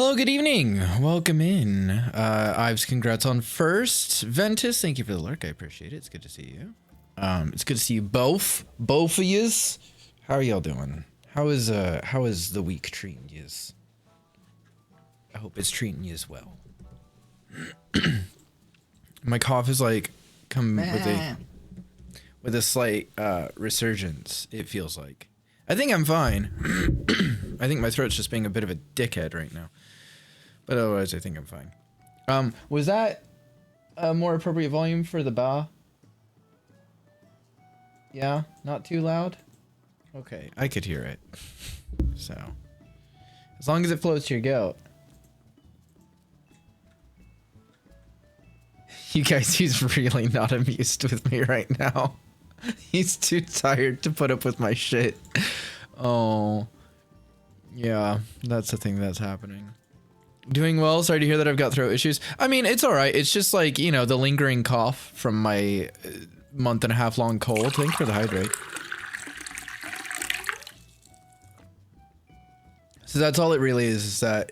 Hello, good evening. Welcome in. Ives, congrats on first. Ventus, thank you for the lurk. I appreciate it. It's good to see you. It's good to see you both of yous. How are y'all doing? How is the week treating yous? I hope it's treating you as well. My cough is like come with a slight resurgence, it feels like. I think I'm fine. I think my throat's just being a bit of a dickhead right now. But otherwise, I think I'm fine. Was that a more appropriate volume for the ba? Yeah? Not too loud? Okay, I could hear it. So, as long as it flows to your goat. You guys, he's really not amused with me right now. He's too tired to put up with my shit. Oh. Yeah, that's the thing that's happening. Doing well. Sorry to hear that I've got throat issues. I mean, it's alright. It's just like, you know, the lingering cough from my month-and-a-half long cold. Thanks for the hydrate. So that's all it really is that,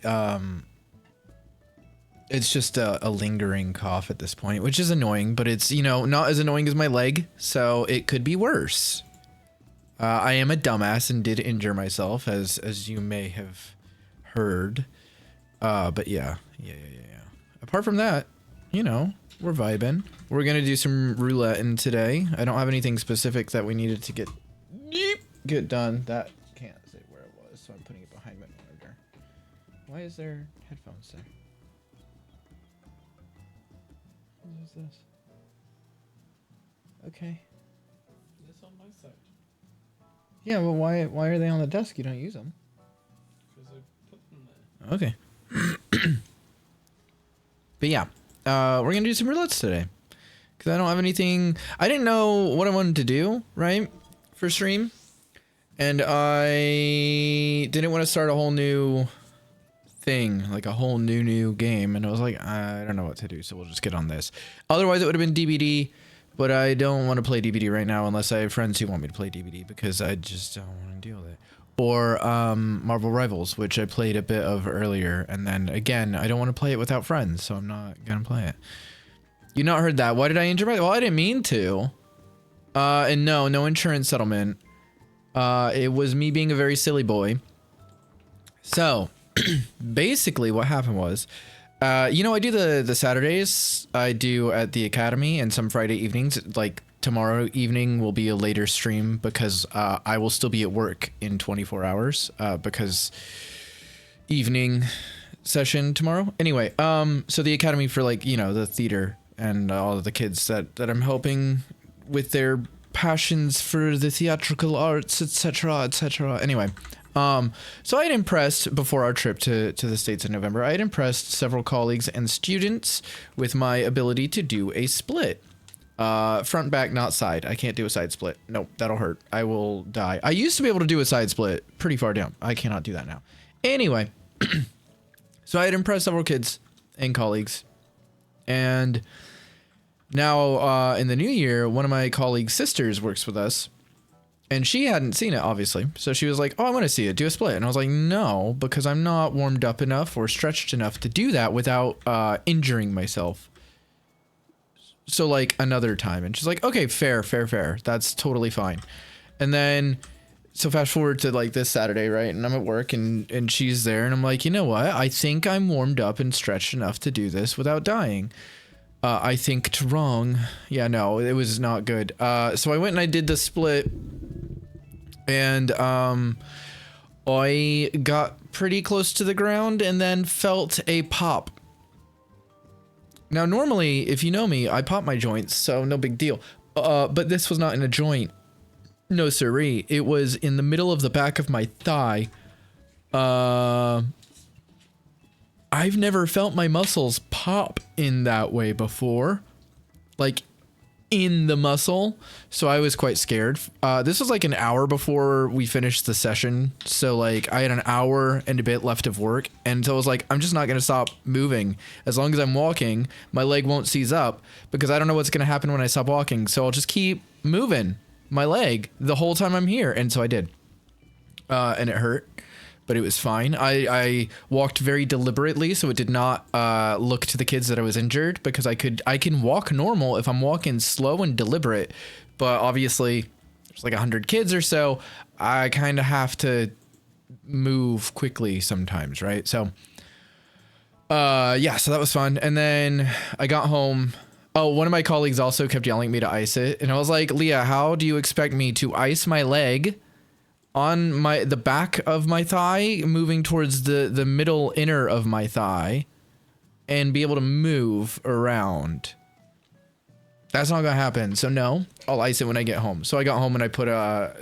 it's just a lingering cough at this point, which is annoying, but it's, you know, not as annoying as my leg, so it could be worse. I am a dumbass and did injure myself, as you may have heard. But yeah. Apart from that, you know, we're vibing. We're gonna do some roulette in today. I don't have anything specific that we needed to get done. That can't say where it was, so I'm putting it behind my monitor. Why is there headphones there? What is this? Okay. It's on my side. Yeah, well, why are they on the desk? You don't use them. Because I put them there. Okay. But yeah, we're gonna do some roulettes today. Because I don't have anything... I didn't know what I wanted to do, right? For stream. And I didn't want to start a whole new thing. Like a whole new game. And I was like, I don't know what to do, so we'll just get on this. Otherwise, it would have been DBD. But I don't want to play DBD right now unless I have friends who want me to play DBD. Because I just don't want to deal with it. Or Marvel Rivals, which I played a bit of earlier. And then, again, I don't want to play it without friends. So I'm not going to play it. You not heard that. Why did I injure my... Well, I didn't mean to. And no insurance settlement. It was me being a very silly boy. So, basically what happened was... you know, I do the Saturdays. I do at the Academy and some Friday evenings. Like, tomorrow evening will be a later stream because I will still be at work in 24 hours. Because evening session tomorrow. Anyway, so the Academy for, like, you know, the theater... and all of the kids that I'm helping with their passions for the theatrical arts, etc., etc. Anyway, so I had impressed, before our trip to the States in November, I had impressed several colleagues and students with my ability to do a split. Front, back, not side. I can't do a side split. Nope, that'll hurt. I will die. I used to be able to do a side split pretty far down. I cannot do that now. Anyway, so I had impressed several kids and colleagues. And now, in the new year, one of my colleague's sisters works with us, and she hadn't seen it, obviously. So she was like, oh, I want to see it. Do a split. And I was like, no, because I'm not warmed up enough or stretched enough to do that without injuring myself. So, like, another time. And she's like, okay, fair. That's totally fine. And then... so fast forward to like this Saturday, right? And I'm at work and she's there and I'm like, you know what? I think I'm warmed up and stretched enough to do this without dying. I thinked wrong. Yeah, no, it was not good. So I went and I did the split and I got pretty close to the ground and then felt a pop. Now, normally, if you know me, I pop my joints, so no big deal. But this was not in a joint. No siree, it was in the middle of the back of my thigh. I've never felt my muscles pop in that way before. Like, in the muscle. So I was quite scared. This was like an hour before we finished the session. So like, I had an hour and a bit left of work. And so I was like, I'm just not going to stop moving. As long as I'm walking, my leg won't seize up. Because I don't know what's going to happen when I stop walking. So I'll just keep moving my leg the whole time I'm here. And so I did. And it hurt. but it was fine. I walked very deliberately, so it did not look to the kids that I was injured, because I can walk normal if I'm walking slow and deliberate, but obviously there's like 100 kids or so. I kind of have to move quickly sometimes, right? So yeah, so that was fun. And then I got home. Oh, one of my colleagues also kept yelling at me to ice it, and I was like, Leah, how do you expect me to ice my leg on the back of my thigh, moving towards the middle inner of my thigh, and be able to move around? That's not gonna happen. So no, I'll ice it when I get home. So I got home and I put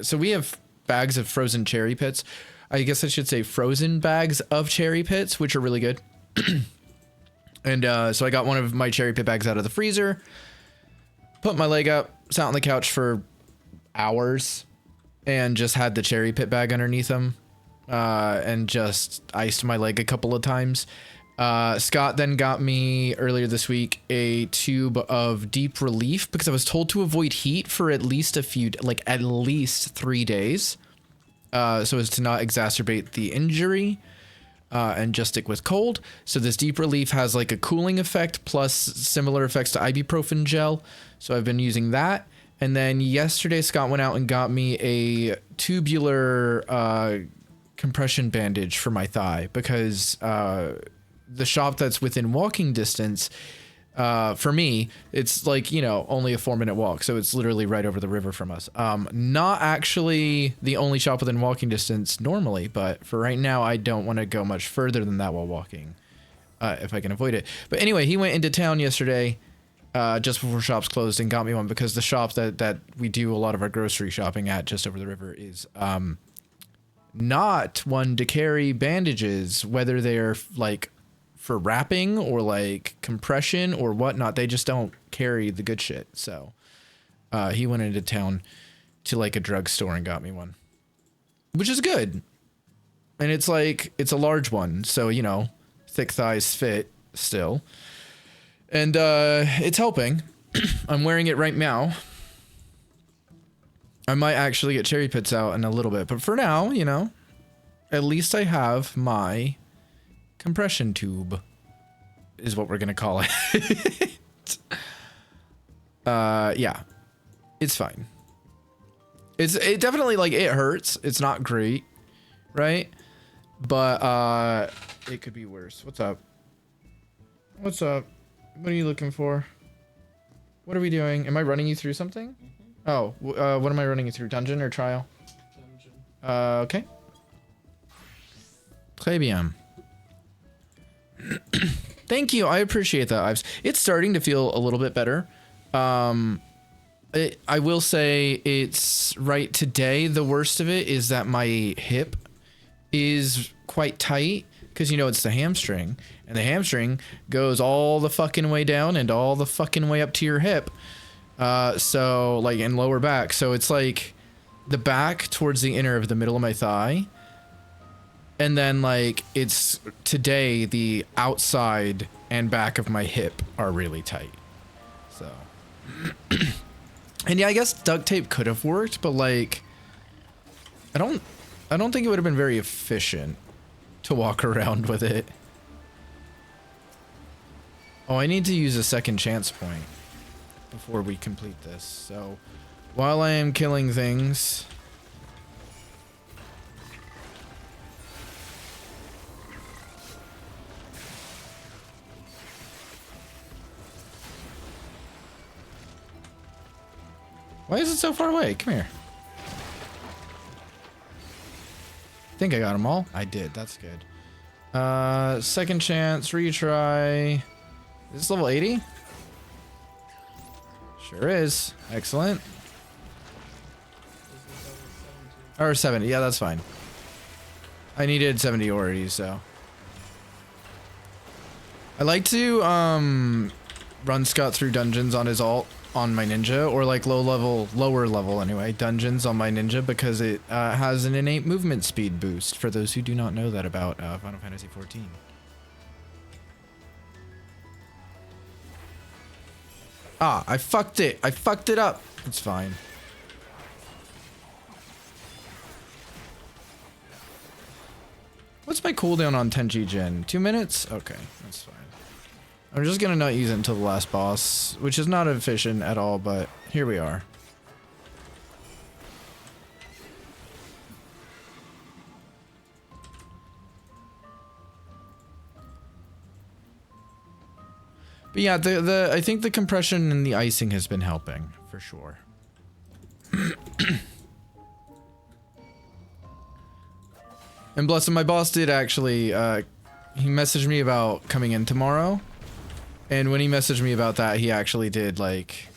so we have bags of frozen cherry pits. I guess I should say frozen bags of cherry pits, which are really good. And so I got one of my cherry pit bags out of the freezer, put my leg up, sat on the couch for hours, and just had the cherry pit bag underneath them, and just iced my leg a couple of times. Scott then got me earlier this week a tube of Deep Relief, because I was told to avoid heat for at least at least 3 days, so as to not exacerbate the injury. And just stick with cold. So this Deep Relief has like a cooling effect plus similar effects to ibuprofen gel. So I've been using that. And then yesterday Scott went out and got me a tubular compression bandage for my thigh, because the shop that's within walking distance, for me, it's like, you know, only a 4-minute walk. So it's literally right over the river from us. Not actually the only shop within walking distance normally, but for right now, I don't want to go much further than that while walking, if I can avoid it. But anyway, he went into town yesterday, just before shops closed, and got me one, because the shop that we do a lot of our grocery shopping at just over the river is, not one to carry bandages, whether they're like for wrapping or like compression or whatnot. They just don't carry the good shit. So he went into town to like a drugstore and got me one, which is good. And it's like, it's a large one, so, you know, thick thighs fit still. And it's helping. I'm wearing it right now. I might actually get cherry pits out in a little bit, but for now, you know, at least I have my compression tube, is what we're gonna call it. Yeah, it's fine. It definitely, like, it hurts. It's not great, right? But it could be worse. What's up? What's up? What are you looking for? What are we doing? Am I running you through something? Mm-hmm. Oh, what am I running you through? Dungeon or trial? Dungeon. Okay. Très bien. Thank you. I appreciate that, Ives. It's starting to feel a little bit better. I will say it's right today. The worst of it is that my hip is quite tight, because, you know, it's the hamstring, and the hamstring goes all the fucking way down and all the fucking way up to your hip. So like in lower back. So it's like the back towards the inner of the middle of my thigh. And then, like, it's today the outside and back of my hip are really tight. So, and yeah, I guess duct tape could have worked, but like, I don't think it would have been very efficient to walk around with it. Oh, I need to use a second chance point before we complete this. So, while I am killing things, why is it so far away? Come here. I think I got them all. I did. That's good. Second chance, retry. Is this level 80? Sure is. Excellent. Or 70. Yeah, that's fine. I needed 70 already, so. I like to run Scott through dungeons on his alt on my ninja, or like lower level anyway, dungeons on my ninja, because it has an innate movement speed boost, for those who do not know that about Final Fantasy XIV. Ah, I fucked it. I fucked it up. It's fine. What's my cooldown on Tenchi Jin? 2 minutes? Okay, that's fine. I'm just gonna not use it until the last boss, which is not efficient at all, but here we are. But yeah, I think the compression and the icing has been helping for sure. And bless him, my boss did actually, he messaged me about coming in tomorrow. And when he messaged me about that, he actually did like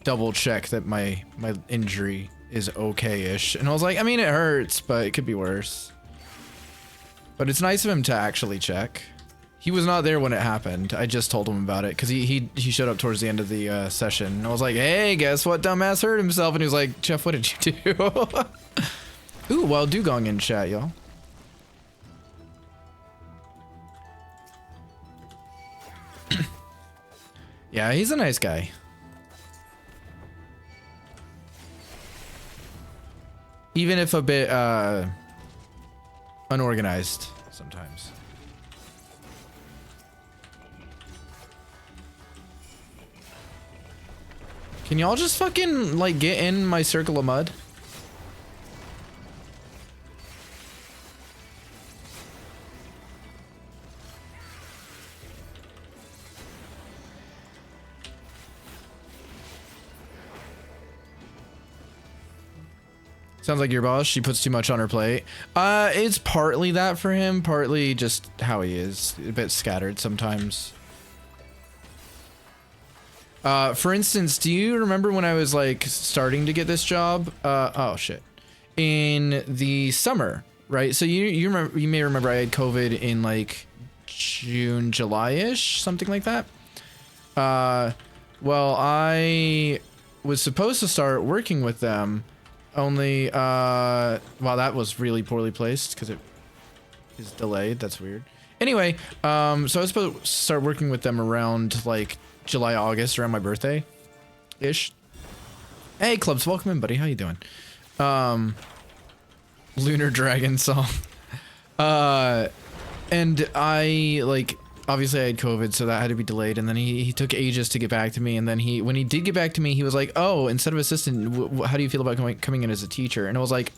double check that my injury is okay-ish. And I was like, I mean, it hurts, but it could be worse. But it's nice of him to actually check. He was not there when it happened. I just told him about it because he showed up towards the end of the session. And I was like, hey, guess what? Dumbass hurt himself. And he was like, Jeff, what did you do? Ooh, well, Dugong in chat, y'all. Yeah, he's a nice guy. Even if a bit unorganized sometimes. Can y'all just fucking like get in my circle of mud? Sounds like your boss. She puts too much on her plate. It's partly that for him, partly just how he is. A bit scattered sometimes. For instance, do you remember when I was like starting to get this job? Oh shit. In the summer, right? So you may remember I had COVID in like June, July-ish, something like that. Well, I was supposed to start working with them. Only, wow, that was really poorly placed because it is delayed. That's weird. Anyway, so I was supposed to start working with them around like July, August, around my birthday-ish. Hey, Clubs, welcome in, buddy. How you doing? Lunar Dragon song. And I, like, obviously I had COVID, so that had to be delayed, and then he took ages to get back to me, and then when he did get back to me, he was like, oh, instead of assistant, how do you feel about coming in as a teacher? And I was like,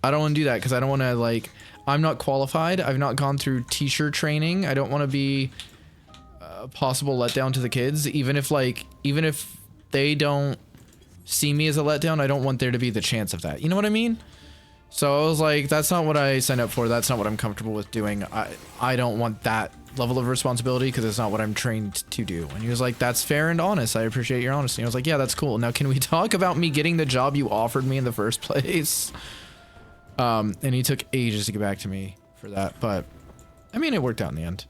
I don't want to do that, because I don't want to, like, I'm not qualified, I've not gone through teacher training, I don't want to be a possible letdown to the kids, even if they don't see me as a letdown, I don't want there to be the chance of that, you know what I mean? So I was like, that's not what I signed up for, that's not what I'm comfortable with doing, I don't want that level of responsibility because it's not what I'm trained to do. And he was like, that's fair and honest. I appreciate your honesty. I was like, yeah, that's cool. Now, can we talk about me getting the job you offered me in the first place? And he took ages to get back to me for that. But, I mean, it worked out in the end.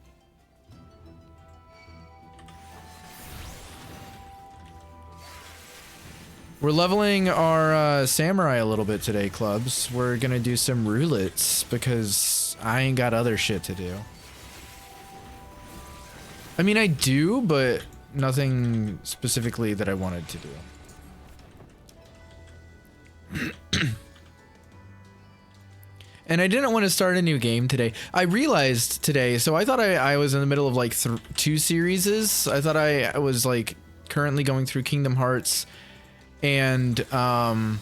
We're leveling our samurai a little bit today, Clubs. We're going to do some roulettes because I ain't got other shit to do. I mean, I do, but nothing specifically that I wanted to do. And I didn't want to start a new game today. I realized today, so I thought I was in the middle of like 2 series. I thought I was like currently going through Kingdom Hearts and what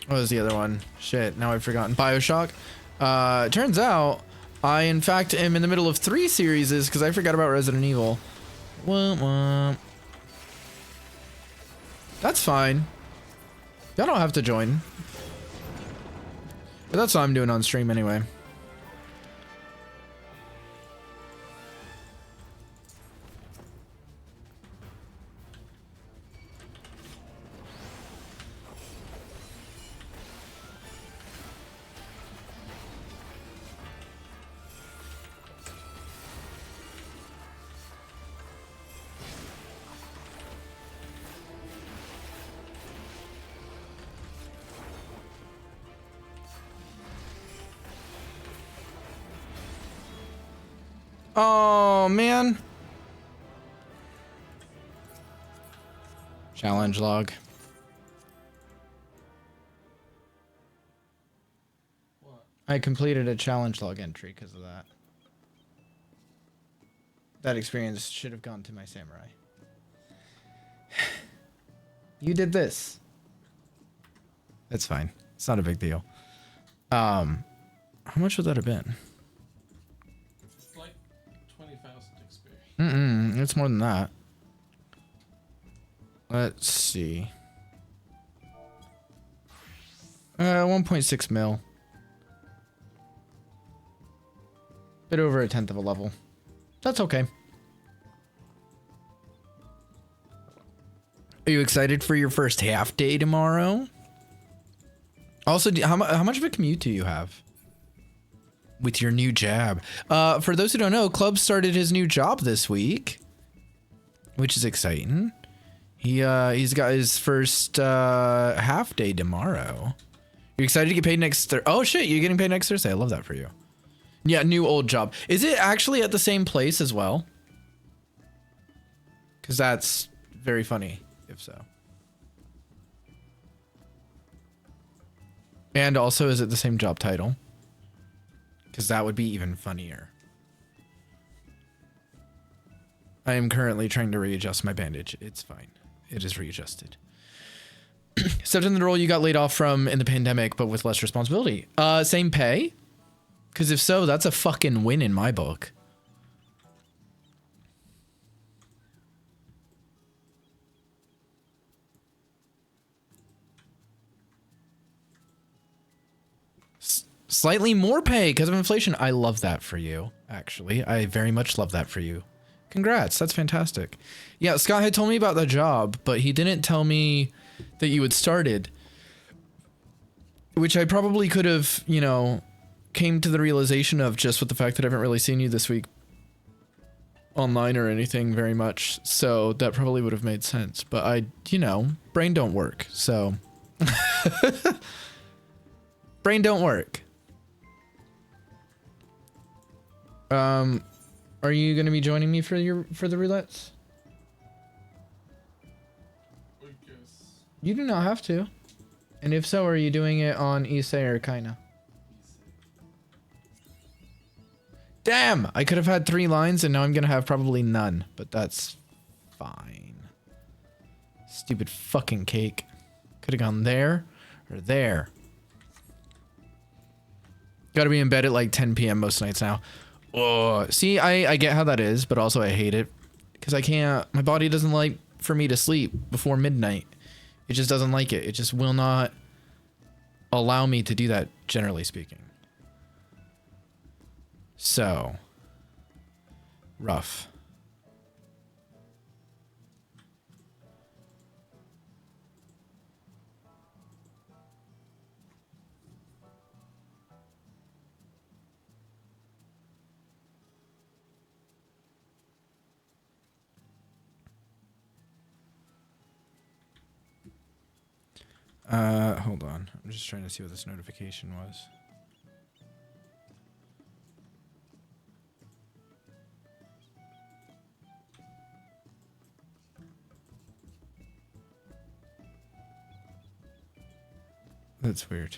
was the other one? Shit, now I've forgotten. BioShock. Turns out I, in fact, am in the middle of 3 series because I forgot about Resident Evil. Wah, wah. That's fine. Y'all don't have to join. But that's what I'm doing on stream anyway. Oh, man. Challenge log. What? I completed a challenge log entry because of that. That experience should have gone to my samurai. You did this. That's fine. It's not a big deal. How much would that have been? It's like 20,000 experience. It's more than that. Let's see. 1.6 mil. Bit over 1/10 of a level. That's okay. Are you excited for your first half day tomorrow? Also, how much of a commute do you have with your new job? For those who don't know, Club started his new job this week, which is exciting. He's got his first half day tomorrow. You're excited to get paid next Thursday? Oh shit, you're getting paid next Thursday. I love that for you. Yeah, new old job. Is it actually at the same place as well? Because that's very funny, if so. And also, is it the same job title? Because that would be even funnier. I am currently trying to readjust my bandage. It's fine. It is readjusted. Stepped in the role you got laid off from in the pandemic, but with less responsibility. Same pay? Because if so, that's a fucking win in my book. Slightly more pay because of inflation. I love that for you, actually. I very much love that for you. Congrats. That's fantastic. Yeah, Scott had told me about the job, but he didn't tell me that you had started. Which I probably could have, you know, came to the realization of just with the fact that I haven't really seen you this week online or anything very much. So that probably would have made sense. But I, you know, brain don't work. So brain don't work. Are you going to be joining me for the roulettes? I guess. You do not have to. And if so, are you doing it on Issei or Kaina? Damn! I could have had 3 lines and now I'm going to have probably none. But that's fine. Stupid fucking cake. Could have gone there or there. Gotta be in bed at like 10 p.m. most nights now. Oh, see, I get how that is, but also I hate it. Because I can't, my body doesn't like for me to sleep before midnight. It just doesn't like it. It just will not allow me to do that, generally speaking. So, rough. Hold on. I'm just trying to see what this notification was. That's weird.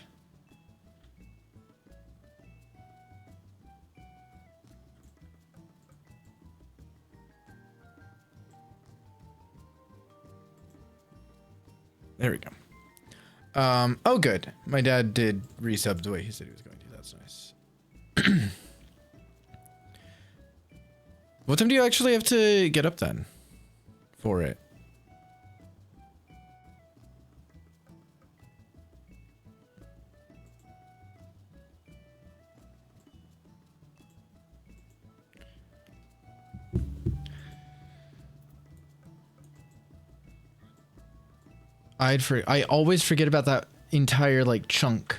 There we go. Oh good. My dad did resub the way he said he was going to. That's nice. What time do you actually have to get up then? For it? I always forget about that entire like chunk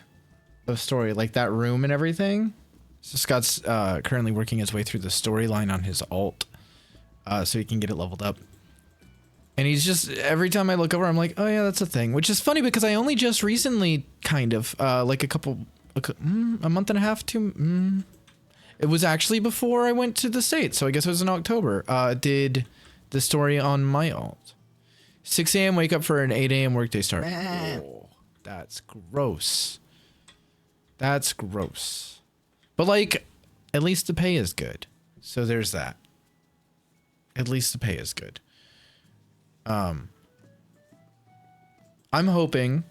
of story, like that room and everything. So Scott's currently working his way through the storyline on his alt, so he can get it leveled up. And he's just, every time I look over, I'm like, oh yeah, that's a thing. Which is funny because I only just recently, kind of, like a month and a half, it was actually before I went to the States, so I guess it was in October, did the story on my alt. 6 a.m. wake up for an 8 a.m. workday start. Oh, that's gross. That's gross. But like, at least the pay is good. So there's that. At least the pay is good. I'm hoping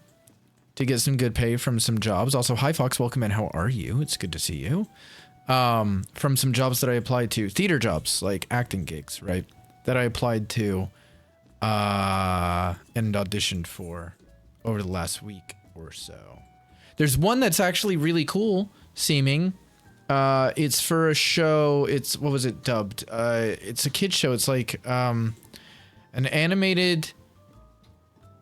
to get some good pay from some jobs. Also, hi Fox, welcome in. How are you? It's good to see you. From some jobs that I applied to, theater jobs, like acting gigs, right? That I applied to, and auditioned for over the last week or so. There's one that's actually really cool seeming. It's for a show. It's, what was it dubbed? It's a kid show. It's like, an animated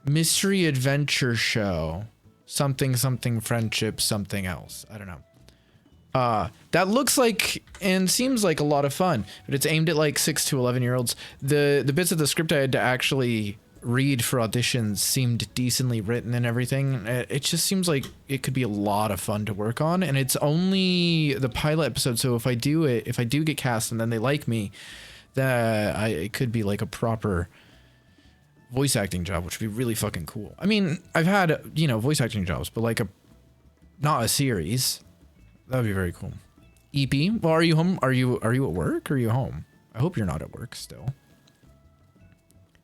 mystery adventure show. Something, something friendship, something else. I don't know. That looks like and seems like a lot of fun, but it's aimed at like 6 to 11-year-olds. The bits of the script I had to actually read for auditions seemed decently written and everything. It just seems like it could be a lot of fun to work on, and it's only the pilot episode, so if I do get cast and then they like me, it could be like a proper voice acting job, which would be really fucking cool. I mean, I've had, you know, voice acting jobs, but like not a series. That would be very cool. EP, well, are you home? Are you at work or are you home? I hope you're not at work still.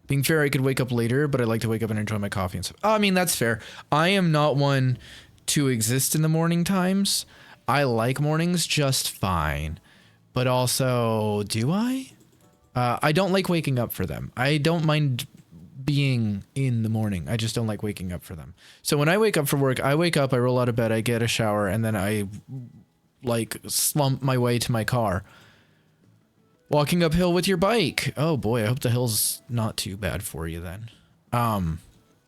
Being fair, I could wake up later, but I like to wake up and enjoy my coffee and stuff. I mean, that's fair. I am not one to exist in the morning times. I like mornings just fine. But also, do I? I don't like waking up for them. I don't mind being in the morning. I just don't like waking up for them. So when I wake up for work, I wake up, I roll out of bed, I get a shower, and then I like slump my way to my car. Walking uphill with your bike. Oh boy, I hope the hill's not too bad for you then. And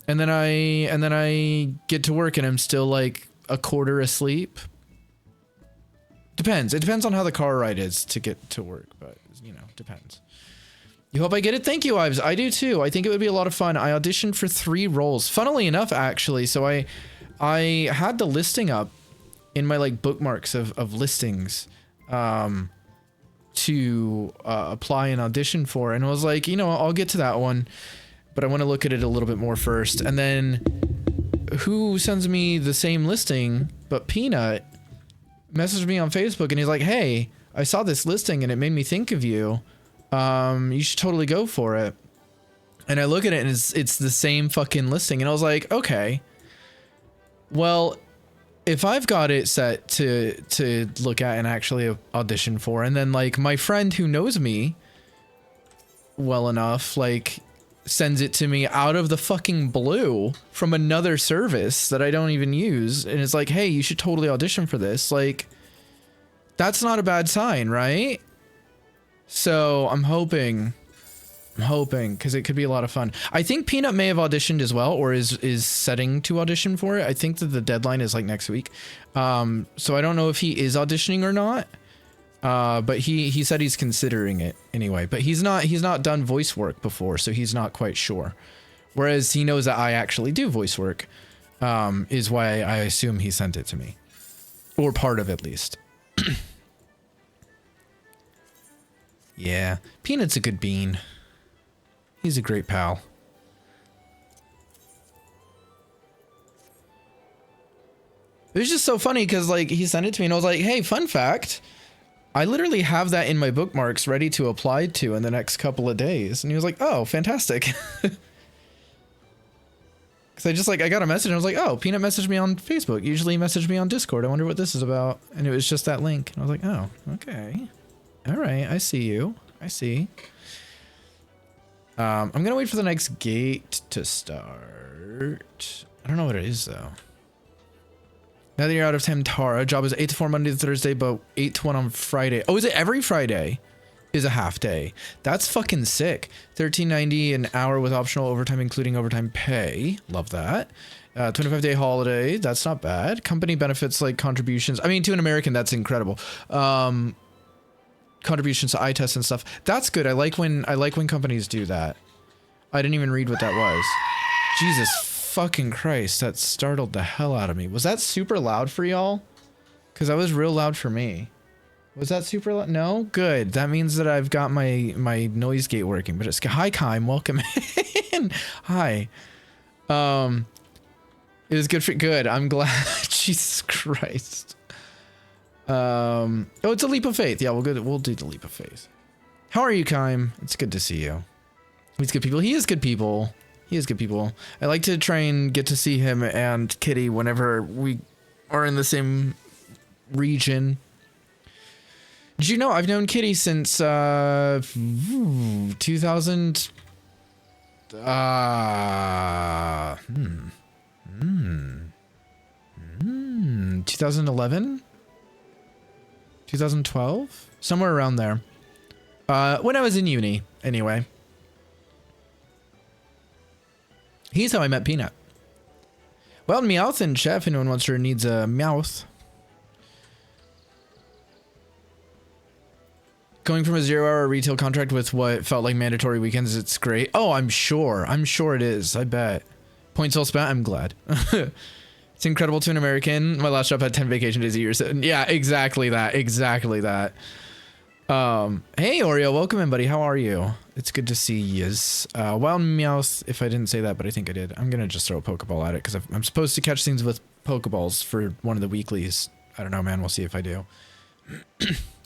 then I get to work and I'm still like a quarter asleep. Depends. It depends on how the car ride is to get to work, but you know, depends. You hope I get it? Thank you, Ives. I do too. I think it would be a lot of fun. I auditioned for 3 roles. Funnily enough, actually. So I had the listing up in my like bookmarks of listings to apply and audition for, and I was like, you know, I'll get to that one, but I want to look at it a little bit more first. And then who sends me the same listing but Peanut messaged me on Facebook and he's like, hey, I saw this listing and it made me think of you. You should totally go for it. And I look at it and it's the same fucking listing. And I was like, okay, well, if I've got it set to look at and actually audition for, and then like my friend who knows me well enough, like sends it to me out of the fucking blue from another service that I don't even use. And it's like, hey, you should totally audition for this. Like, that's not a bad sign, right? So I'm hoping, because it could be a lot of fun. I think Peanut may have auditioned as well, or is setting to audition for it. I think that the deadline is like next week. So I don't know if he is auditioning or not. But he said he's considering it anyway. But he's not done voice work before, so he's not quite sure. Whereas he knows that I actually do voice work, is why I assume he sent it to me, or part of it at least. Yeah, Peanut's a good bean. He's a great pal. It was just so funny because like he sent it to me and I was like, hey, fun fact, I literally have that in my bookmarks ready to apply to in the next couple of days. And he was like, oh, fantastic. Because I got a message and I was like, oh, Peanut messaged me on Facebook. Usually he messaged me on Discord. I wonder what this is about. And it was just that link. And I was like, oh, okay. All right, I see you. I see. I'm going to wait for the next gate to start. I don't know what it is, though. Now that you're out of time, Tara. Job is 8 to 4 Monday to Thursday, but 8 to 1 on Friday. Oh, is it every Friday? Is a half day. That's fucking sick. $13.90 an hour with optional overtime, including overtime pay. Love that. 25-day holiday. That's not bad. Company benefits like contributions. I mean, to an American, that's incredible. Contributions to eye tests and stuff. That's good. I like when companies do that. I didn't even read what that was. Jesus fucking Christ, that startled the hell out of me. Was that super loud for y'all? Because that was real loud for me. Was that super loud? No? Good. That means that I've got my noise gate working. But it's hi Kime, welcome in. Hi. It was good. I'm glad Jesus Christ. Oh, it's a leap of faith. Yeah, we'll do the leap of faith. How are you, Kime? It's good to see you. He's good people. He is good people. He is good people. I like to try and get to see him and Kitty whenever we are in the same region. Did you know I've known Kitty since 2000? 2011? 2012? Somewhere around there. When I was in uni, anyway. He's how I met Peanut. Well, Meowth and Chef, anyone wants or needs a Meowth. Going from a 0-hour retail contract with what felt like mandatory weekends, it's great. Oh, I'm sure. I'm sure it is. I bet. Points well spent. I'm glad. It's incredible to an American. My last job had 10 vacation days a year. So yeah, exactly that. Exactly that. Hey, Oreo. Welcome in, buddy. How are you? It's good to see yous. Wild Meowth, if I didn't say that, but I think I did. I'm going to just throw a Pokeball at it because I'm supposed to catch things with Pokeballs for one of the weeklies. I don't know, man. We'll see if I do.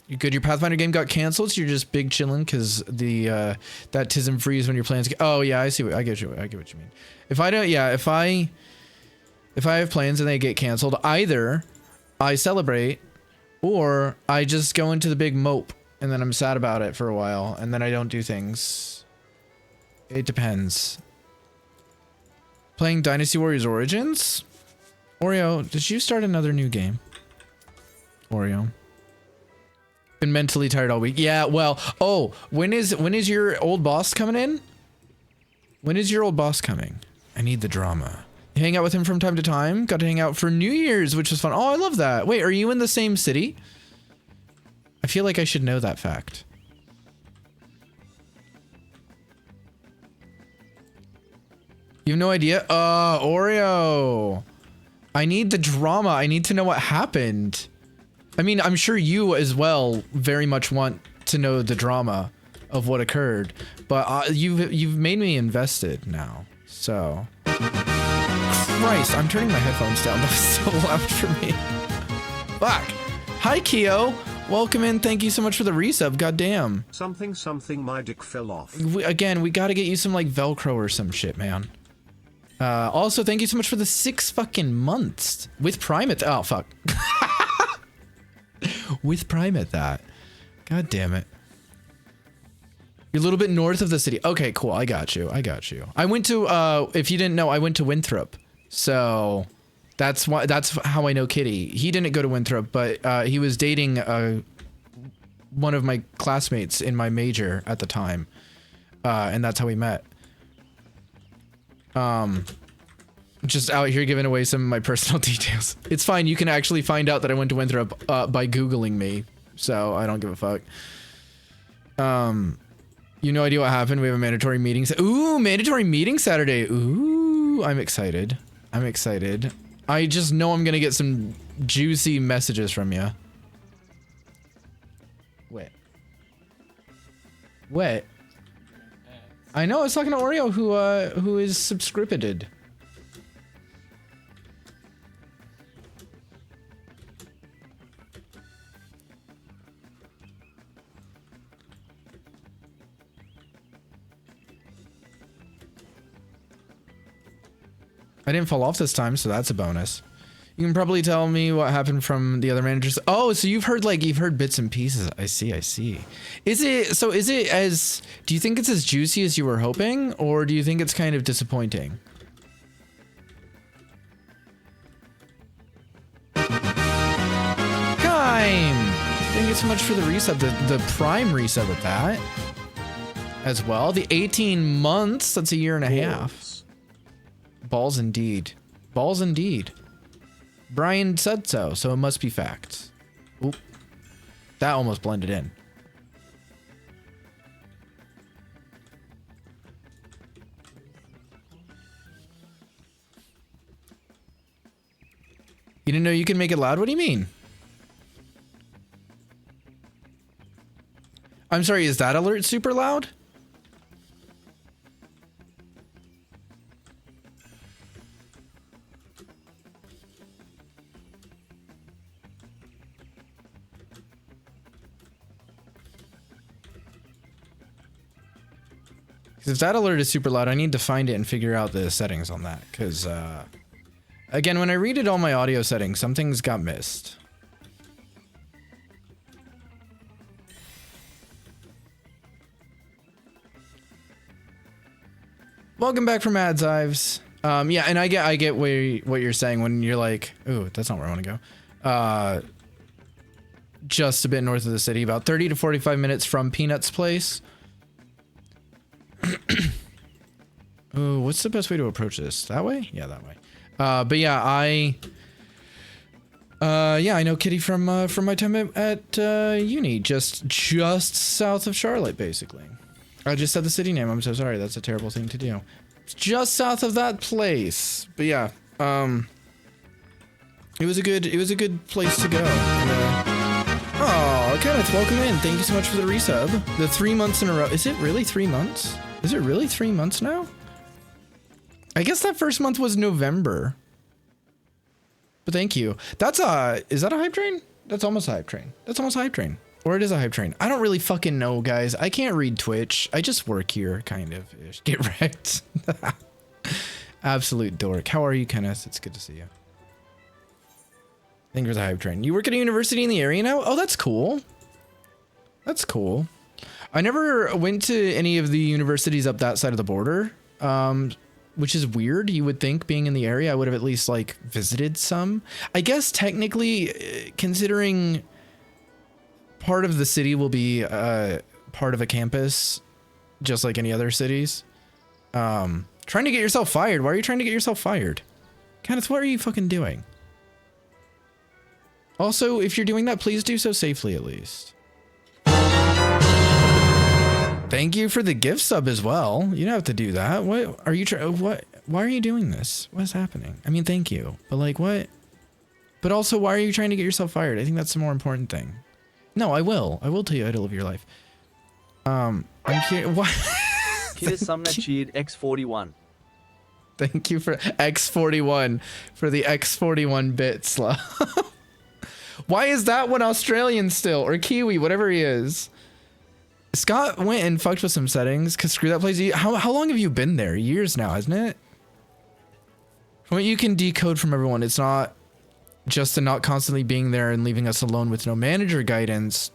You good? Your Pathfinder game got canceled, so you're just big chilling because the that tism freeze when your plans get. Oh yeah, I see. I get you. I get what you mean. If I don't, yeah, if I have plans and they get canceled, either I celebrate or I just go into the big mope and then I'm sad about it for a while and then I don't do things. It depends. Playing Dynasty Warriors Origins? Oreo, did you start another new game? Oreo. Been mentally tired all week. Yeah, well, oh, when is your old boss coming in? When is your old boss coming? I need the drama. You hang out with him from time to time? Got to hang out for New Year's, which was fun. Oh, I love that. Wait, are you in the same city? I feel like I should know that fact. You have no idea? Oreo. I need the drama. I need to know what happened. I mean, I'm sure you as well very much want to know the drama of what occurred, but you've made me invested now. So, Christ, I'm turning my headphones down. That was so loud for me. Fuck. Hi, Keo. Welcome in. Thank you so much for the resub. Goddamn. Something, my dick fell off. Again, we got to get you some like Velcro or some shit, man. Also, thank you so much for the 6 fucking months with Prime at. Oh fuck. With Prime at that. God damn it. You're a little bit north of the city. Okay, cool. I got you. I got you. I went to, if you didn't know, I went to Winthrop. So that's why, that's how I know Kitty. He didn't go to Winthrop, but he was dating one of my classmates in my major at the time. And that's how we met. Just out here giving away some of my personal details. It's fine. You can actually find out that I went to Winthrop by Googling me. So I don't give a fuck. You no idea what happened. We have a mandatory meeting. Ooh, mandatory meeting Saturday. Ooh, I'm excited. I'm excited. I just know I'm going to get some juicy messages from you. Wait. What? I know. I was talking to Oreo who is subscripted. I didn't fall off this time, so that's a bonus. You can probably tell me what happened from the other managers. Oh, so you've heard bits and pieces. I see, I see. Do you think it's as juicy as you were hoping, or do you think it's kind of disappointing? Time! Thank you so much for the resub, the Prime resub with that. As well, the 18 months, that's a year and a half. Balls indeed. Balls indeed. Brian said so, so it must be facts. Oop. That almost blended in. You didn't know you can make it loud? What do you mean? I'm sorry, is that alert super loud? Because if that alert is super loud, I need to find it and figure out the settings on that. Because, again, when I redid all my audio settings, some things got missed. Welcome back from Ads Ives. Yeah, and I get what you're saying when you're like, ooh, that's not where I want to go. Just a bit north of the city, about 30 to 45 minutes from Peanut's place. Ooh, what's the best way to approach this? That way? Yeah, that way. But yeah, I know Kitty from my time at uni, just south of Charlotte, basically. I just said the city name. I'm so sorry. That's a terrible thing to do. It's just south of that place. But yeah, it was a good place to go. Oh, Kenneth, welcome in. Thank you so much for the resub. The 3 months in a row. Is it really 3 months? Is it really 3 months now? I guess that first month was November. But thank you. That's is that a hype train? That's almost a hype train. That's almost a hype train. Or it is a hype train. I don't really fucking know, guys. I can't read Twitch. I just work here, kind of. Get wrecked. Absolute dork. How are you, Kenneth? It's good to see you. I think there's a hype train. You work at a university in the area now? Oh, that's cool. That's cool. I never went to any of the universities up that side of the border, which is weird. You would think, being in the area, I would have at least, like, visited some. I guess, technically, considering part of the city will be part of a campus, just like any other cities. Trying to get yourself fired. Why are you trying to get yourself fired? Kenneth, what are you fucking doing? Also, if you're doing that, please do so safely at least. Thank you for the gift sub as well. You don't have to do that. What are you why are you doing this? What's happening? I mean, thank you. But like what? But also, why are you trying to get yourself fired? I think that's the more important thing. No, I will tell you how to live your life. I'm here. What? Here's some that cheered X41. Thank you for X41 for the X41 bits. Why is that one Australian still, or Kiwi, whatever he is? Scott went and fucked with some settings, cause screw that place. How long have you been there? Years now, hasn't it? From what you can decode from everyone, it's not just the not constantly being there and leaving us alone with no manager guidance,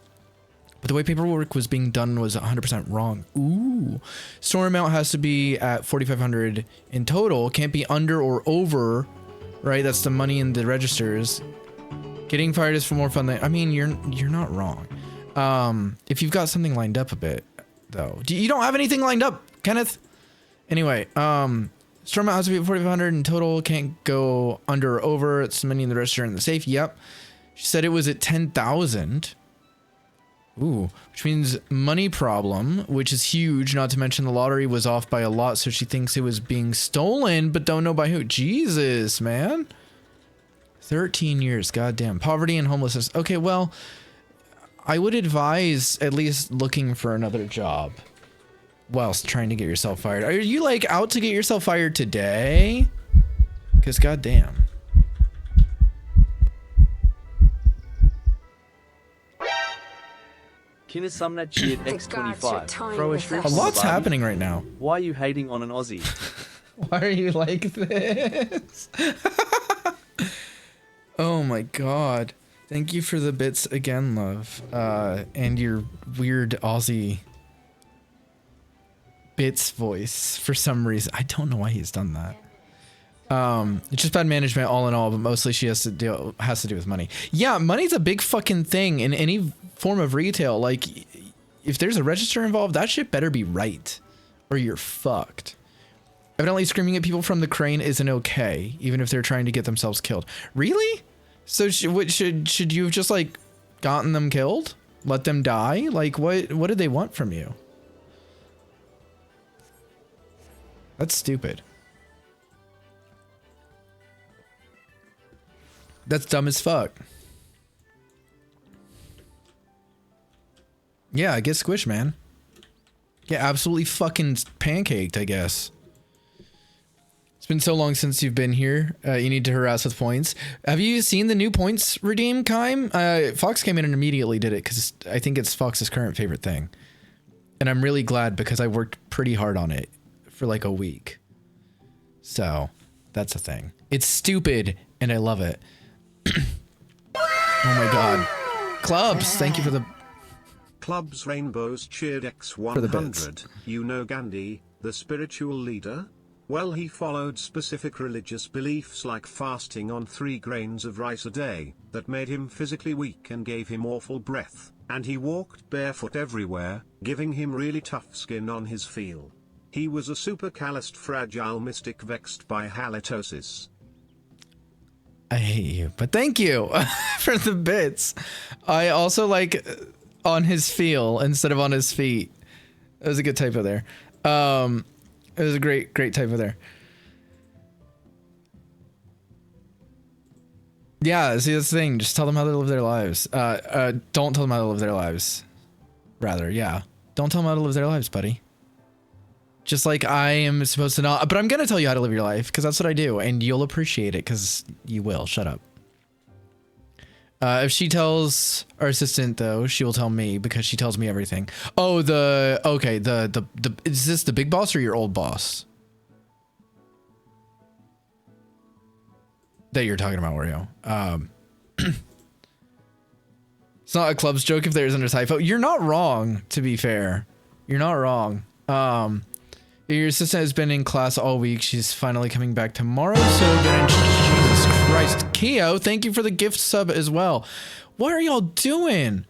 but the way paperwork was being done was 100% wrong. Ooh. Store amount has to be at 4,500 in total. Can't be under or over, right? That's the money in the registers. Getting fired is for more fun than, I mean, you're not wrong. If you've got something lined up a bit, though. You don't have anything lined up, Kenneth? Anyway, store amount has to be at 4,500 in total. Can't go under or over. It's the money in the register and the safe. Yep. She said it was at 10,000. Ooh, which means money problem, which is huge. Not to mention the lottery was off by a lot, so she thinks it was being stolen, but don't know by who. Jesus, man. 13 years, goddamn. Poverty and homelessness. Okay, well, I would advise at least looking for another job whilst trying to get yourself fired. Are you like out to get yourself fired today? Because goddamn. Kina Sumnat cheered X25. Throw a shrimp A on the lot's barbie. happening right now. Why are you hating on an Aussie? Why are you like this? Oh my god. Thank you for the bits again, love. And your weird Aussie bits voice for some reason. I don't know why he's done that. It's just bad management all in all, but mostly she has to do with money. Yeah, money's a big fucking thing in any form of retail. Like, if there's a register involved, that shit better be right, or you're fucked. Evidently screaming at people from the crane isn't okay, even if they're trying to get themselves killed. Really? So should you have just like gotten them killed? Let them die? Like what did they want from you? That's stupid. That's dumb as fuck. Yeah, get squished, man. Get absolutely fucking pancaked, I guess. It's been so long since you've been here. You need to harass with points. Have you seen the new points redeem, Kime? Fox came in and immediately did it because I think it's Fox's current favorite thing. And I'm really glad because I worked pretty hard on it for like a week. So that's a thing. It's stupid and I love it. Oh my God. Clubs, thank you for the... Clubs Rainbows cheered the X100. You know Gandhi, the spiritual leader? Well, he followed specific religious beliefs like fasting on 3 grains of rice a day, that made him physically weak and gave him awful breath, and he walked barefoot everywhere, giving him really tough skin on his feel. He was a super calloused fragile mystic vexed by halitosis. I hate you, but thank you for the bits. I also like on his feel instead of on his feet. It was a good typo there. It was a great typo there. Yeah, see, that's the thing. Just tell them how to live their lives. Don't tell them how to live their lives. Rather, yeah. Don't tell them how to live their lives, buddy. Just like I am supposed to not, but I'm going to tell you how to live your life because that's what I do and you'll appreciate it because you will. Shut up. If she tells our assistant though, she will tell me because she tells me everything. Oh, okay. Is this the big boss or your old boss? That you're talking about, Wario. It's not a club's joke if there isn't a typo. You're not wrong, to be fair. You're not wrong. Your assistant has been in class all week. She's finally coming back tomorrow. So Jesus Christ. Keo, thank you for the gift sub as well. What are y'all doing?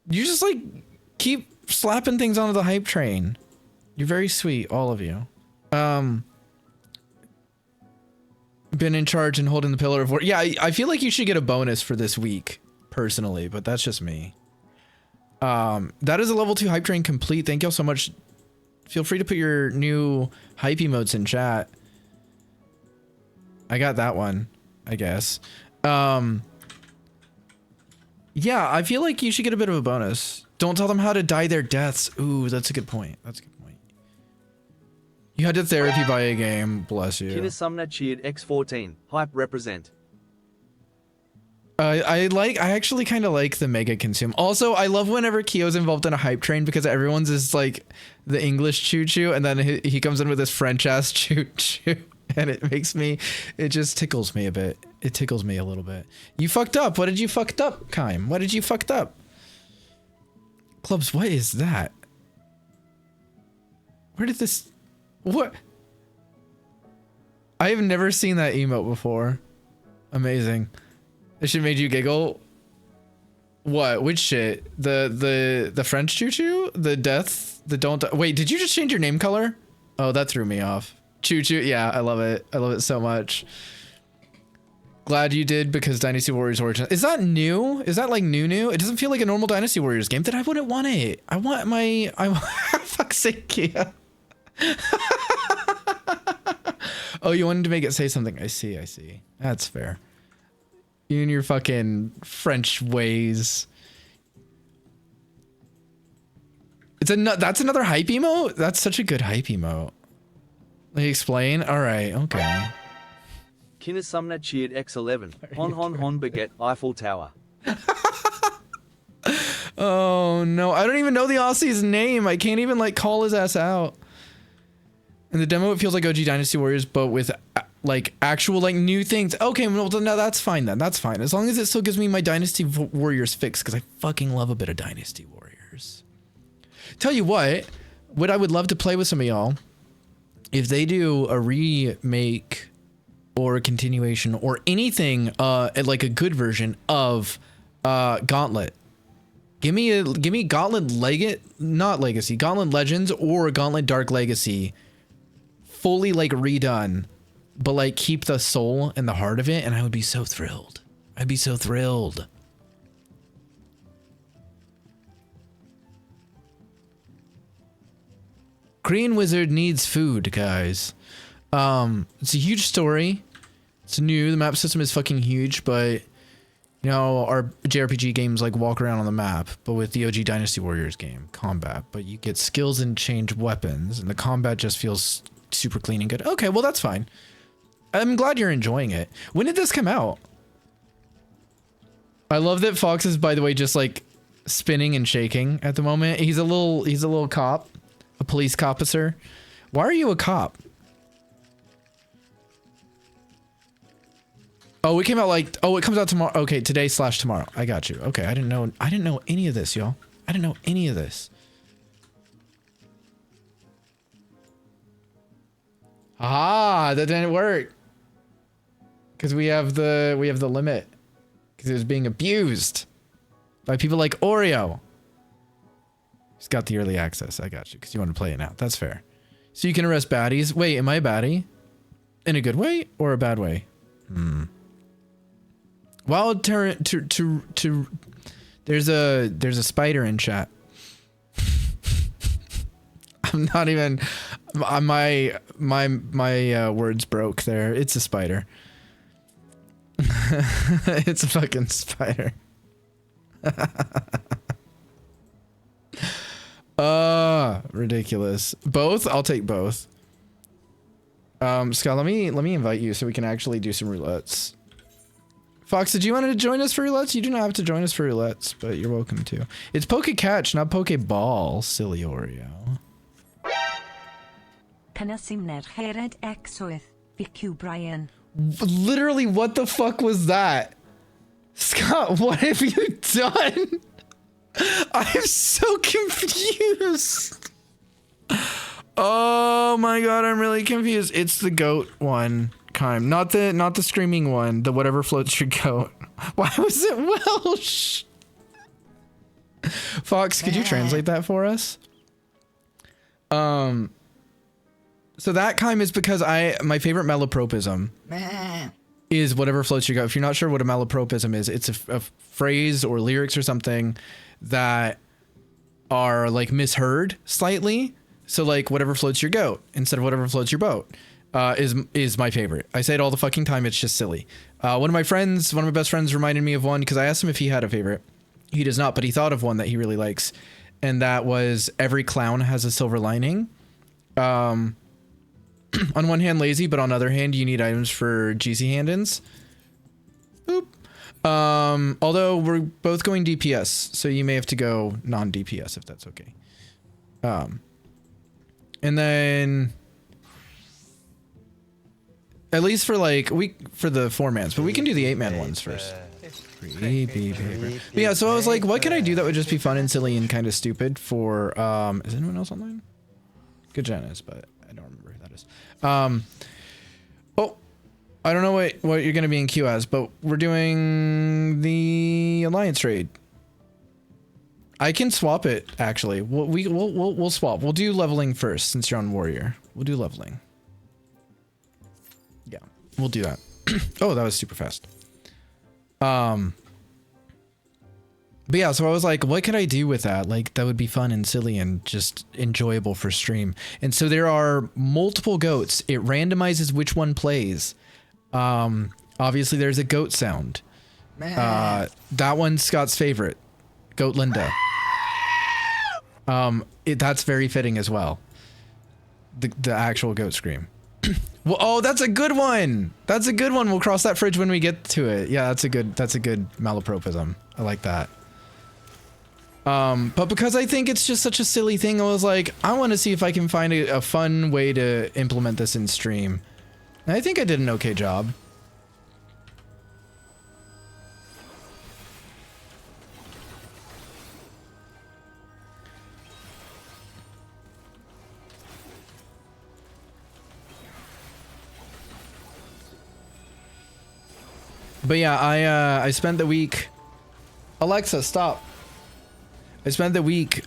You just like keep slapping things onto the hype train. You're very sweet, all of you. Been in charge and holding the pillar of order. Yeah, I feel like you should get a bonus for this week, personally, but that's just me. That is a level 2 hype train complete. Thank y'all so much. Feel free to put your new hype emotes in chat. I got that one, I guess. Yeah, I feel like you should get a bit of a bonus. Don't tell them how to die their deaths. Ooh, that's a good point. That's a good point. You had to therapy by a game. Bless you. Kina Sumner cheered X14. Hype represent. I actually kind of like the mega consume. Also, I love whenever Keo's involved in a hype train because everyone's is like the English choo choo and then he comes in with this French ass choo choo and it just tickles me a bit. It tickles me a little bit. You fucked up. What did you fucked up, Kime? What did you fucked up? Clubs, what is that? Where did this... What? I have never seen that emote before. Amazing. This shit made you giggle? What? Which shit? The French choo-choo? The death? The don't... Wait, did you just change your name color? Oh, that threw me off. Choo-choo? Yeah, I love it. I love it so much. Glad you did because Dynasty Warriors Origin... Is that new? Is that like new? It doesn't feel like a normal Dynasty Warriors game. Then I wouldn't want it. I want my... Fuck's sake, Kia. Oh, you wanted to make it say something. I see. That's fair. You and your fucking French ways. That's another hype emote? That's such a good hype emote. Let me explain. All right, okay. Kina Sumner cheered X11. Hon Baguette Eiffel Tower. Oh no, I don't even know the Aussie's name. I can't even like call his ass out. In the demo, it feels like OG Dynasty Warriors, but with like actual like new things. Okay, well, no, that's fine then. That's fine. As long as it still gives me my Dynasty Warriors fix, because I fucking love a bit of Dynasty Warriors. Tell you what I would love to play with some of y'all, if they do a remake or a continuation or anything, like a good version of Gauntlet. Give me Gauntlet not Legacy, Gauntlet Legends or Gauntlet Dark Legacy. Fully like redone, but like keep the soul and the heart of it, and I would be so thrilled. I'd be so thrilled. Korean Wizard needs food, guys. It's a huge story. It's new. The map system is fucking huge, but you know, our JRPG games like walk around on the map, but with the OG Dynasty Warriors game, combat, but you get skills and change weapons, and the combat just feels super clean and good. Okay, well, that's fine. I'm glad you're enjoying it. When did this come out? I love that Fox is, by the way, just like spinning and shaking at the moment. He's a little cop, a police officer. Why are you a cop? Oh, it came out like, oh, it comes out tomorrow. Okay, today/tomorrow. I got you. Okay, I didn't know any of this, y'all. I didn't know any of this. Ah, that didn't work. Because we have the limit. Because it was being abused by people like Oreo. He's got the early access. I got you. Because you want to play it now. That's fair. So you can arrest baddies. Wait, am I a baddie? In a good way or a bad way? Wild turret to there's a spider in chat. I'm not even my words broke there. It's a spider. It's a fucking spider. Ridiculous. Both? I'll take both. Scott, let me invite you so we can actually do some roulettes. Fox, did you want to join us for roulettes? You do not have to join us for roulettes, but you're welcome to. It's Poke Catch, not Poke Ball, silly Oreo. Literally, what the fuck was that? Scott, what have you done? I'm so confused. Oh my god, I'm really confused. It's the goat one. Kind, not the screaming one, the whatever floats your goat. Why was it Welsh? Fox, could you translate that for us? So that kind is because my favorite malapropism is whatever floats your goat. If you're not sure what a malapropism is, it's a phrase or lyrics or something that are like misheard slightly. So like whatever floats your goat instead of whatever floats your boat. Is my favorite. I say it all the fucking time. It's just silly. One of my best friends reminded me of one because I asked him if he had a favorite. He does not, but he thought of one that he really likes. And that was every clown has a silver lining. On one hand, lazy, but on the other hand, you need items for GC hand-ins. Boop. Although we're both going DPS, so you may have to go non-DPS if that's okay. And then... At least for like for the 4-mans, but we can do the 8-man ones first. Creepy paper. But yeah, so I was like, what can I do that would just be fun and silly and kind of stupid for is anyone else online? Good Janice, but I don't remember who that is. Oh, I don't know what you're gonna be in queue as, but we're doing the alliance raid. I can swap it actually. We'll swap. We'll do leveling first since you're on warrior. We'll do leveling. Yeah, we'll do that. Oh, that was super fast. But yeah, so I was like, what could I do with that? Like, that would be fun and silly and just enjoyable for stream. And so there are multiple goats. It randomizes which one plays. Obviously there's a goat sound. That one's Scott's favorite. Goat Linda. That's very fitting as well. The actual goat scream. Well, oh, that's a good one. That's a good one. We'll cross that bridge when we get to it. Yeah, that's a good malapropism. I like that. But because I think it's just such a silly thing, I was like, I want to see if I can find a fun way to implement this in stream. And I think I did an okay job. But yeah, I spent the week... Alexa, stop. I spent the week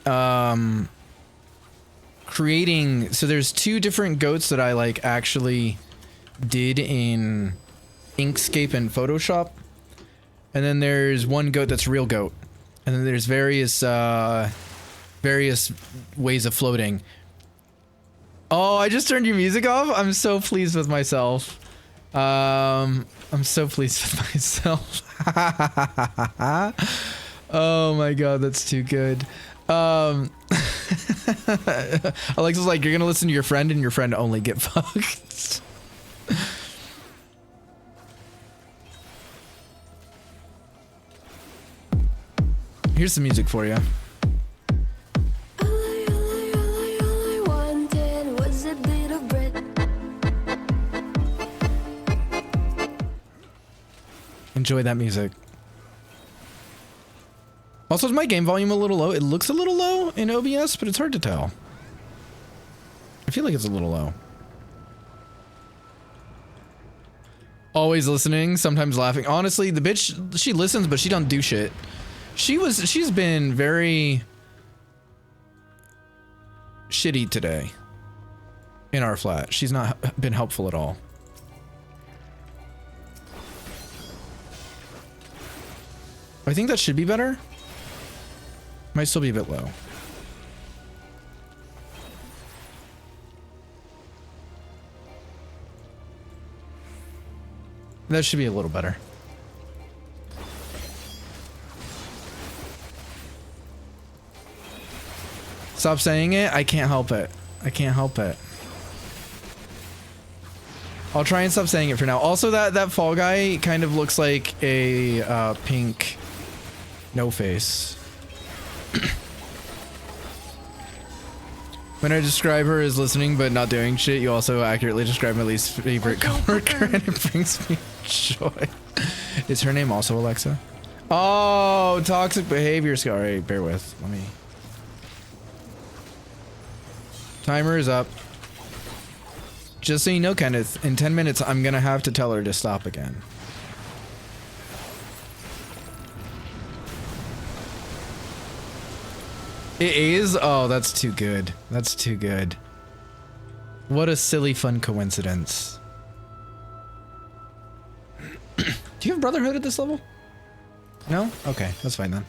creating... So there's two different goats that I like actually did in Inkscape and Photoshop. And then there's one goat that's real goat. And then there's various ways of floating. Oh, I just turned your music off? I'm so pleased with myself. I'm so pleased with myself. Oh my god, that's too good. Alexa's like, you're gonna listen to your friend and your friend only get fucked. Here's some music for you. Enjoy that music. Also, is my game volume a little low? It looks a little low in OBS, but it's hard to tell. I feel like it's a little low. Always listening, sometimes laughing. Honestly, the bitch, she listens, but she don't do shit. She's been very shitty today in our flat. She's not been helpful at all. I think that should be better. Might still be a bit low. That should be a little better. Stop saying it. I can't help it. I can't help it. I'll try and stop saying it for now. Also, that fall guy kind of looks like a pink no face. When I describe her as listening but not doing shit, you also accurately describe my least favorite coworker, and it brings me joy. Is her name also Alexa? Oh, toxic behavior. Sorry, bear with. Let me. Timer is up. Just so you know, Kenneth, in 10 minutes, I'm gonna have to tell her to stop again. It is? Oh, that's too good. That's too good. What a silly, fun coincidence. Do you have Brotherhood at this level? No? Okay, that's fine then.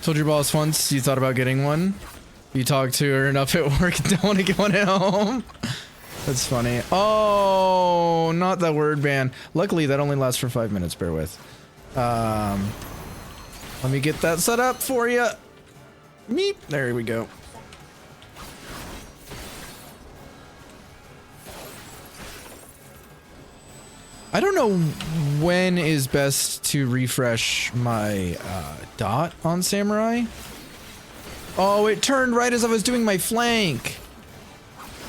Told your boss once you thought about getting one. You talked to her enough at work and don't want to get one at home. That's funny. Oh, not that word ban. Luckily, that only lasts for 5 minutes. Bear with. Let me get that set up for you. Meep. There we go. I don't know when is best to refresh my dot on Samurai. Oh, it turned right as I was doing my flank.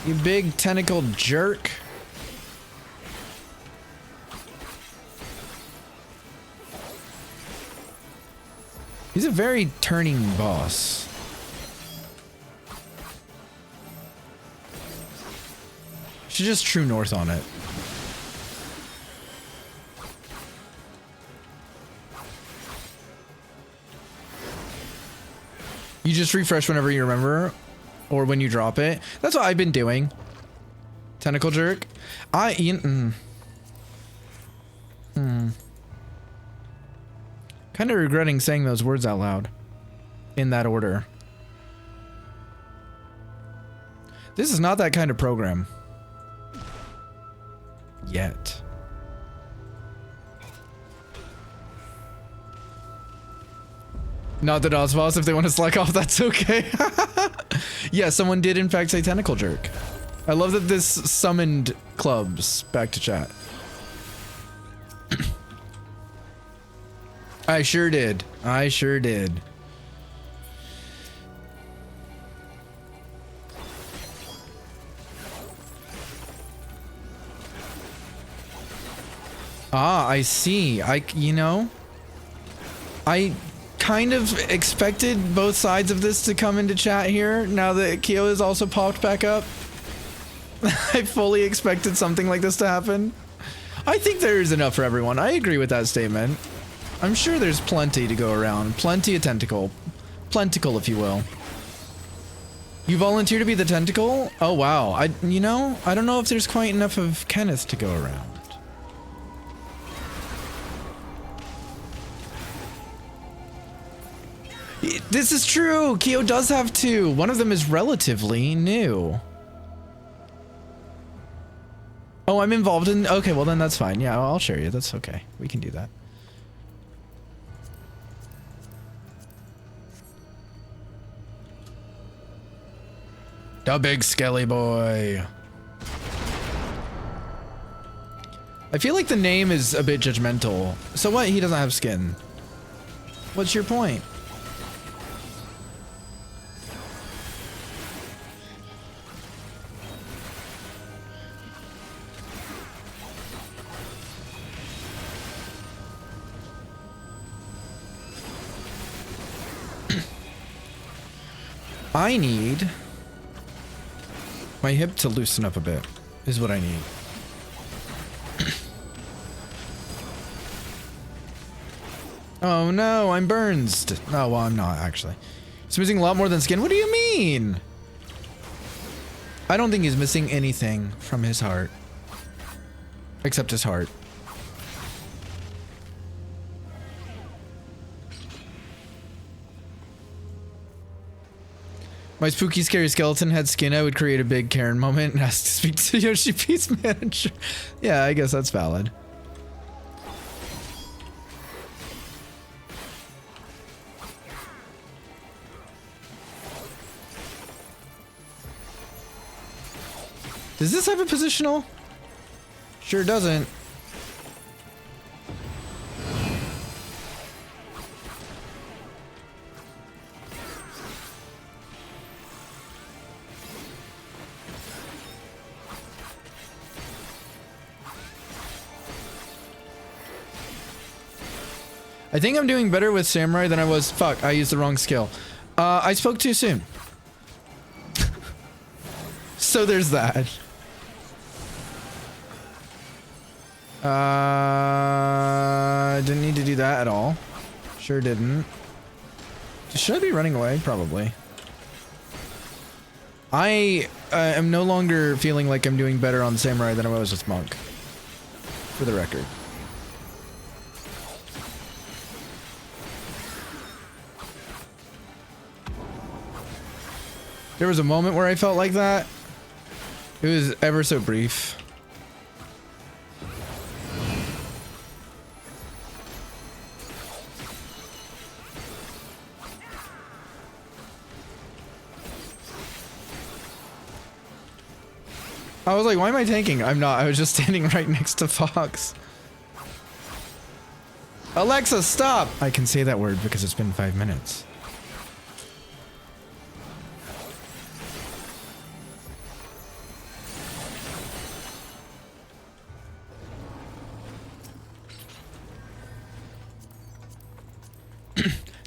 You big tentacled jerk. He's a very turning boss. Should just true north on it. You just refresh whenever you remember, or when you drop it. That's what I've been doing. Tentacle jerk. Kind of regretting saying those words out loud. In that order. This is not that kind of program. Yet. Not the DOS boss. If they want to slack off, that's okay. Yeah, someone did in fact say tentacle jerk. I love that this summoned clubs back to chat. I sure did. I sure did. Ah, I see. You know, I kind of expected both sides of this to come into chat here now that Kyo has also popped back up. I fully expected something like this to happen. I think there's enough for everyone. I agree with that statement. I'm sure there's plenty to go around. Plenty of tentacle. Plenticle, if you will. You volunteer to be the tentacle? Oh, wow. You know, I don't know if there's quite enough of Kenneth to go around. This is true. Kyo does have two. One of them is relatively new. Oh, I'm involved in... Okay, well then that's fine. Yeah, I'll share you. That's okay. We can do that. The big skelly boy. I feel like the name is a bit judgmental. So what? He doesn't have skin. What's your point? I need my hip to loosen up a bit, is what I need. Oh no, I'm burned. Oh, well, I'm not actually. He's missing a lot more than skin. What do you mean? I don't think he's missing anything from his heart. Except his heart. My spooky scary skeleton had skin, I would create a big Karen moment and ask to speak to Yoshi P's manager. Yeah, I guess that's valid. Does this have a positional? Sure doesn't. I think I'm doing better with Samurai than I was. Fuck, I used the wrong skill. I spoke too soon. So there's that. Didn't need to do that at all. Sure didn't. Should I be running away? Probably. I am no longer feeling like I'm doing better on Samurai than I was with Monk. For the record. There was a moment where I felt like that. It was ever so brief. I was like, why am I tanking? I'm not. I was just standing right next to Fox. Alexa, stop! I can say that word because it's been 5 minutes.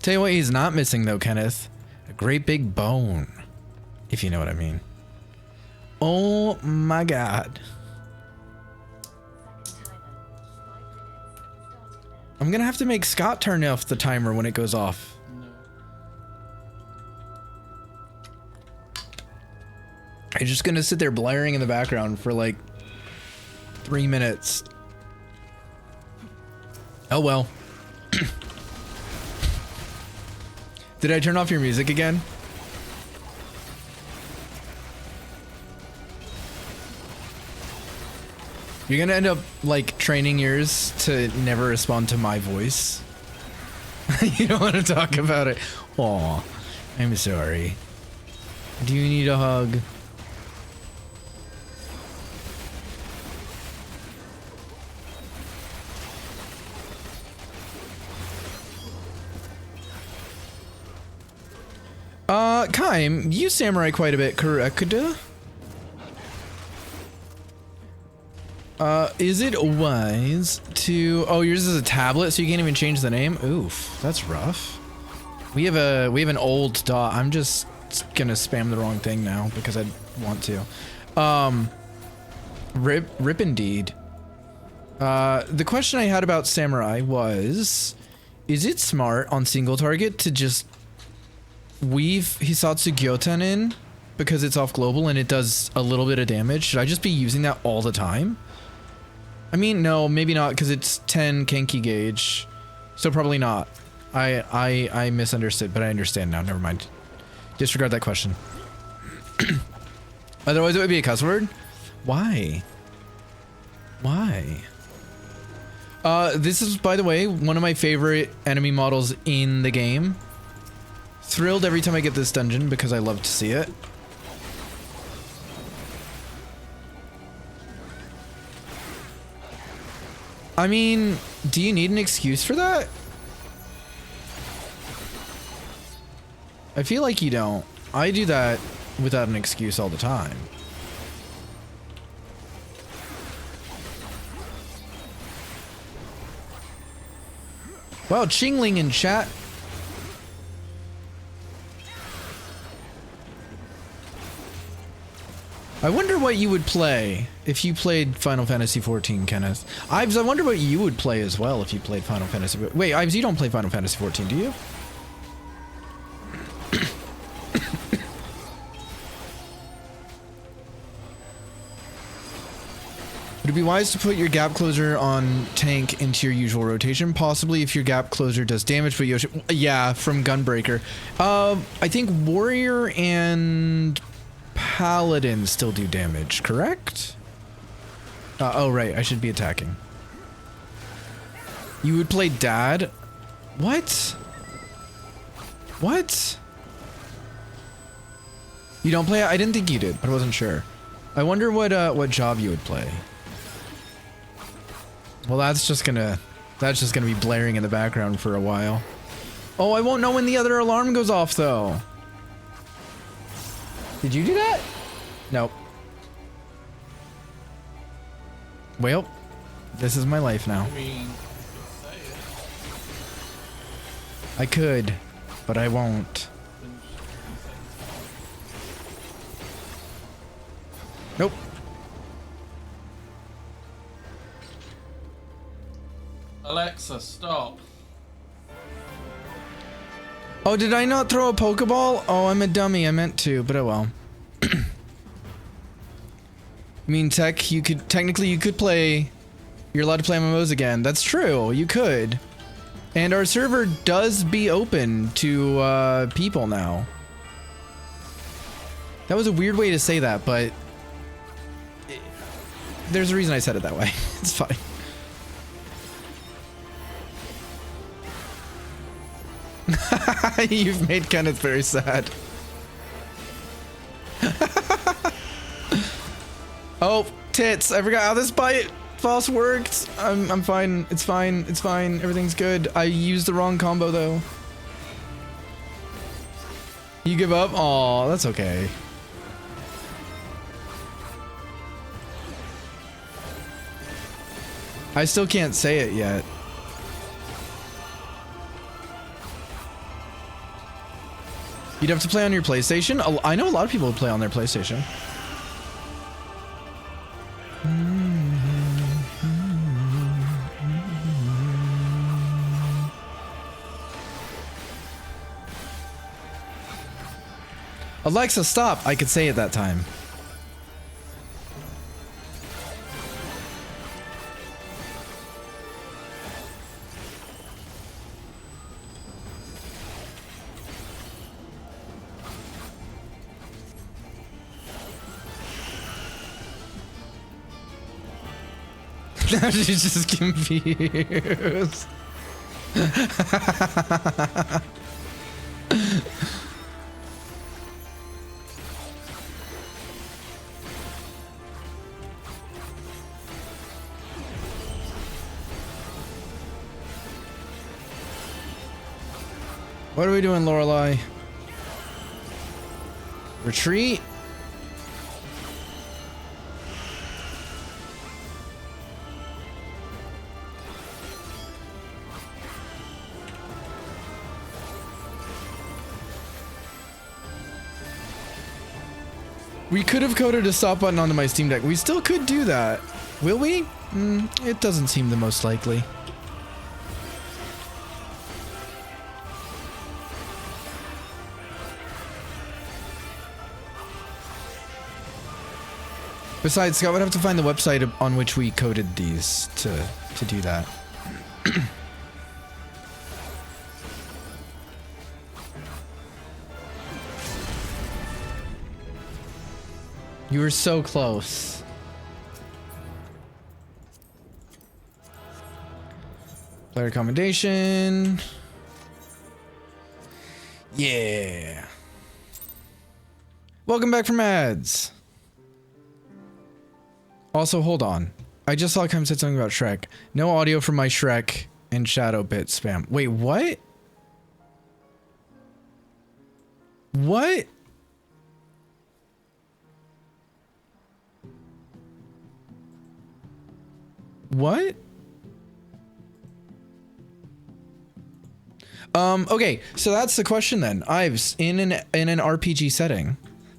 Tell you what he's not missing though, Kenneth. A great big bone. If you know what I mean. Oh my god. I'm gonna have to make Scott turn off the timer when it goes off. No. I'm just gonna sit there blaring in the background for like 3 minutes. Oh well. Did I turn off your music again? You're gonna end up like training yours to never respond to my voice. You don't want to talk about it. Aw, I'm sorry. Do you need a hug? Kaim, you samurai quite a bit, correct? Is it wise to... Oh, yours is a tablet, so you can't even change the name? Oof, that's rough. We have an old dot. I'm just gonna spam the wrong thing now because I want to. Rip indeed. The question I had about samurai was, is it smart on single target to just weave Hisatsu Gyoten in because it's off global and it does a little bit of damage? Should I just be using that all the time? I mean, no, maybe not because it's 10 Kenki gauge, so probably not. I misunderstood, but I understand now. Never mind. Disregard that question. Otherwise, it would be a cuss word. Why? Why? This is, by the way, one of my favorite enemy models in the game. Thrilled every time I get this dungeon because I love to see it. I mean, do you need an excuse for that? I feel like you don't. I do that without an excuse all the time. Wow, Chingling in chat. I wonder what you would play if you played Final Fantasy XIV, Kenneth. Ives, I wonder what you would play as well if you played Final Fantasy. Wait, Ives, you don't play Final Fantasy XIV, do you? Would it be wise to put your gap closer on tank into your usual rotation? Possibly if your gap closer does damage, but Yoshi... Yeah, from Gunbreaker. I think Warrior and Paladin still do damage, correct? Oh, right, I should be attacking. You would play Dad? What? What? You don't play? I didn't think you did, but I wasn't sure. I wonder what job you would play. Well, that's just gonna be blaring in the background for a while. Oh, I won't know when the other alarm goes off, though. Did you do that? Nope. Well, this is my life now. I mean, say it. I could, but I won't. Nope. Alexa, stop. Oh, did I not throw a Pokeball? Oh, I'm a dummy. I meant to, but oh well. I mean, technically you could play, you're allowed to play MMOs again. That's true. You could. And our server does be open to people now. That was a weird way to say that, but there's a reason I said it that way. It's fine. You've made Kenneth very sad. Oh, tits. I forgot how this bite false worked. I'm fine. It's fine. It's fine. Everything's good. I used the wrong combo though. You give up? Aw, that's okay. I still can't say it yet. You'd have to play on your PlayStation? I know a lot of people who play on their PlayStation. Alexa, stop! I could say it that time. Now she's just confused. What are we doing, Lorelei? Retreat? We could have coded a stop button onto my Steam Deck. We still could do that. Will we? It doesn't seem the most likely. Besides, Scott would have to find the website on which we coded these to do that. You were so close. Player accommodation. Yeah. Welcome back from ads. Also, hold on. I just saw Cam said something about Shrek. No audio from my Shrek and Shadow bit spam. Wait, what? What? What? Okay, so that's the question then. Ives, in an RPG setting,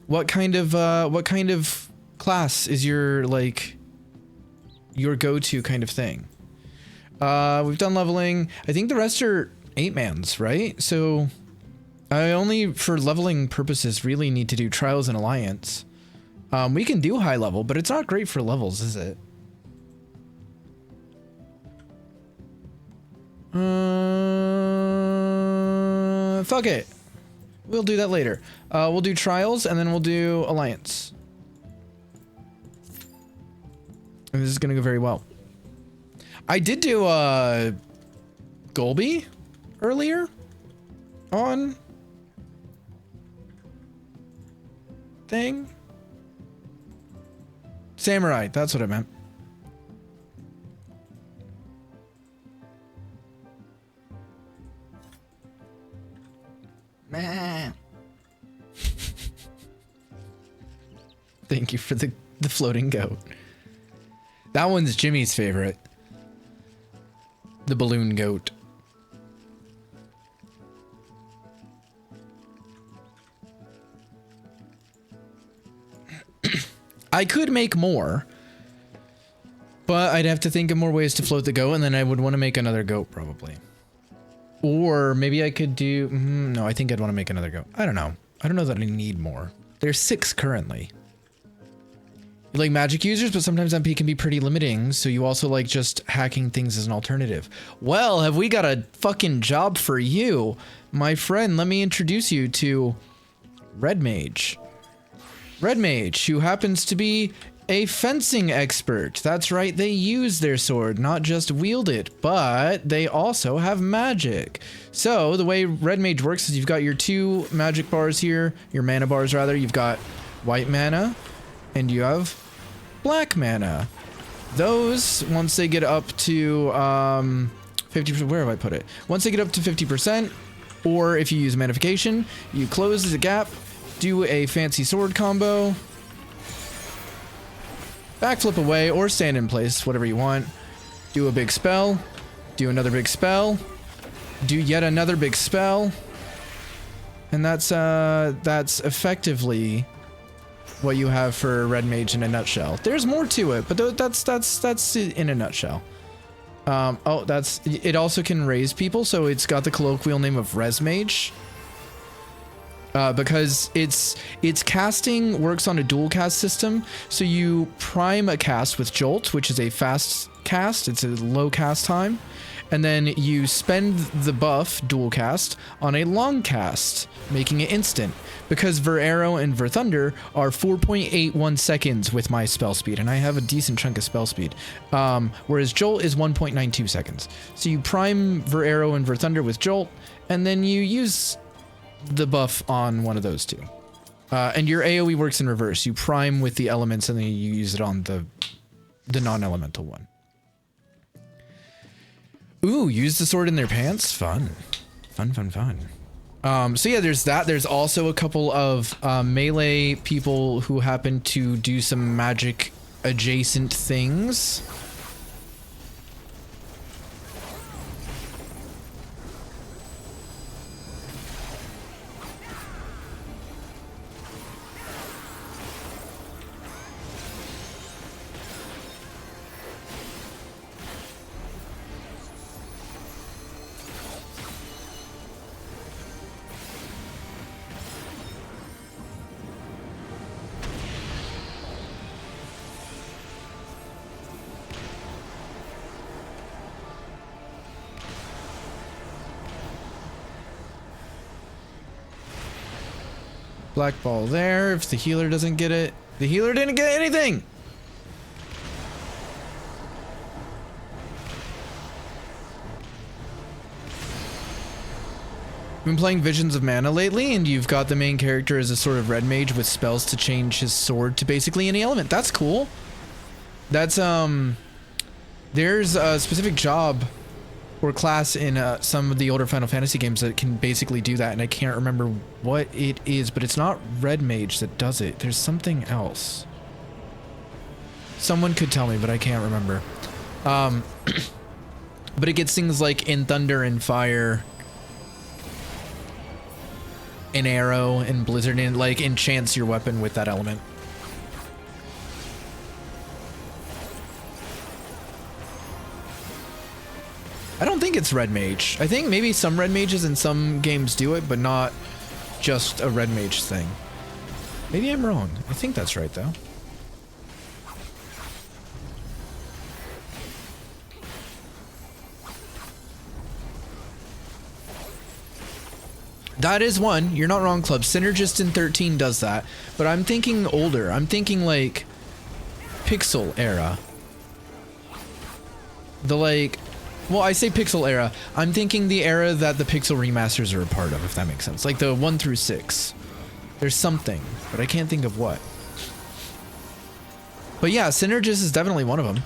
what kind of class is your like your go-to kind of thing? We've done leveling. I think the rest are 8-mans, right? So I only for leveling purposes really need to do Trials and Alliance. We can do high level, but it's not great for levels, is it? Fuck it. We'll do that later. We'll do Trials and then we'll do Alliance. And this is gonna go very well. I did do Golby earlier on thing. Samurai, that's what I meant. Thank you for the floating goat. That one's Jimmy's favorite. The balloon goat. I could make more, but I'd have to think of more ways to float the goat, and then I would want to make another goat probably. Or maybe I could do, no, I think I'd want to make another goat. I don't know. I don't know that I need more. There's 6 currently. You like magic users, but sometimes MP can be pretty limiting, so you also like just hacking things as an alternative. Well, have we got a fucking job for you? My friend, let me introduce you to Red Mage. Red Mage, who happens to be a fencing expert. That's right, they use their sword, not just wield it, but they also have magic. So the way Red Mage works is you've got your 2 magic bars here, your mana bars rather. You've got white mana and you have black mana. Those, once they get up to 50%, where have I put it? Once they get up to 50%, or if you use manification, you close the gap, do a fancy sword combo, backflip away or stand in place, whatever you want. Do a big spell, do another big spell, do yet another big spell, and that's effectively what you have for Red Mage in a nutshell. There's more to it, but that's in a nutshell. Oh, it also can raise people, so it's got the colloquial name of Res Mage. Because its casting works on a dual cast system, so you prime a cast with Jolt, which is a fast cast, it's a low cast time, and then you spend the buff dual cast on a long cast, making it instant, because Ver Arrow and Ver Thunder are 4.81 seconds with my spell speed, and I have a decent chunk of spell speed, whereas Jolt is 1.92 seconds. So you prime Ver Arrow and Ver Thunder with Jolt, and then you use the buff on one of those 2. And your AoE works in reverse. You prime with the elements and then you use it on the non-elemental one. Ooh, use the sword in their pants? Fun. So yeah, there's that. There's also a couple of melee people who happen to do some magic adjacent things. Black ball there if the healer doesn't get it. The healer didn't get anything. I've been playing Visions of Mana lately, and you've got the main character as a sort of red mage with spells to change his sword to basically any element. That's cool. That's, there's a specific job or class in some of the older Final Fantasy games that can basically do that, and I can't remember what it is, but it's not red mage that does it. There's something else. Someone could tell me, but I can't remember. But it gets things like in Thunder and Fire, an arrow, and Blizzard, and like enchants your weapon with that element. I don't think it's red mage. I think maybe some red mages in some games do it, but not just a red mage thing. Maybe I'm wrong. I think that's right though. That is one. You're not wrong, Club. Synergist in 13 does that. But I'm thinking older. I'm thinking like Pixel era. The like, well, I say Pixel era. I'm thinking the era that the Pixel remasters are a part of, if that makes sense. Like the 1 through 6. There's something, but I can't think of what. But yeah, Synergist is definitely one of them.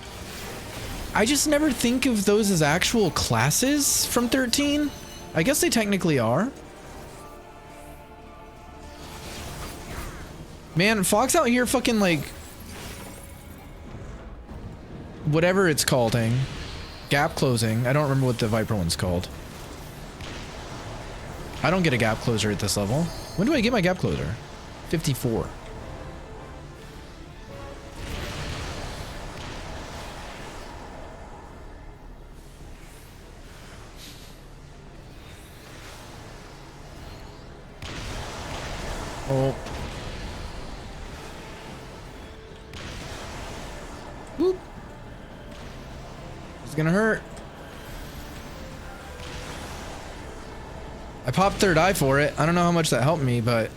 I just never think of those as actual classes from 13. I guess they technically are. Man, Fox out here fucking like whatever it's called, gap closing. I don't remember what the Viper one's called. I don't get a gap closer at this level. When do I get my gap closer? 54. Oh. Boop. It's gonna hurt. I popped third eye for it. I don't know how much that helped me, but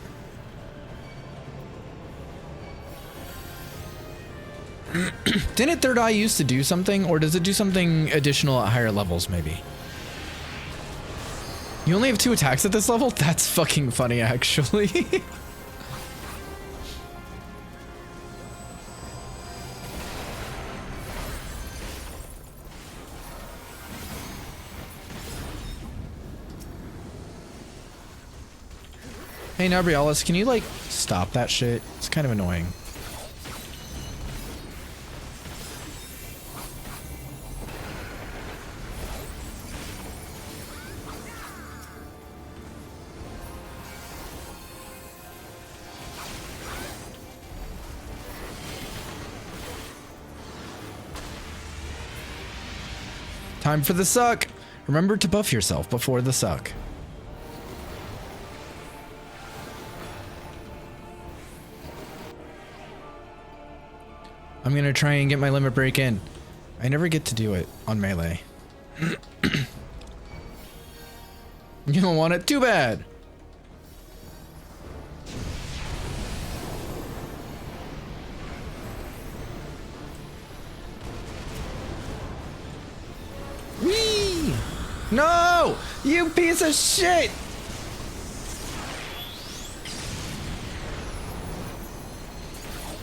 didn't third eye used to do something, or does it do something additional at higher levels maybe? You only have 2 attacks at this level? That's fucking funny actually. Hey, Nabrialis, can you, like, stop that shit? It's kind of annoying. Time for the suck! Remember to buff yourself before the suck. I'm gonna try and get my limit break in. I never get to do it on melee. You don't want it? Too bad! Whee! No! You piece of shit!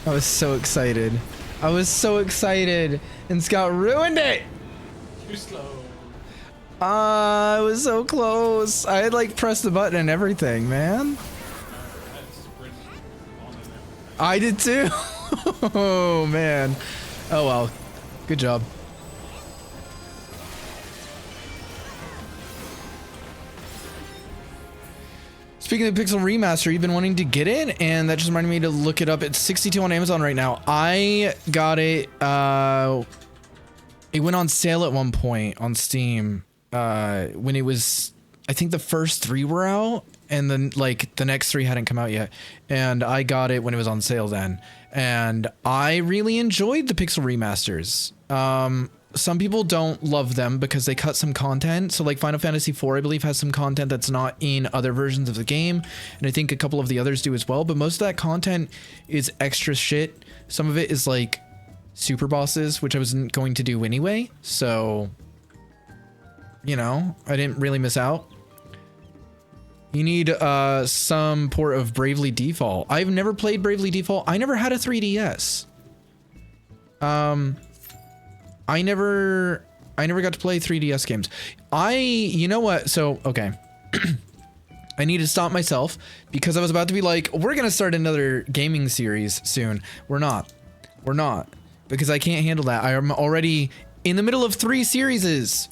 I was so excited. I was so excited, and Scout ruined it! Too slow. I was so close. I had like pressed the button and everything, man. I did too. Oh man. Oh well. Good job. Speaking of Pixel Remaster, you've been wanting to get it, and that just reminded me to look it up. It's 62 on Amazon right now. I got it, it went on sale at one point on Steam, when it was, I think the first 3 were out, and then, like, the next 3 hadn't come out yet, and I got it when it was on sale then, and I really enjoyed the Pixel Remasters. some people don't love them because they cut some content. So like Final Fantasy IV, I believe, has some content that's not in other versions of the game. And I think a couple of the others do as well. But most of that content is extra shit. Some of it is like super bosses, which I wasn't going to do anyway. So, you know, I didn't really miss out. You need some port of Bravely Default. I've never played Bravely Default. I never had a 3DS. I never got to play 3DS games. You know what? So, okay. I need to stop myself because I was about to be like, we're going to start another gaming series soon. We're not because I can't handle that. I am already in the middle of 3 series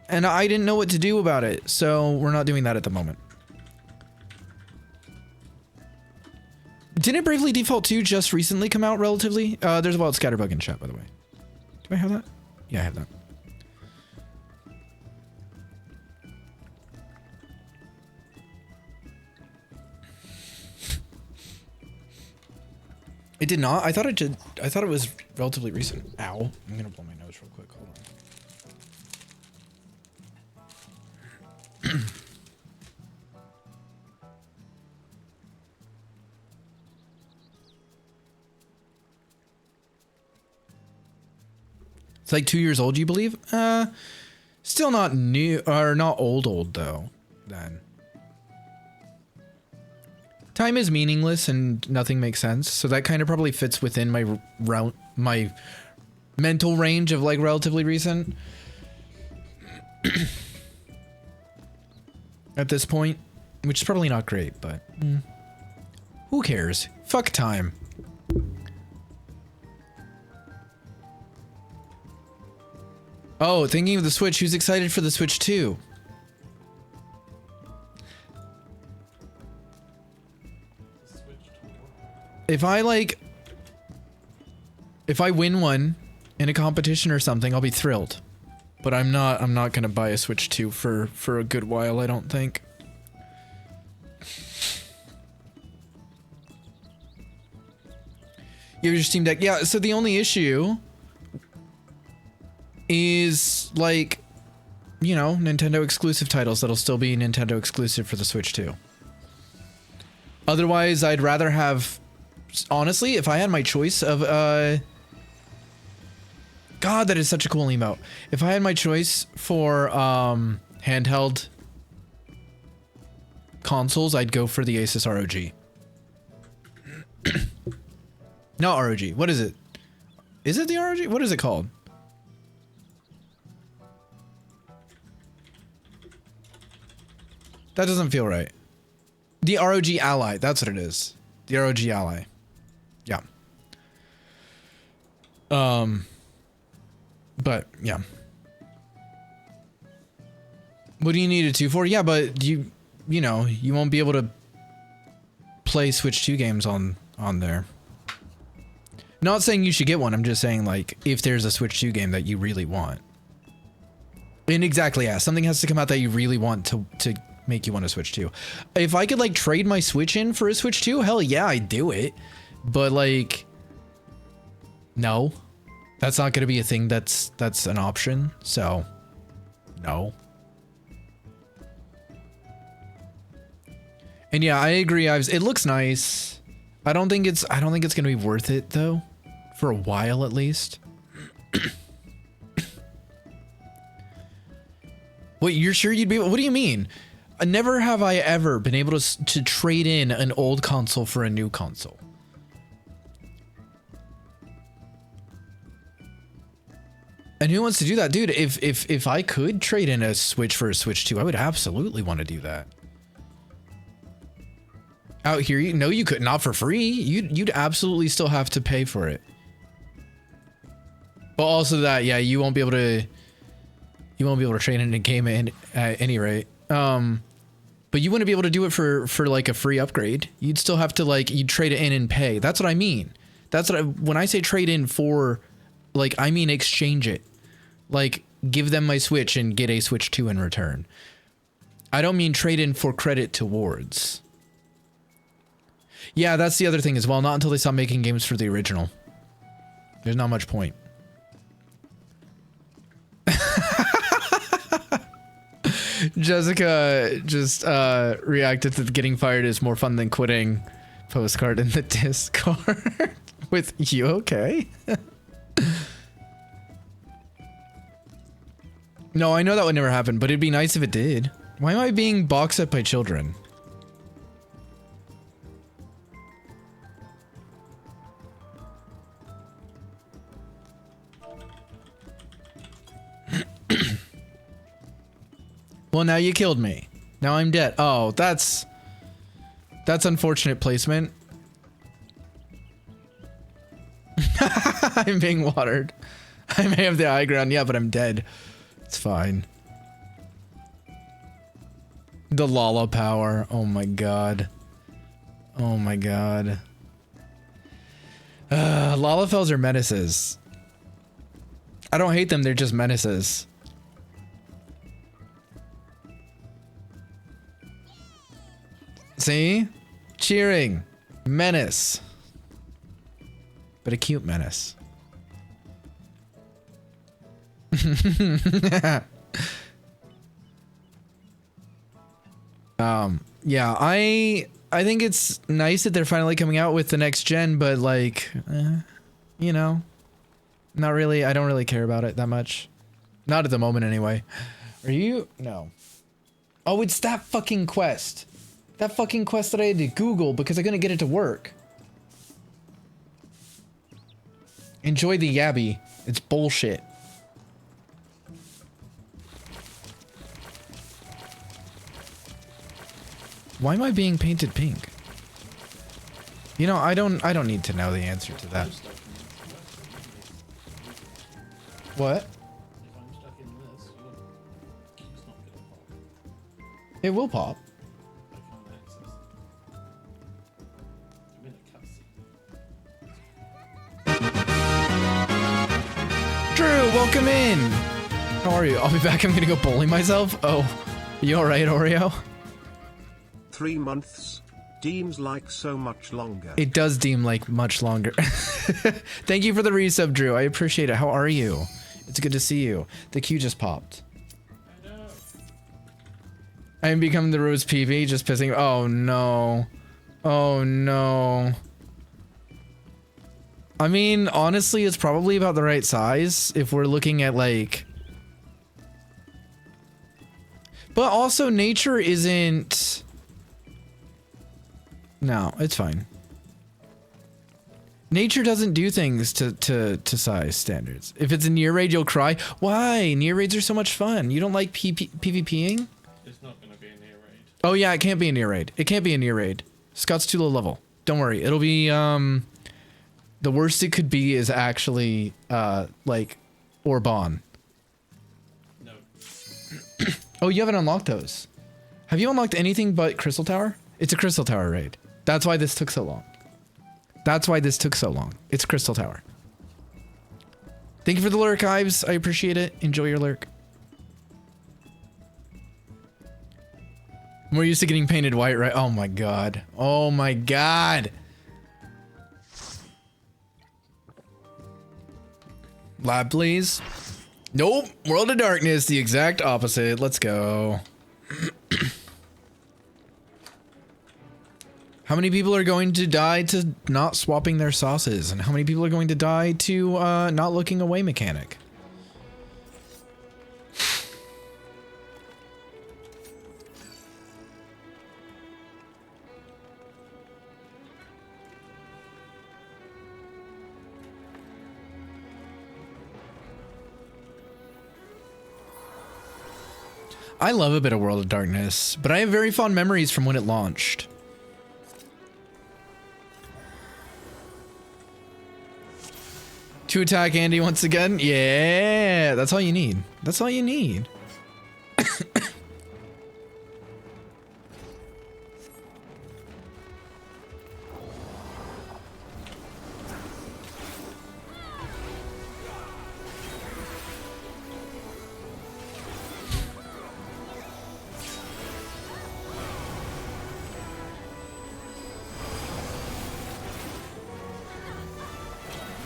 and I didn't know what to do about it. So we're not doing that at the moment. Didn't Bravely Default 2 just recently come out relatively? There's a wild scatterbug in chat, by the way. Do I have that? Yeah, I have that. It did not. I thought it was relatively recent. Ow. I'm gonna blow my nose real quick. Hold on. It's like 2 years old, you believe? Still not new, or not old though, then. Time is meaningless and nothing makes sense, so that kind of probably fits within my mental range of like relatively recent. At this point, which is probably not great, but who cares? Fuck time. Oh, thinking of the Switch, who's excited for the Switch 2? If I win one in a competition or something, I'll be thrilled. But I'm not gonna buy a Switch 2 for a good while, I don't think. You have your Steam Deck. Yeah, so the only issue is like, you know, Nintendo exclusive titles that'll still be Nintendo exclusive for the Switch 2. Otherwise, I'd rather have, honestly, if I had my choice of God, that is such a cool emote. If I had my choice for handheld consoles, I'd go for the Asus ROG. Not ROG. What is it? Is it the ROG? What is it called? That doesn't feel right. The ROG Ally. That's what it is. The ROG Ally. Yeah. But yeah. What do you need a 2 for? Yeah, but you know, you won't be able to play Switch 2 games on there. Not saying you should get one. I'm just saying, like, if there's a Switch 2 game that you really want. And exactly, yeah. Something has to come out that you really want to make you want to Switch 2. If I could like trade my Switch in for a Switch 2, hell yeah, I'd do it. But like, no, that's not going to be a thing that's an option. So no. And yeah, I agree. It looks nice. I don't think it's going to be worth it though, for a while at least. Wait, you're sure you'd be able, what do you mean? Never have I ever been able to trade in an old console for a new console. And who wants to do that? Dude, if I could trade in a Switch for a Switch 2, I would absolutely want to do that. Out here, you could not for free. You'd absolutely still have to pay for it. But also that, yeah, you won't be able to trade in a game at any rate. But you wouldn't be able to do it for like a free upgrade. You'd still have to like, you'd trade it in and pay. That's what I mean. That's what when I say trade in for, like, I mean exchange it. Like, give them my Switch and get a Switch 2 in return. I don't mean trade in for credit towards. Yeah, that's the other thing as well. Not until they stop making games for the original. There's not much point. Jessica just reacted to getting fired is more fun than quitting. Postcard in the Discord. With you okay? No, I know that would never happen, but it'd be nice if it did. Why am I being boxed up by children? Well, now you killed me. Now I'm dead. Oh, that's unfortunate placement. I'm being watered. I may have the high ground, yeah, but I'm dead. It's fine. The Lala power. Oh my god. Oh my god. Lalafells are menaces. I don't hate them, they're just menaces. See? Cheering. Menace. But a cute menace. Yeah, I think it's nice that they're finally coming out with the next gen, but like, you know, not really. I don't really care about it that much. Not at the moment anyway. Are you? No. Oh, it's that fucking quest. That fucking quest that I had to Google because I couldn't get it to work. Enjoy the yabby. It's bullshit. Why am I being painted pink? You know, I don't need to know the answer to that. What? If I'm stuck in this, it's not gonna pop. It will pop. I can't access it. I'm in a cutscene. Drew, welcome in! How are you? I'll be back. I'm gonna go bully myself. Oh, you alright, Oreo? 3 months. Deems like so much longer. It does deem like much longer. Thank you for the resub, Drew. I appreciate it. How are you? It's good to see you. The queue just popped. I know. I am becoming the Rose PV, just pissing. Oh no. Oh no. I mean, honestly, it's probably about the right size if we're looking at like... But also, nature isn't... No, it's fine. Nature doesn't do things to size standards. If it's a near raid, you'll cry. Why? Near raids are so much fun. You don't like PvPing? It's not gonna be a near raid. Oh yeah, it can't be a near raid. It can't be a near raid. Scott's too low level. Don't worry. It'll be, the worst it could be is actually, like, Orban. No. Oh, you haven't unlocked those. Have you unlocked anything but Crystal Tower? It's a Crystal Tower raid. That's why this took so long. That's why this took so long. It's Crystal Tower. Thank you for the lurk, Ives. I appreciate it. Enjoy your lurk. We're used to getting painted white, right? Oh my god. Oh my god. Lab, please. Nope. World of Darkness, the exact opposite. Let's go. How many people are going to die to not swapping their sauces? And how many people are going to die to not looking away mechanic? I love a bit of World of Darkness, but I have very fond memories from when it launched. To attack Andy once again? Yeah, that's all you need. That's all you need.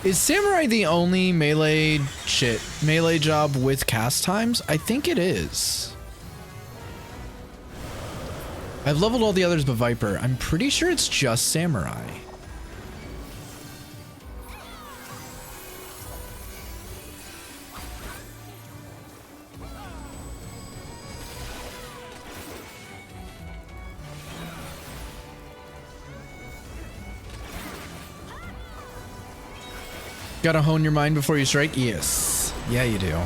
Is Samurai the only melee job with cast times? I think it is. I've leveled all the others but Viper. I'm pretty sure it's just Samurai. Gotta hone your mind before you strike? Yes. Yeah, you do.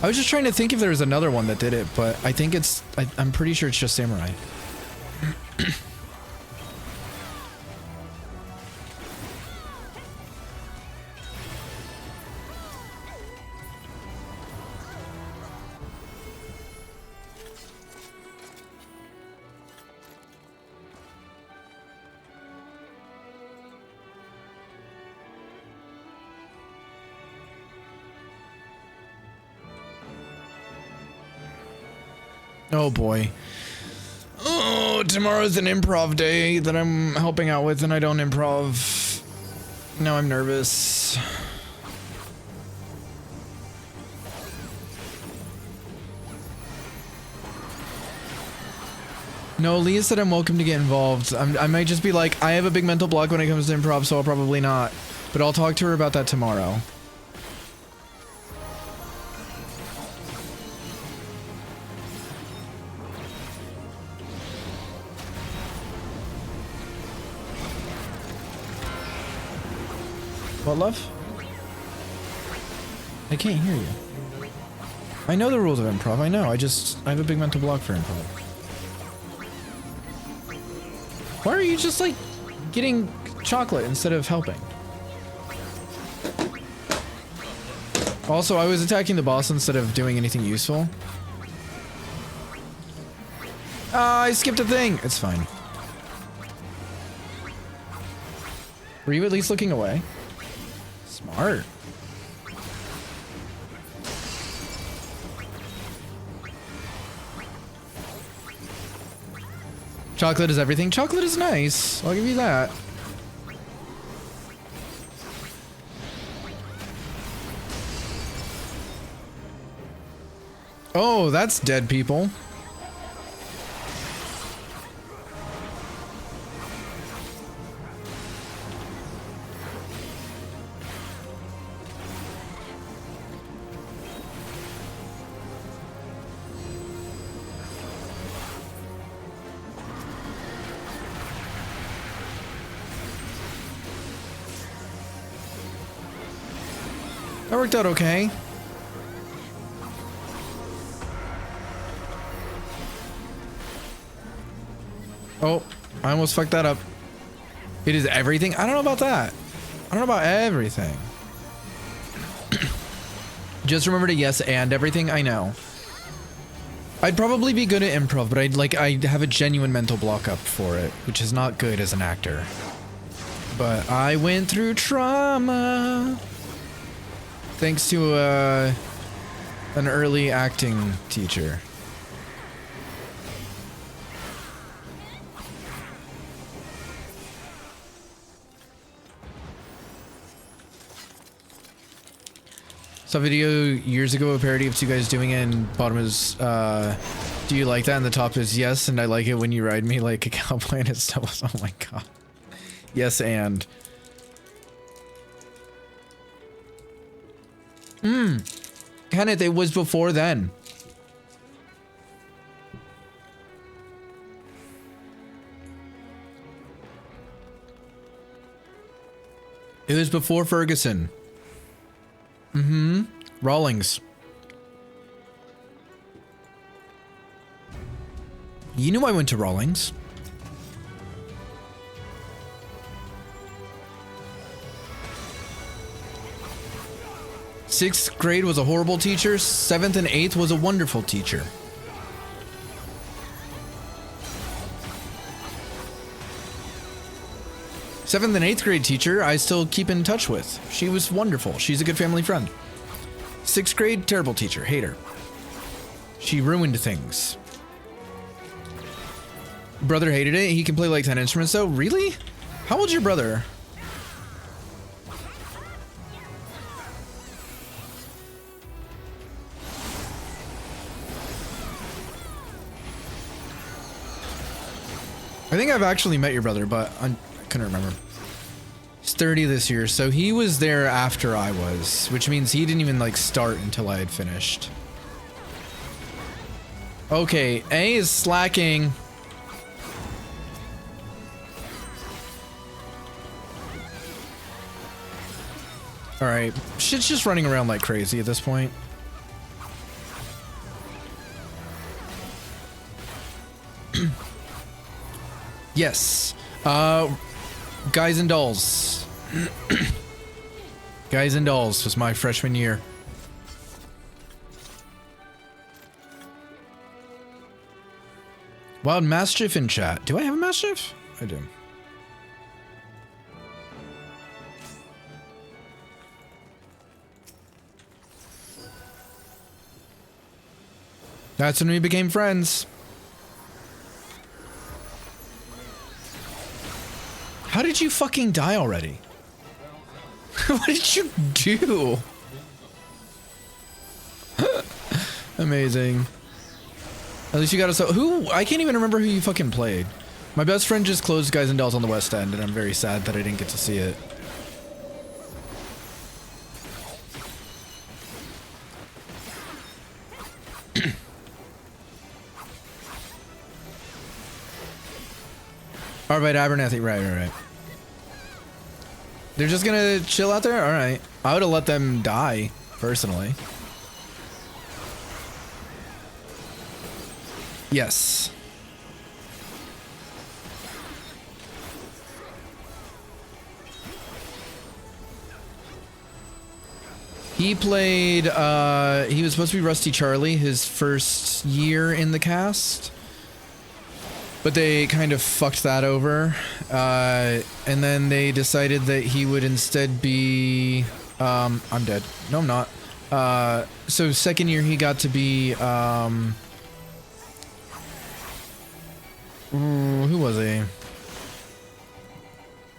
I was just trying to think if there was another one that did it, but I think it's... I'm pretty sure it's just Samurai. Oh boy. Oh, tomorrow's an improv day that I'm helping out with and I don't improv. Now I'm nervous. No, Leah said I'm welcome to get involved. I might just be like, I have a big mental block when it comes to improv, so I'll probably not. But I'll talk to her about that tomorrow. What, love? I can't hear you. I know the rules of improv, I know. I have a big mental block for improv. Why are you just, like, getting chocolate instead of helping? Also, I was attacking the boss instead of doing anything useful. I skipped a thing! It's fine. Were you at least looking away? Smart. Chocolate is everything. Chocolate is nice. I'll give you that. Oh, that's dead people. That worked out okay. Oh, I almost fucked that up. It is everything? I don't know about that. I don't know about everything. Just remember to yes and everything. I know. I'd probably be good at improv, but I'd have a genuine mental block up for it, which is not good as an actor. But I went through trauma. Thanks to an early acting teacher. Saw a video years ago, a parody of two guys doing it, and bottom is, do you like that? And the top is yes, and I like it when you ride me like a cowboy, and it's still, oh my god. Yes, and. Kenneth, it was before then. It was before Ferguson. Rawlings. You knew I went to Rawlings. Sixth grade was a horrible teacher. 7th and 8th was a wonderful teacher. Seventh and 8th grade teacher, I still keep in touch with. She was wonderful. She's a good family friend. 6th grade, terrible teacher. Hate her. She ruined things. Brother hated it. He can play like 10 instruments though. Really? How old's your brother? I think I've actually met your brother, but I couldn't remember. He's 30 this year, so he was there after I was, which means he didn't even like start until I had finished. Okay, A is slacking. Alright, shit's just running around like crazy at this point. Yes. Guys and Dolls. Guys and Dolls was my freshman year. Wild Mastiff in chat. Do I have a Mastiff? I do. That's when we became friends. How did you fucking die already? What did you do? Amazing. At least you got us. Who? I can't even remember who you fucking played. My best friend just closed Guys and Dolls on the West End, and I'm very sad that I didn't get to see it. Alright, Abernathy. Right. They're just gonna chill out there? Alright. I would have let them die, personally. Yes. He played, he was supposed to be Rusty Charlie his first year in the cast. But they kind of fucked that over. And then they decided that he would instead be, I'm dead. No, I'm not. So second year he got to be, who was he?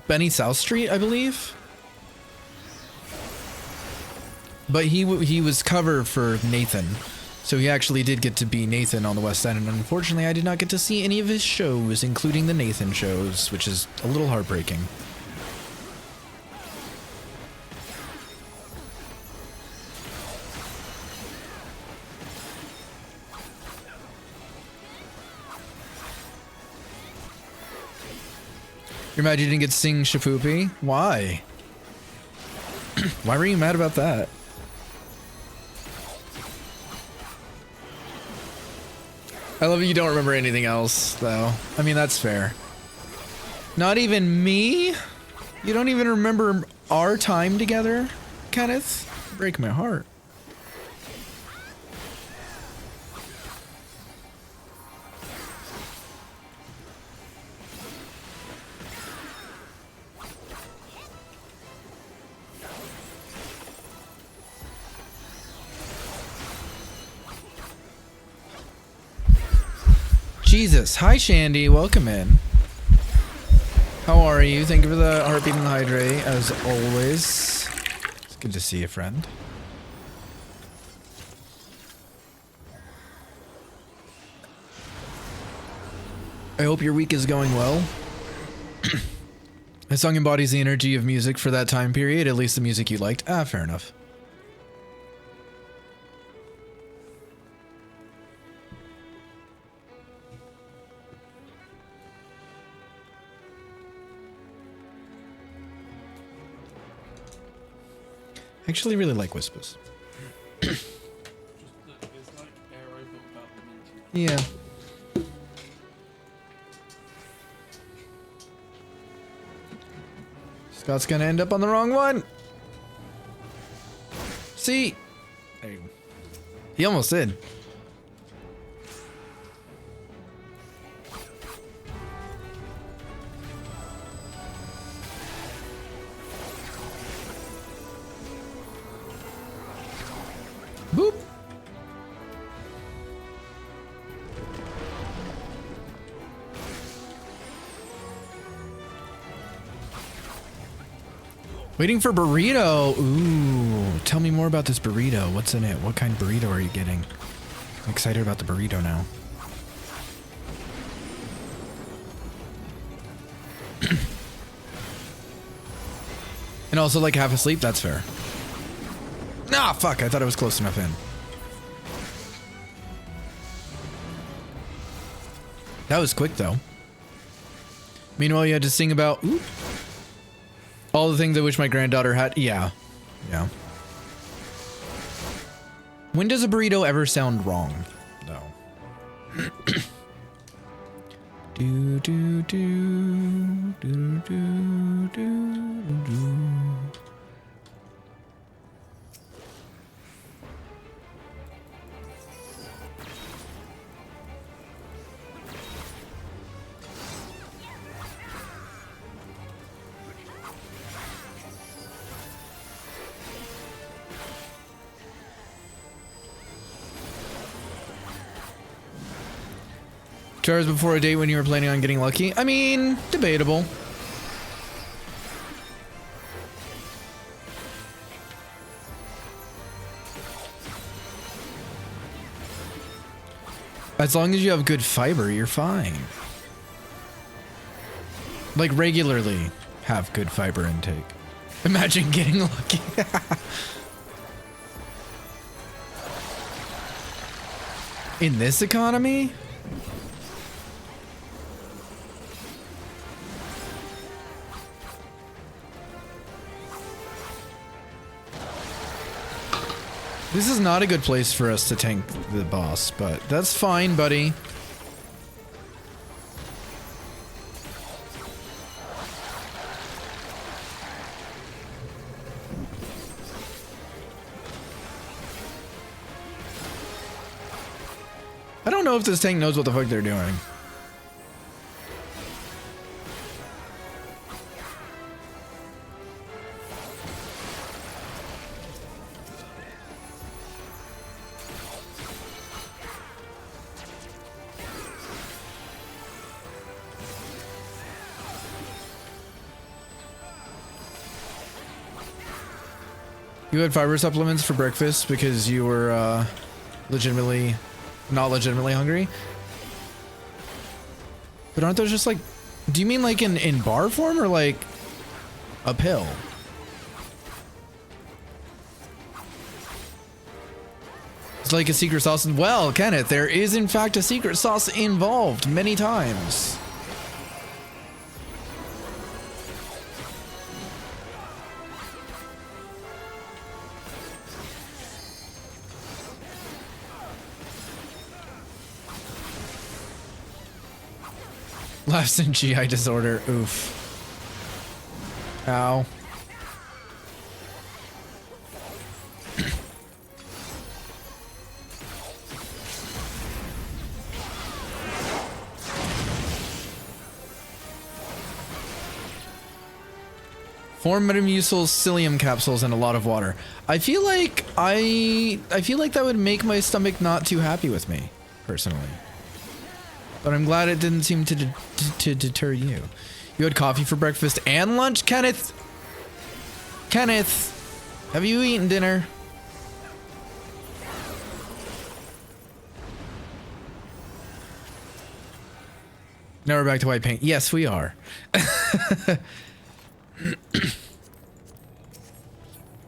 Benny South Street, I believe. But he was cover for Nathan. So he actually did get to be Nathan on the West End, and unfortunately I did not get to see any of his shows, including the Nathan shows, which is a little heartbreaking. You're mad you didn't get to sing Shapoopy? Why? Why were you mad about that? I love that you don't remember anything else, though. I mean, that's fair. Not even me? You don't even remember our time together, Kenneth? Break my heart. Jesus. Hi, Shandy. Welcome in. How are you? Thank you for the heartbeat and the hydrate, as always. It's good to see you, friend. I hope your week is going well. The song embodies the energy of music for that time period, at least the music you liked. Ah, fair enough. I actually really like Whispers. Just that it's like Arrow, but without the minty. Yeah. Scott's gonna end up on the wrong one. See? There you go. He almost did. Boop. Waiting for burrito. Ooh, tell me more about this burrito. What's in it? What kind of burrito are you getting? I'm excited about the burrito now. And also like half asleep, that's fair. Ah, fuck, I thought I was close enough in. That was quick though. Meanwhile, you had to sing about all the things I wish my granddaughter had. Yeah. Yeah. When does a burrito ever sound wrong? No. do do do do do do do. Two hours before a date when you were planning on getting lucky? I mean, debatable. As long as you have good fiber, you're fine. Like regularly have good fiber intake. Imagine getting lucky. In this economy? This is not a good place for us to tank the boss, but that's fine, buddy. I don't know if this tank knows what the fuck they're doing. You had fiber supplements for breakfast because you were not legitimately hungry? But aren't those just like, do you mean like in bar form or like a pill? It's like a secret sauce. Well, Kenneth, there is in fact a secret sauce involved many times. Laughs in GI disorder. Oof. Ow. Four Metamucil psyllium capsules and a lot of water. I feel like that would make my stomach not too happy with me, personally. But I'm glad it didn't seem to deter you. You had coffee for breakfast and lunch, Kenneth? Kenneth, have you eaten dinner? Now we're back to white paint. Yes, we are.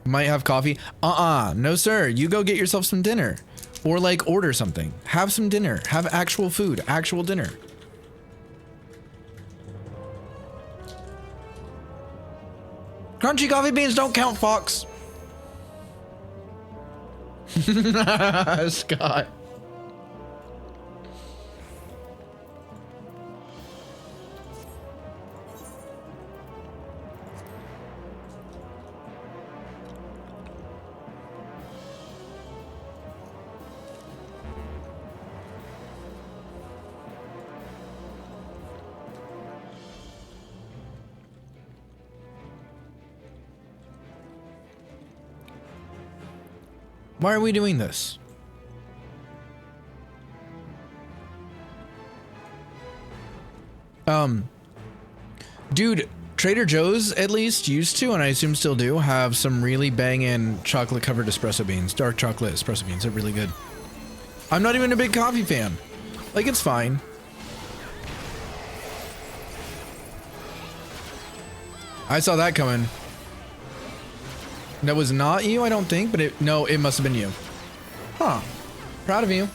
Might have coffee. No sir, you go get yourself some dinner. Or like order something. Have some dinner. Have actual food. Actual dinner. Crunchy coffee beans don't count, Fox. Scott. Why are we doing this? Dude, Trader Joe's at least used to, and I assume still do, have some really banging chocolate covered espresso beans. Dark chocolate espresso beans. They're really good. I'm not even a big coffee fan. Like, it's fine. I saw that coming. That was not you, I don't think, but no, it must have been you. Huh. Proud of you.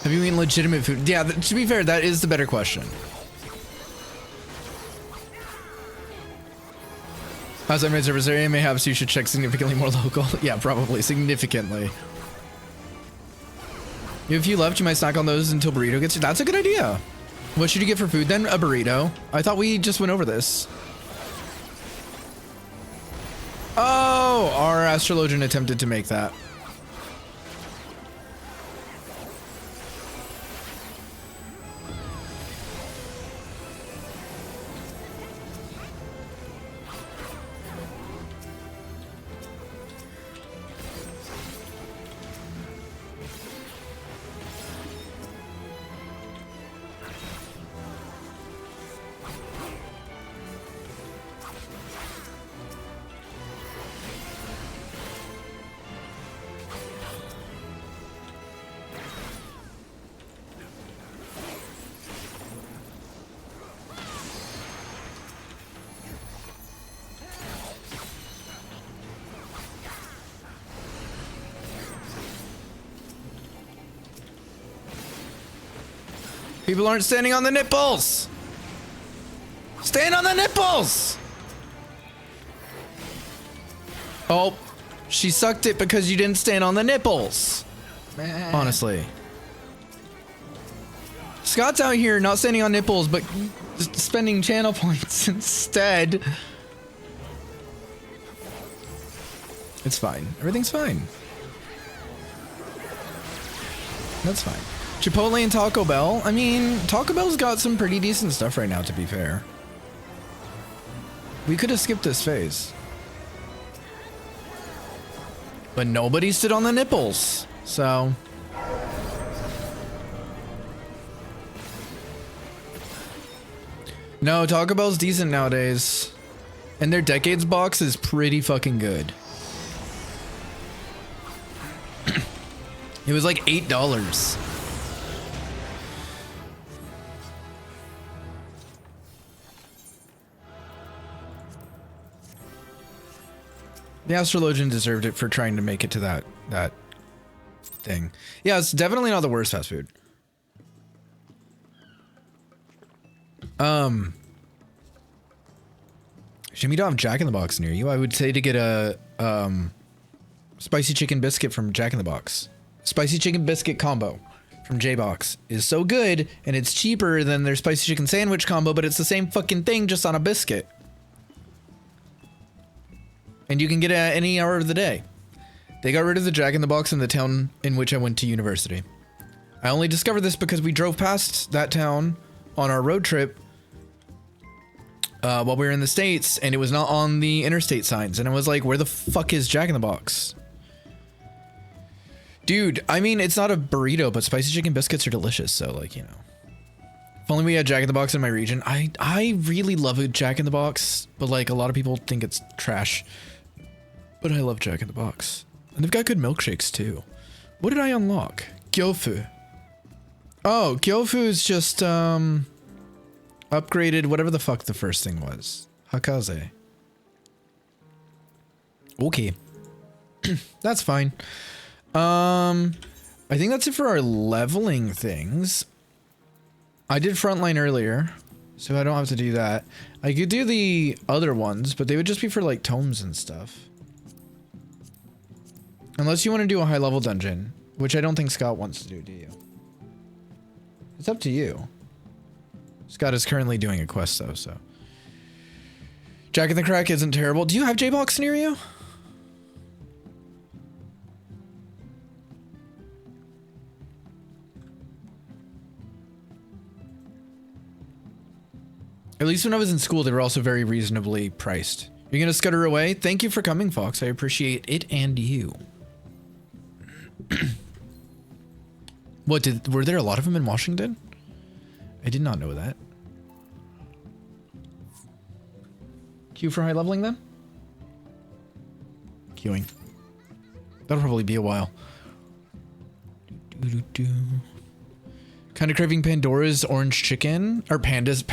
Have you eaten legitimate food? Yeah, to be fair, that is the better question. Outside service area may have, so you should check significantly more local. Yeah, probably significantly. If you left, you might snack on those until burrito gets you. That's a good idea. What should you get for food then? A burrito. I thought we just went over this. Oh, our astrologian attempted to make that. People aren't standing on the nipples. Stand on the nipples. Oh, she sucked it because you didn't stand on the nipples. Honestly. Scott's out here not standing on nipples, but just spending channel points instead. It's fine. Everything's fine. That's fine. Chipotle and Taco Bell. I mean, Taco Bell's got some pretty decent stuff right now, to be fair. We could have skipped this phase. But nobody stood on the nipples, so... No, Taco Bell's decent nowadays. And their Decades box is pretty fucking good. It was like $8. The astrologian deserved it for trying to make it to that thing. Yeah, it's definitely not the worst fast food. Jimmy, don't have Jack in the Box near you. I would say to get a spicy chicken biscuit from Jack in the Box. Spicy chicken biscuit combo from J-Box is so good, and it's cheaper than their spicy chicken sandwich combo, but it's the same fucking thing just on a biscuit. And you can get it at any hour of the day. They got rid of the Jack in the Box in the town in which I went to university. I only discovered this because we drove past that town on our road trip while we were in the States, and it was not on the interstate signs. And I was like, where the fuck is Jack in the Box? Dude, I mean, it's not a burrito, but spicy chicken biscuits are delicious. So, like, you know. If only we had Jack in the Box in my region. I really love a Jack in the Box, but like a lot of people think it's trash. But I love Jack in the Box. And they've got good milkshakes too. What did I unlock? Gyofu. Oh, Gyofu is just upgraded whatever the fuck the first thing was. Hakaze. Okay. That's fine. I think that's it for our leveling things. I did frontline earlier, so I don't have to do that. I could do the other ones, but they would just be for like tomes and stuff. Unless you want to do a high level dungeon, which I don't think Scott wants to do you? It's up to you. Scott is currently doing a quest though, so. Jack in the Crack isn't terrible. Do you have J-Box near you? At least when I was in school, they were also very reasonably priced. You're gonna scutter away? Thank you for coming, Fox. I appreciate it and you. What, were there a lot of them in Washington? I did not know that. Queue for high leveling then? Queuing. That'll probably be a while. Kind of craving Pandora's orange chicken or Panda's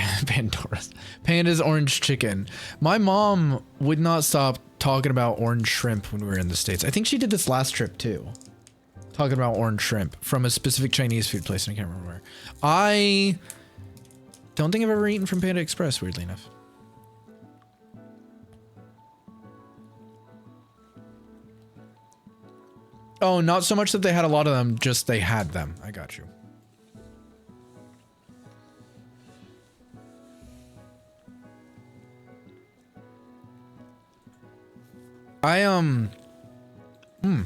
orange chicken. My mom would not stop talking about orange shrimp when we were in the States. I think she did this last trip too. Talking about orange shrimp from a specific Chinese food place, and I can't remember where. I don't think I've ever eaten from Panda Express, weirdly enough. Oh, not so much that they had a lot of them, just they had them. I got you.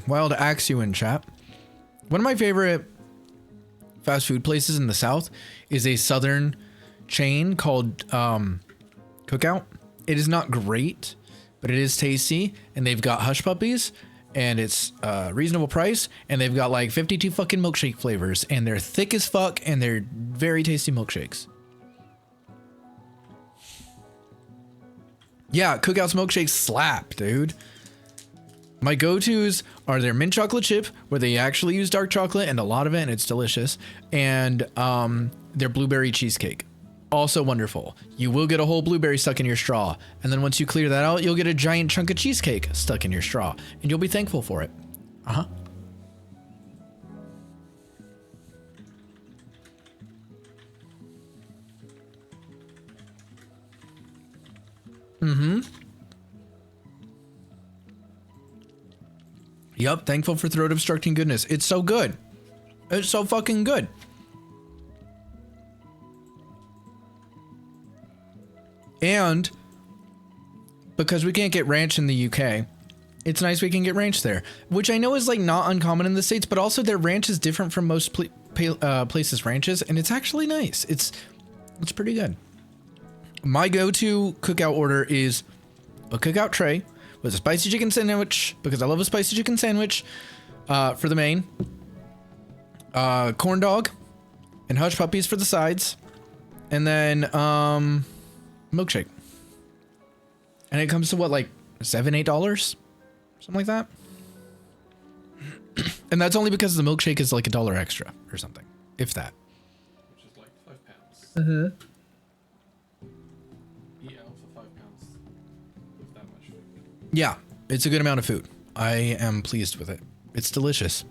Wild axe you in chat. One of my favorite fast food places in the South is a Southern chain called Cookout. It is not great, but it is tasty, and they've got hush puppies, and it's a reasonable price, and they've got like 52 fucking milkshake flavors, and they're thick as fuck, and they're very tasty milkshakes. Yeah, Cookout's milkshakes slap, dude. My go-tos are their mint chocolate chip, where they actually use dark chocolate and a lot of it, and it's delicious. And their blueberry cheesecake. Also wonderful. You will get a whole blueberry stuck in your straw. And then once you clear that out, you'll get a giant chunk of cheesecake stuck in your straw. And you'll be thankful for it. Uh-huh. Mm-hmm. Yup, thankful for throat obstructing goodness. It's so good. It's so fucking good. And because we can't get ranch in the UK, it's nice we can get ranch there, which I know is like not uncommon in the States, but also their ranch is different from most places' ranches, and it's actually nice. It's pretty good. My go-to Cookout order is a Cookout tray with a spicy chicken sandwich, because I love a spicy chicken sandwich, for the main. Corn dog and hush puppies for the sides. And then, milkshake. And it comes to what, like $7, $8? Something like that. And that's only because the milkshake is like $1 extra or something, if that. Which is like £5. Mm-hmm. Eat out for £5 with that much food. Yeah, it's a good amount of food. I am pleased with it. It's delicious.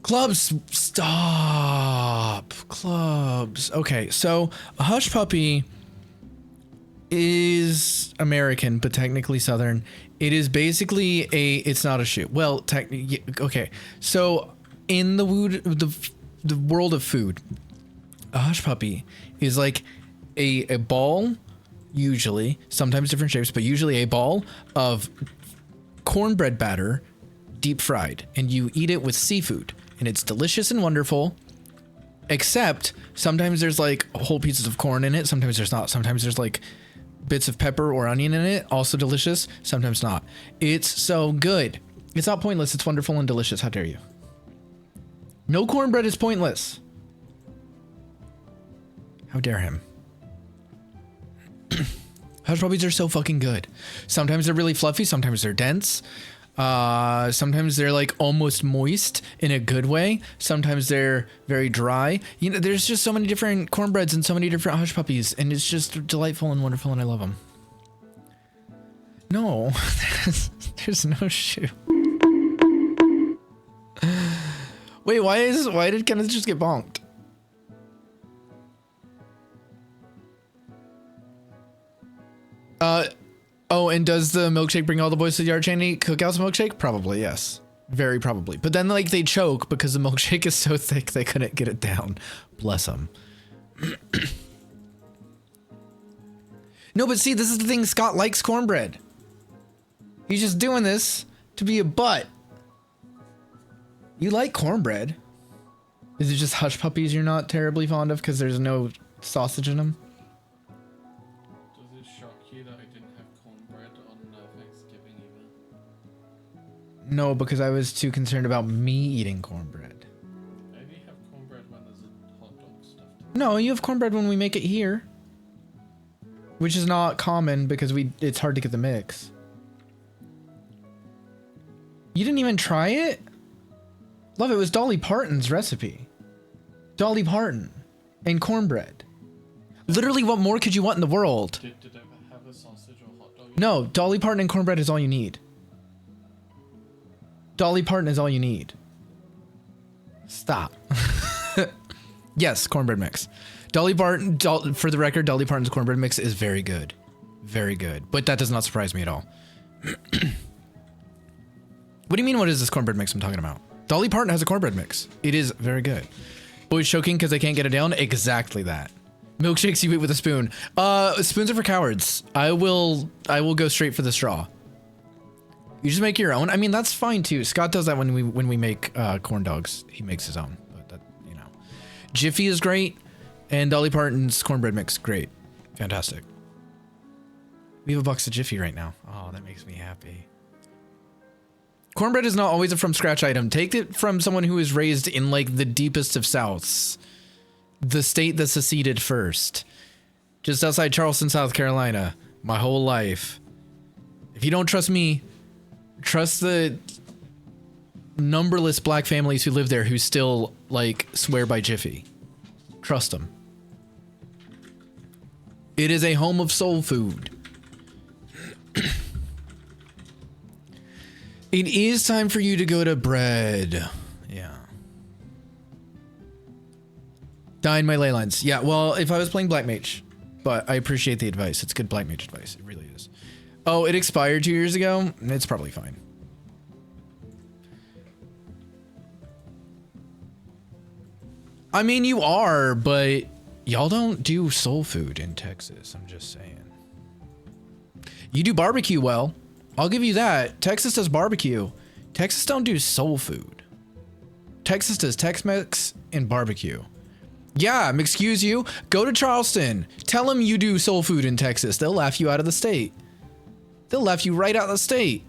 Clubs, stop. Clubs. Okay, so a hush puppy is American, but technically Southern. It is basically it's not a shoe. Well, okay. So in the world of food, a hush puppy is like a ball, usually, sometimes different shapes, but usually a ball of cornbread batter, deep fried, and you eat it with seafood, and it's delicious and wonderful. Except sometimes there's like whole pieces of corn in it, sometimes there's not. Sometimes there's like bits of pepper or onion in it, also delicious, sometimes not. It's so good. It's not pointless, it's wonderful and delicious. How dare you? No cornbread is pointless. How dare him? Hush puppies are so fucking good. Sometimes they're really fluffy, sometimes they're dense. Sometimes they're like almost moist in a good way. Sometimes they're very dry. You know, there's just so many different cornbreads and so many different hush puppies, and it's just delightful and wonderful, and I love them. No, there's no shoe. Wait, why did Kenneth just get bonked? Oh, and does the milkshake bring all the boys to the yard, Chaney? Cookout's milkshake? Probably, yes. Very probably. But then, like, they choke because the milkshake is so thick they couldn't get it down. Bless them. No, but see, this is the thing. Scott likes cornbread. He's just doing this to be a butt. You like cornbread. Is it just hush puppies you're not terribly fond of because there's no sausage in them? No, because I was too concerned about me eating cornbread. Maybe have cornbread when there's a hot dog stuffed in it. No, you have cornbread when we make it here. Which is not common because it's hard to get the mix. You didn't even try it? Love, it was Dolly Parton's recipe. Dolly Parton and cornbread. Literally, what more could you want in the world? Did it have a sausage or hot dog? No, Dolly Parton and cornbread is all you need. Dolly Parton is all you need. Stop. Yes, cornbread mix. Dolly Parton, for the record, Dolly Parton's cornbread mix is very good. Very good. But that does not surprise me at all. What do you mean, what is this cornbread mix I'm talking about? Dolly Parton has a cornbread mix. It is very good. Boys choking because they can't get it down? Exactly that. Milkshakes you eat with a spoon. Spoons are for cowards. I will go straight for the straw. You just make your own. I mean, that's fine too. Scott does that when we make corn dogs. He makes his own. But that, you know. Jiffy is great. And Dolly Parton's cornbread mix, great. Fantastic. We have a box of Jiffy right now. Oh, that makes me happy. Cornbread is not always a from scratch item. Take it from someone who is raised in like the deepest of Souths. The state that seceded first. Just outside Charleston, South Carolina. My whole life. If you don't trust me, trust the numberless black families who live there who still like swear by Jiffy. Trust them. It is a home of soul food. It is time for you to go to bed. Yeah. Dye in my ley lines. Yeah, well, if I was playing Black Mage. But I appreciate the advice. It's good Black Mage advice. It really is. Oh, it expired 2 years ago? It's probably fine. I mean, you are, but y'all don't do soul food in Texas. I'm just saying. You do barbecue well. I'll give you that. Texas does barbecue. Texas don't do soul food. Texas does Tex-Mex and barbecue. Yeah, excuse you. Go to Charleston. Tell them you do soul food in Texas. They'll laugh you out of the state. They'll laugh you right out of the state.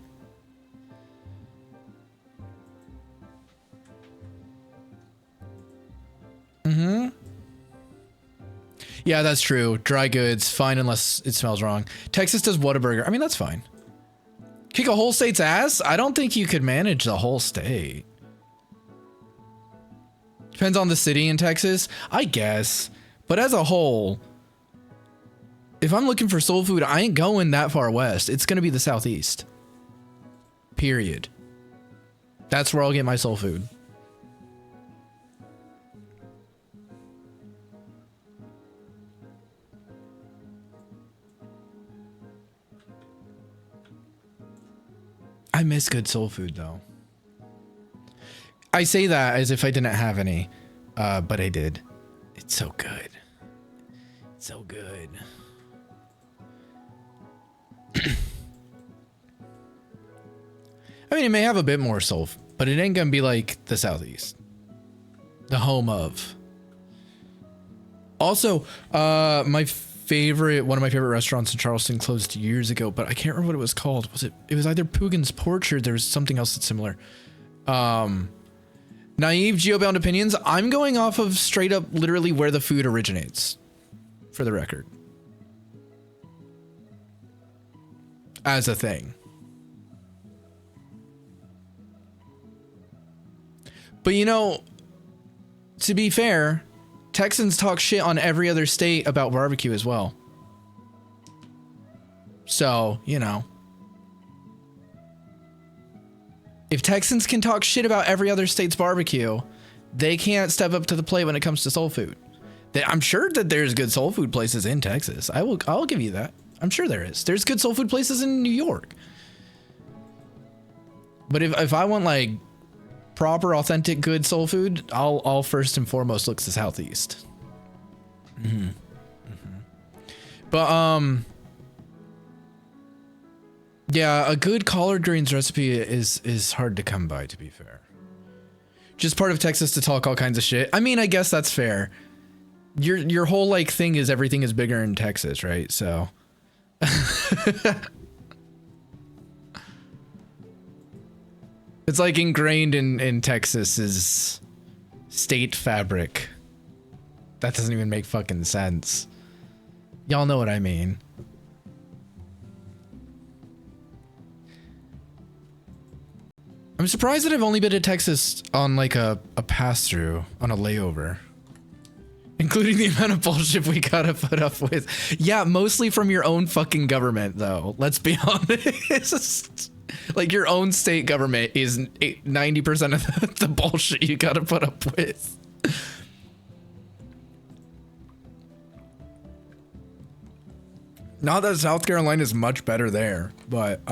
Mm-hmm. Yeah, that's true. Dry goods, fine unless it smells wrong. Texas does Whataburger. I mean, that's fine. Kick a whole state's ass? I don't think you could manage the whole state. Depends on the city in Texas, I guess. But as a whole, if I'm looking for soul food, I ain't going that far west. It's going to be the Southeast. Period. That's where I'll get my soul food. I miss good soul food, though. I say that as if I didn't have any, but I did. It's so good. It's so good. I mean, it may have a bit more soul, but it ain't gonna be like the Southeast. The home of. Also, one of my favorite restaurants in Charleston closed years ago, but I can't remember what it was called. It was either Poogan's Porch or there was something else that's similar. Naive geobound opinions. I'm going off of straight up literally where the food originates, for the record. As a thing. But you know, to be fair, Texans talk shit on every other state about barbecue as well. So, you know. If Texans can talk shit about every other state's barbecue, they can't step up to the plate when it comes to soul food. I'm sure that there's good soul food places in Texas. I'll give you that. I'm sure there is. There's good soul food places in New York. But if I want like proper, authentic, good soul food, I'll first and foremost look to the Southeast. Mm-hmm. Mm-hmm. But yeah, a good collard greens recipe is hard to come by, to be fair. Just part of Texas to talk all kinds of shit. I mean, I guess that's fair. Your whole like thing is everything is bigger in Texas, right? So it's like ingrained in Texas's state fabric. That doesn't even make fucking sense. Y'all know what I mean. I'm surprised that I've only been to Texas on like a pass-through, on a layover. Including the amount of bullshit we gotta put up with. Yeah, mostly from your own fucking government, though. Let's be honest. Like, your own state government is 90% of the bullshit you gotta put up with. Not that South Carolina is much better there, but,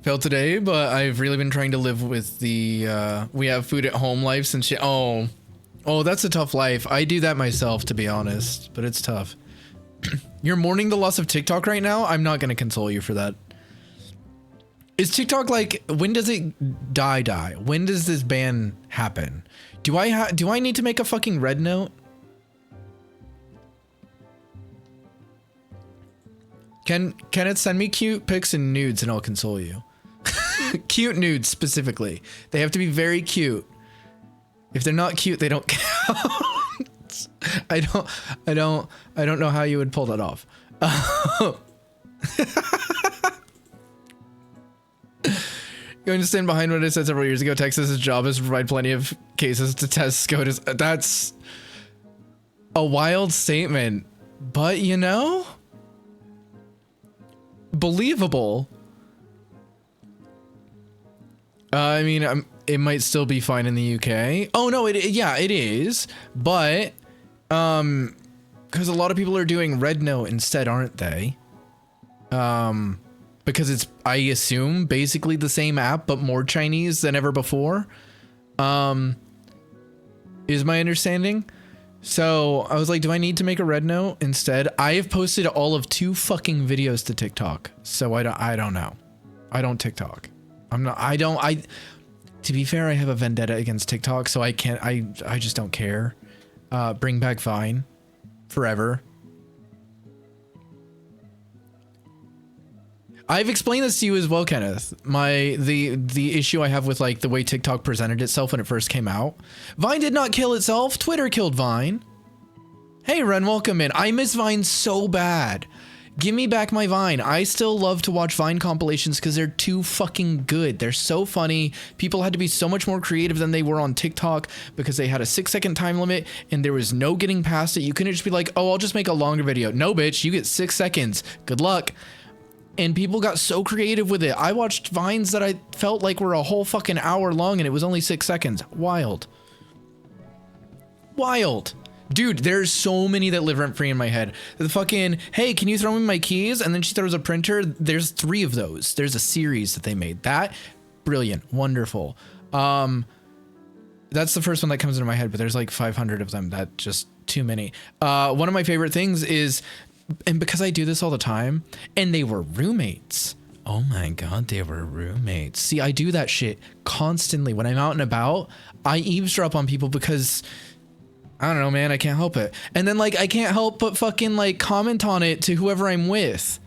failed today, but I've really been trying to live with the, we have food at home life since she, oh, that's a tough life. I do that myself, to be honest, but it's tough. You're mourning the loss of TikTok right now? I'm not going to console you for that. Is TikTok like, when does it die? When does this ban happen? Do I need to make a fucking red note? Can it send me cute pics and nudes and I'll console you? Cute nudes specifically. They have to be very cute. If they're not cute, they don't count. I don't know how you would pull that off. Going to stand behind what I said several years ago. Texas's job is to provide plenty of cases to test SCOTUS. That's a wild statement, but you know, believable. I mean, it might still be fine in the UK. Oh no, yeah, it is. But, because a lot of people are doing Red Note instead, aren't they? Because it's, I assume, basically the same app, but more Chinese than ever before. Is my understanding. So I was like, do I need to make a Red Note instead? I have posted all of 2 fucking videos to TikTok. So I don't know. I don't TikTok. To be fair, I have a vendetta against TikTok, so I just don't care. Bring back Vine forever. I've explained this to you as well, Kenneth. The issue I have with like the way TikTok presented itself when it first came out. Vine did not kill itself. Twitter killed Vine. Hey, Ren, welcome in. I miss Vine so bad. Give me back my Vine. I still love to watch Vine compilations because they're too fucking good. They're so funny. People had to be so much more creative than they were on TikTok because they had a 6-second time limit and there was no getting past it. You couldn't just be like, oh, I'll just make a longer video. No, bitch, you get 6 seconds. Good luck. And people got so creative with it. I watched Vines that I felt like were a whole fucking hour long and it was only 6 seconds. Wild. Wild. Dude, there's so many that live rent free in my head. The fucking, hey, can you throw me my keys? And then she throws a printer. There's 3 of those. There's a series that they made. That, brilliant, wonderful. That's the first one that comes into my head, but there's like 500 of them. That just too many. One of my favorite things is, and because I do this all the time, and they were roommates. Oh my God, they were roommates. See, I do that shit constantly. When I'm out and about, I eavesdrop on people because I don't know, man, I can't help it. And then like, I can't help but fucking like comment on it to whoever I'm with.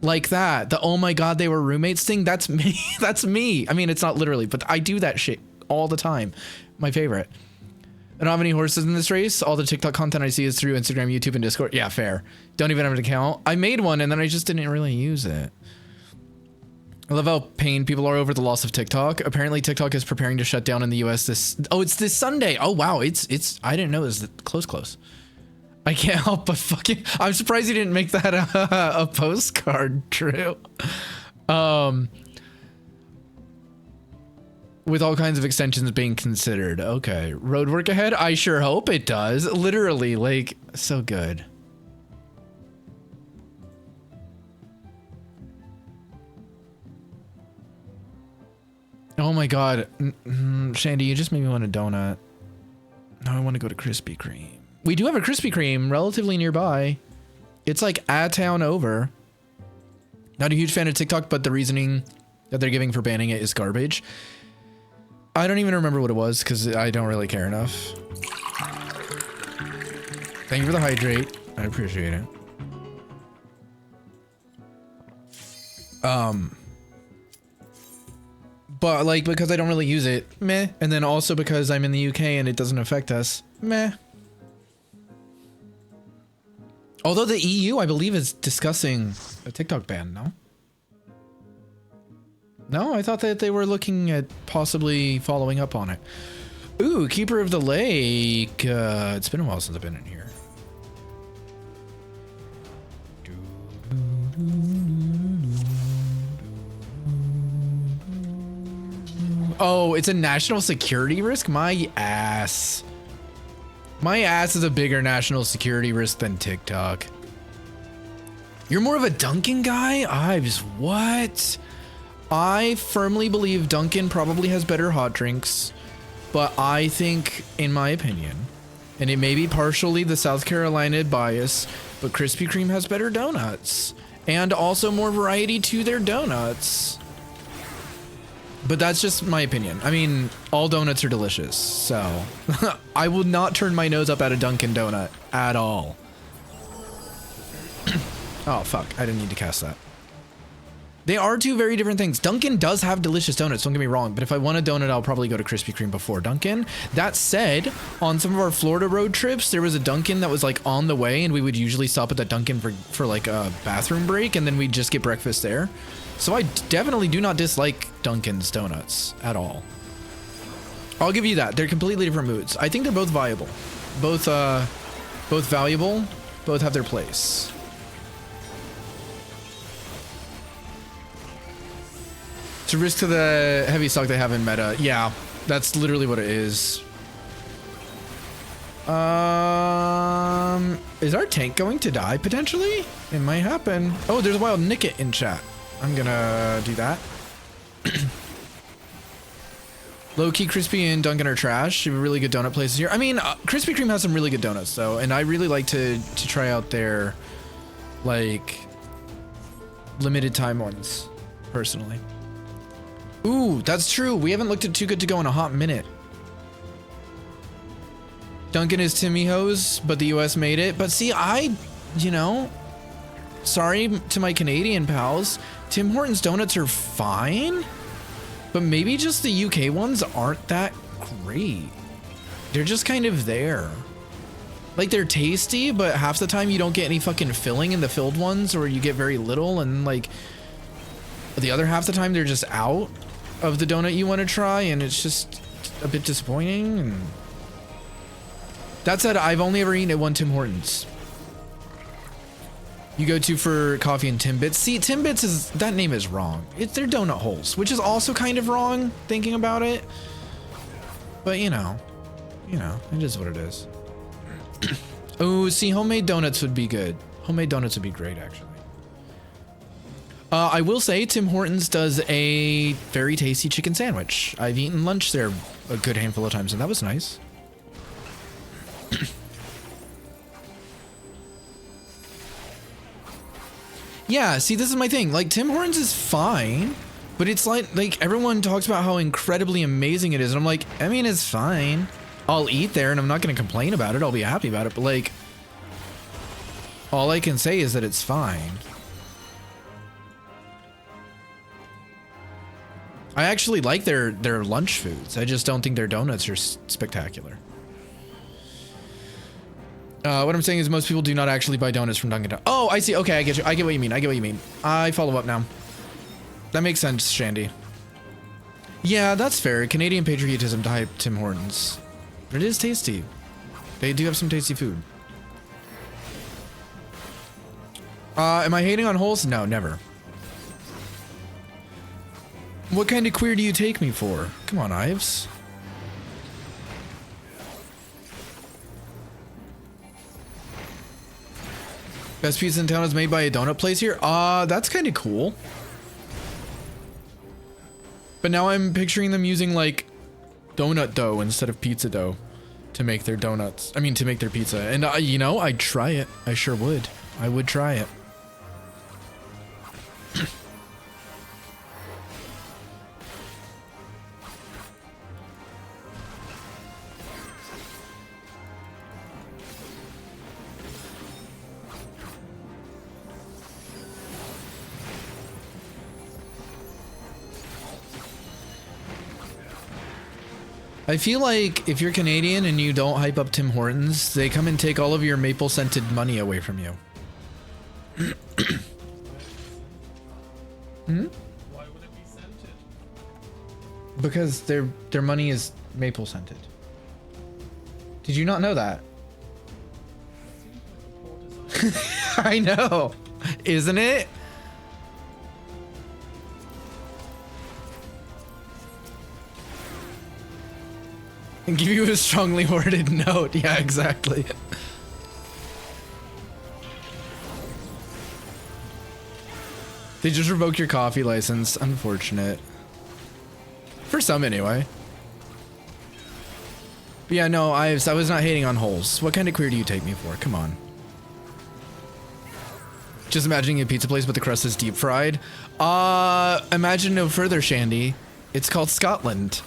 Like that, the oh my God, they were roommates thing. That's me. That's me. I mean, it's not literally, but I do that shit all the time. My favorite. I don't have any horses in this race. All the TikTok content I see is through Instagram, YouTube, and Discord. Yeah, fair. Don't even have an account. I made one and then I just didn't really use it. I love how pained people are over the loss of TikTok. Apparently TikTok is preparing to shut down in the US it's this Sunday. Oh wow, it's I didn't know it was close. I can't help but fucking, I'm surprised you didn't make that a postcard, Drew. With all kinds of extensions being considered. Okay, road work ahead? I sure hope it does. Literally, like, so good. Oh my God. Shandy, you just made me want a donut. Now I want to go to Krispy Kreme. We do have a Krispy Kreme relatively nearby. It's like a town over. Not a huge fan of TikTok, but the reasoning that they're giving for banning it is garbage. I don't even remember what it was because I don't really care enough. Thank you for the hydrate. I appreciate it. But like, because I don't really use it, meh. And then also because I'm in the UK and it doesn't affect us, meh. Although the EU, I believe, is discussing a TikTok ban, no? No, I thought that they were looking at possibly following up on it. Ooh, Keeper of the Lake. It's been a while since I've been in here. Oh, it's a national security risk? My ass. My ass is a bigger national security risk than TikTok. You're more of a Dunkin' guy? What? I firmly believe Dunkin' probably has better hot drinks, but I think, in my opinion, and it may be partially the South Carolina bias, but Krispy Kreme has better donuts and also more variety to their donuts. But that's just my opinion. I mean, all donuts are delicious, so I will not turn my nose up at a Dunkin' donut at all. Oh, fuck. I didn't need to cast that. They are two very different things. Dunkin' does have delicious donuts, don't get me wrong, but if I want a donut, I'll probably go to Krispy Kreme before Dunkin'. That said, on some of our Florida road trips, there was a Dunkin' that was like on the way, and we would usually stop at that Dunkin' for like a bathroom break, and then we'd just get breakfast there. So I definitely do not dislike Dunkin's donuts at all. I'll give you that. They're completely different moods. I think they're both viable. Both valuable. Both have their place. It's a risk to the heavy stock they have in meta. Yeah, that's literally what it is. Is our tank going to die potentially? It might happen. Oh, there's a wild Nicket in chat. I'm gonna do that. Low-key Crispy and Dunkin' are trash. You have really good donut places here. I mean, Krispy Kreme has some really good donuts though, and I really like to try out their like limited time ones personally. Ooh, that's true. We haven't looked at Too Good To Go in a hot minute. Dunkin' is Timmy Hose, but the US made it. But see, you know, sorry to my Canadian pals, Tim Hortons donuts are fine, but maybe just the UK ones aren't that great. They're just kind of there. Like, they're tasty, but half the time you don't get any fucking filling in the filled ones, or you get very little, and like the other half the time they're just out of the donut you want to try, and it's just a bit disappointing. And that said, I've only ever eaten at one Tim Hortons. You go to for coffee and Timbits. See, Timbits is, that name is wrong. It's their donut holes, which is also kind of wrong thinking about it. But you know, it is what it is. Oh, see, homemade donuts would be good. Homemade donuts would be great, actually. I will say Tim Hortons does a very tasty chicken sandwich. I've eaten lunch there a good handful of times, and that was nice. Yeah, see, this is my thing. Like, Tim Hortons is fine, but it's like everyone talks about how incredibly amazing it is, and I'm like, I mean, it's fine. I'll eat there, and I'm not going to complain about it. I'll be happy about it, but like, all I can say is that it's fine. I actually like their lunch foods. I just don't think their donuts are spectacular. What I'm saying is most people do not actually buy donuts from Dunkin'. Oh, I see. Okay, I get you. I get what you mean. I get what you mean. I follow up now. That makes sense, Shandy. Yeah, that's fair. Canadian patriotism to hype Tim Hortons. But it is tasty. They do have some tasty food. Am I hating on holes? No, never. What kind of queer do you take me for? Come on, Ives. Best pizza in town is made by a donut place here? That's kind of cool. But now I'm picturing them using like donut dough instead of pizza dough to make their donuts. I mean, to make their pizza. And you know, I'd try it. I sure would. I would try it. I feel like if you're Canadian and you don't hype up Tim Hortons, they come and take all of your maple scented money away from you. Hmm? Why would it be scented? Because their money is maple scented. Did you not know that? Seems like a poor design. I know, isn't it? And give you a strongly worded note. Yeah, exactly. They just revoked your coffee license. Unfortunate. For some, anyway. But yeah, no, I was not hating on holes. What kind of queer do you take me for? Come on. Just imagining a pizza place, but the crust is deep fried. Imagine no further, Shandy. It's called Scotland.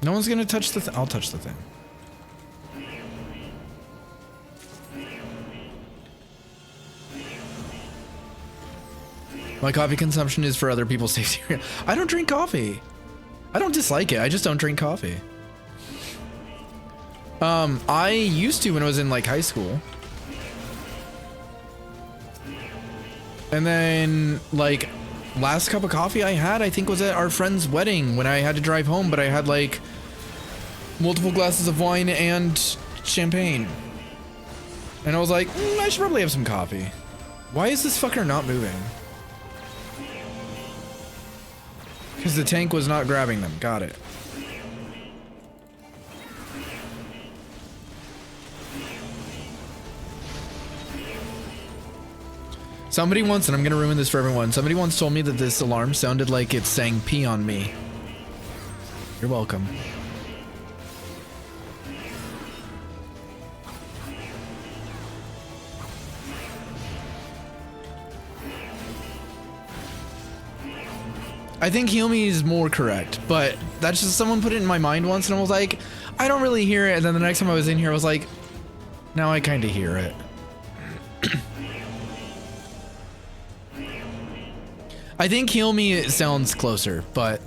No one's gonna touch the I'll touch the thing. My coffee consumption is for other people's safety. I don't drink coffee. I don't dislike it. I just don't drink coffee. I used to when I was in like high school. And then like last cup of coffee I had, I think was at our friend's wedding when I had to drive home, but I had like multiple glasses of wine and champagne. And I was like, I should probably have some coffee. Why is this fucker not moving? Because the tank was not grabbing them. Got it. Somebody once, and I'm going to ruin this for everyone, somebody once told me that this alarm sounded like it's saying pee on me. You're welcome. I think heal me is more correct, but that's just someone put it in my mind once and I was like, I don't really hear it. And then the next time I was in here, I was like, now I kind of hear it. I think heal me sounds closer, but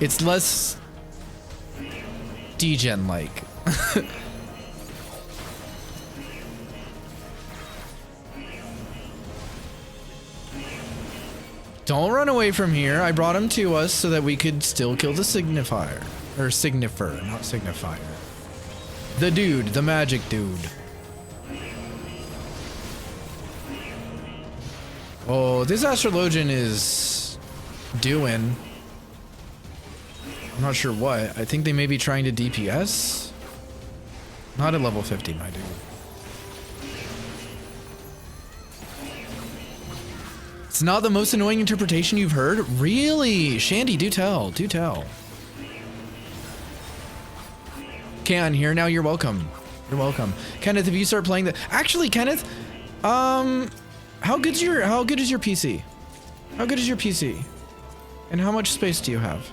it's less degen like. Don't run away from here. I brought him to us so that we could still kill the signifier. Or signifer, not signifier. The dude, the magic dude. Oh, this astrologian is doing. I'm not sure what. I think they may be trying to DPS. Not at level 50, my dude. It's not the most annoying interpretation you've heard? Really? Shandy, do tell. Do tell. Can here now, you're welcome. You're welcome. Kenneth, if you start playing the actually, Kenneth, how good is your PC? How good is your PC? And how much space do you have?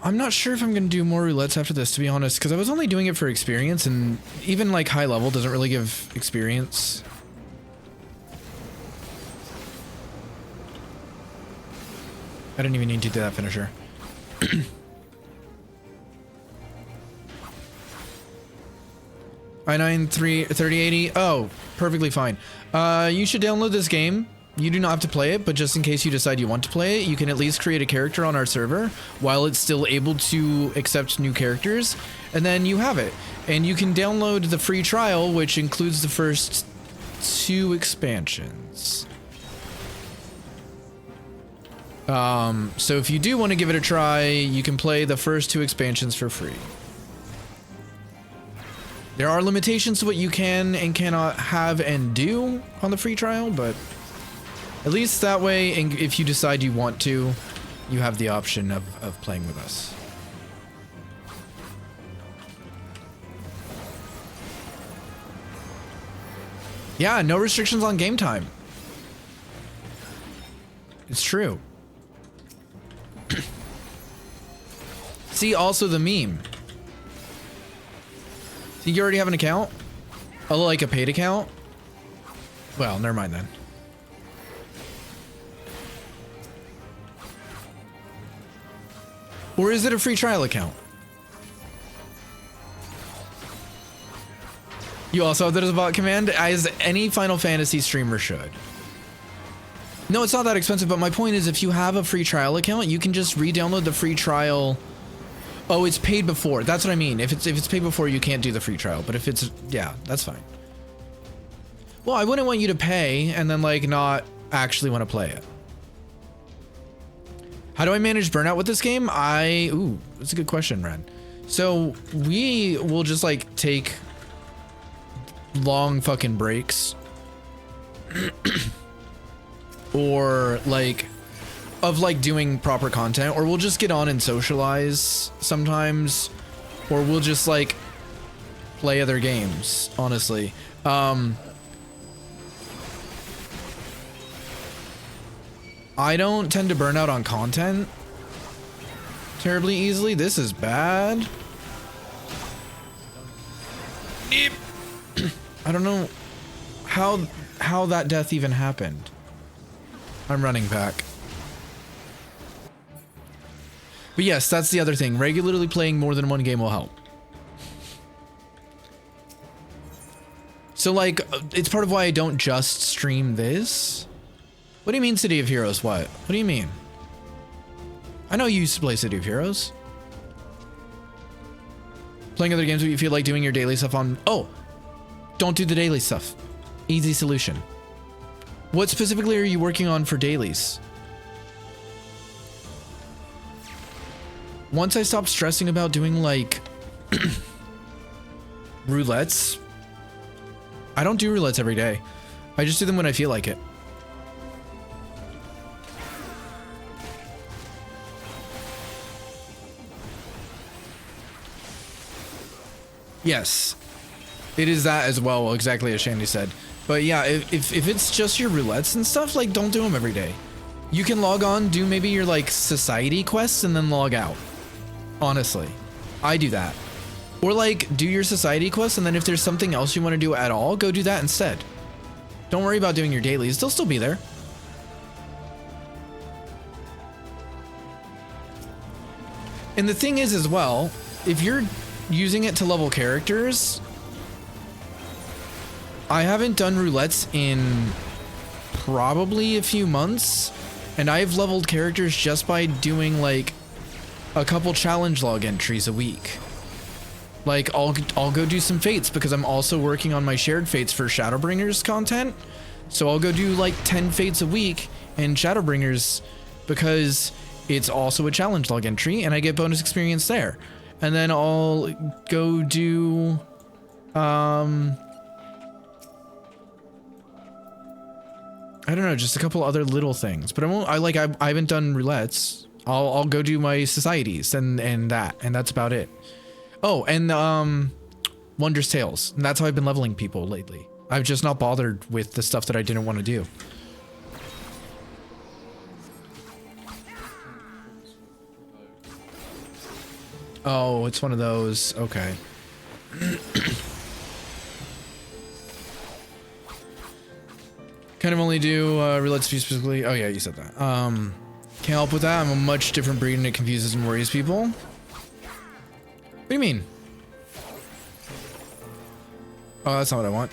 I'm not sure if I'm gonna do more roulettes after this, to be honest, because I was only doing it for experience, and even like high level doesn't really give experience. I didn't even need to do that finisher. I9 3080. Oh, perfectly fine. You should download this game. You do not have to play it, but just in case you decide you want to play it, you can at least create a character on our server while it's still able to accept new characters, and then you have it. And you can download the free trial, which includes the first 2 expansions. So if you do want to give it a try, you can play the first 2 expansions for free. There are limitations to what you can and cannot have and do on the free trial, but at least that way, and if you decide you want to, you have the option of playing with us. Yeah, no restrictions on game time. It's true. See, also the meme. Think you already have an account? Oh, like a paid account? Well, never mind then. Or is it a free trial account? You also have that as a bot command, as any Final Fantasy streamer should. No, it's not that expensive, but my point is if you have a free trial account, you can just re-download the free trial. Oh, it's paid before. That's what I mean. If it's paid before, you can't do the free trial, but if it's, yeah, that's fine. Well, I wouldn't want you to pay and then like not actually want to play it. How do I manage burnout with this game? Ooh, that's a good question, Ren. So we will just like take long fucking breaks or like of like doing proper content, or we'll just get on and socialize sometimes, or we'll just like play other games, honestly. I don't tend to burn out on content terribly easily. This is bad. I don't know how that death even happened. I'm running back. But yes, that's the other thing. Regularly playing more than one game will help. So like, it's part of why I don't just stream this. What do you mean City of Heroes? What do you mean? I know you used to play City of Heroes. Playing other games where you feel like doing your daily stuff on... Oh, don't do the daily stuff. Easy solution. What specifically are you working on for dailies? Once I stopped stressing about doing like roulettes, I don't do roulettes every day. I just do them when I feel like it. Yes, it is that as well, exactly as Shandy said. But yeah, if it's just your roulettes and stuff, like don't do them every day. You can log on, do maybe your like society quests and then log out. Honestly, I do that. Or like do your society quests and then if there's something else you want to do at all, go do that instead. Don't worry about doing your dailies, they'll still be there. And the thing is as well, if you're using it to level characters, I haven't done roulettes in probably a few months, and I've leveled characters just by doing like a couple challenge log entries a week. Like I'll go do some fates because I'm also working on my shared fates for Shadowbringers content. So I'll go do like 10 fates a week in Shadowbringers because it's also a challenge log entry and I get bonus experience there. And then I'll go do I don't know, just a couple other little things, but I haven't done roulettes. I'll go do my societies and that's about it. Oh, and Wondrous Tales. And that's how I've been leveling people lately. I've just not bothered with the stuff that I didn't want to do. Oh, it's one of those. Okay. Kind of only do roulettes specifically. Oh yeah, you said that. Can't help with that. I'm a much different breed and it confuses and worries people. What do you mean? Oh, that's not what I want.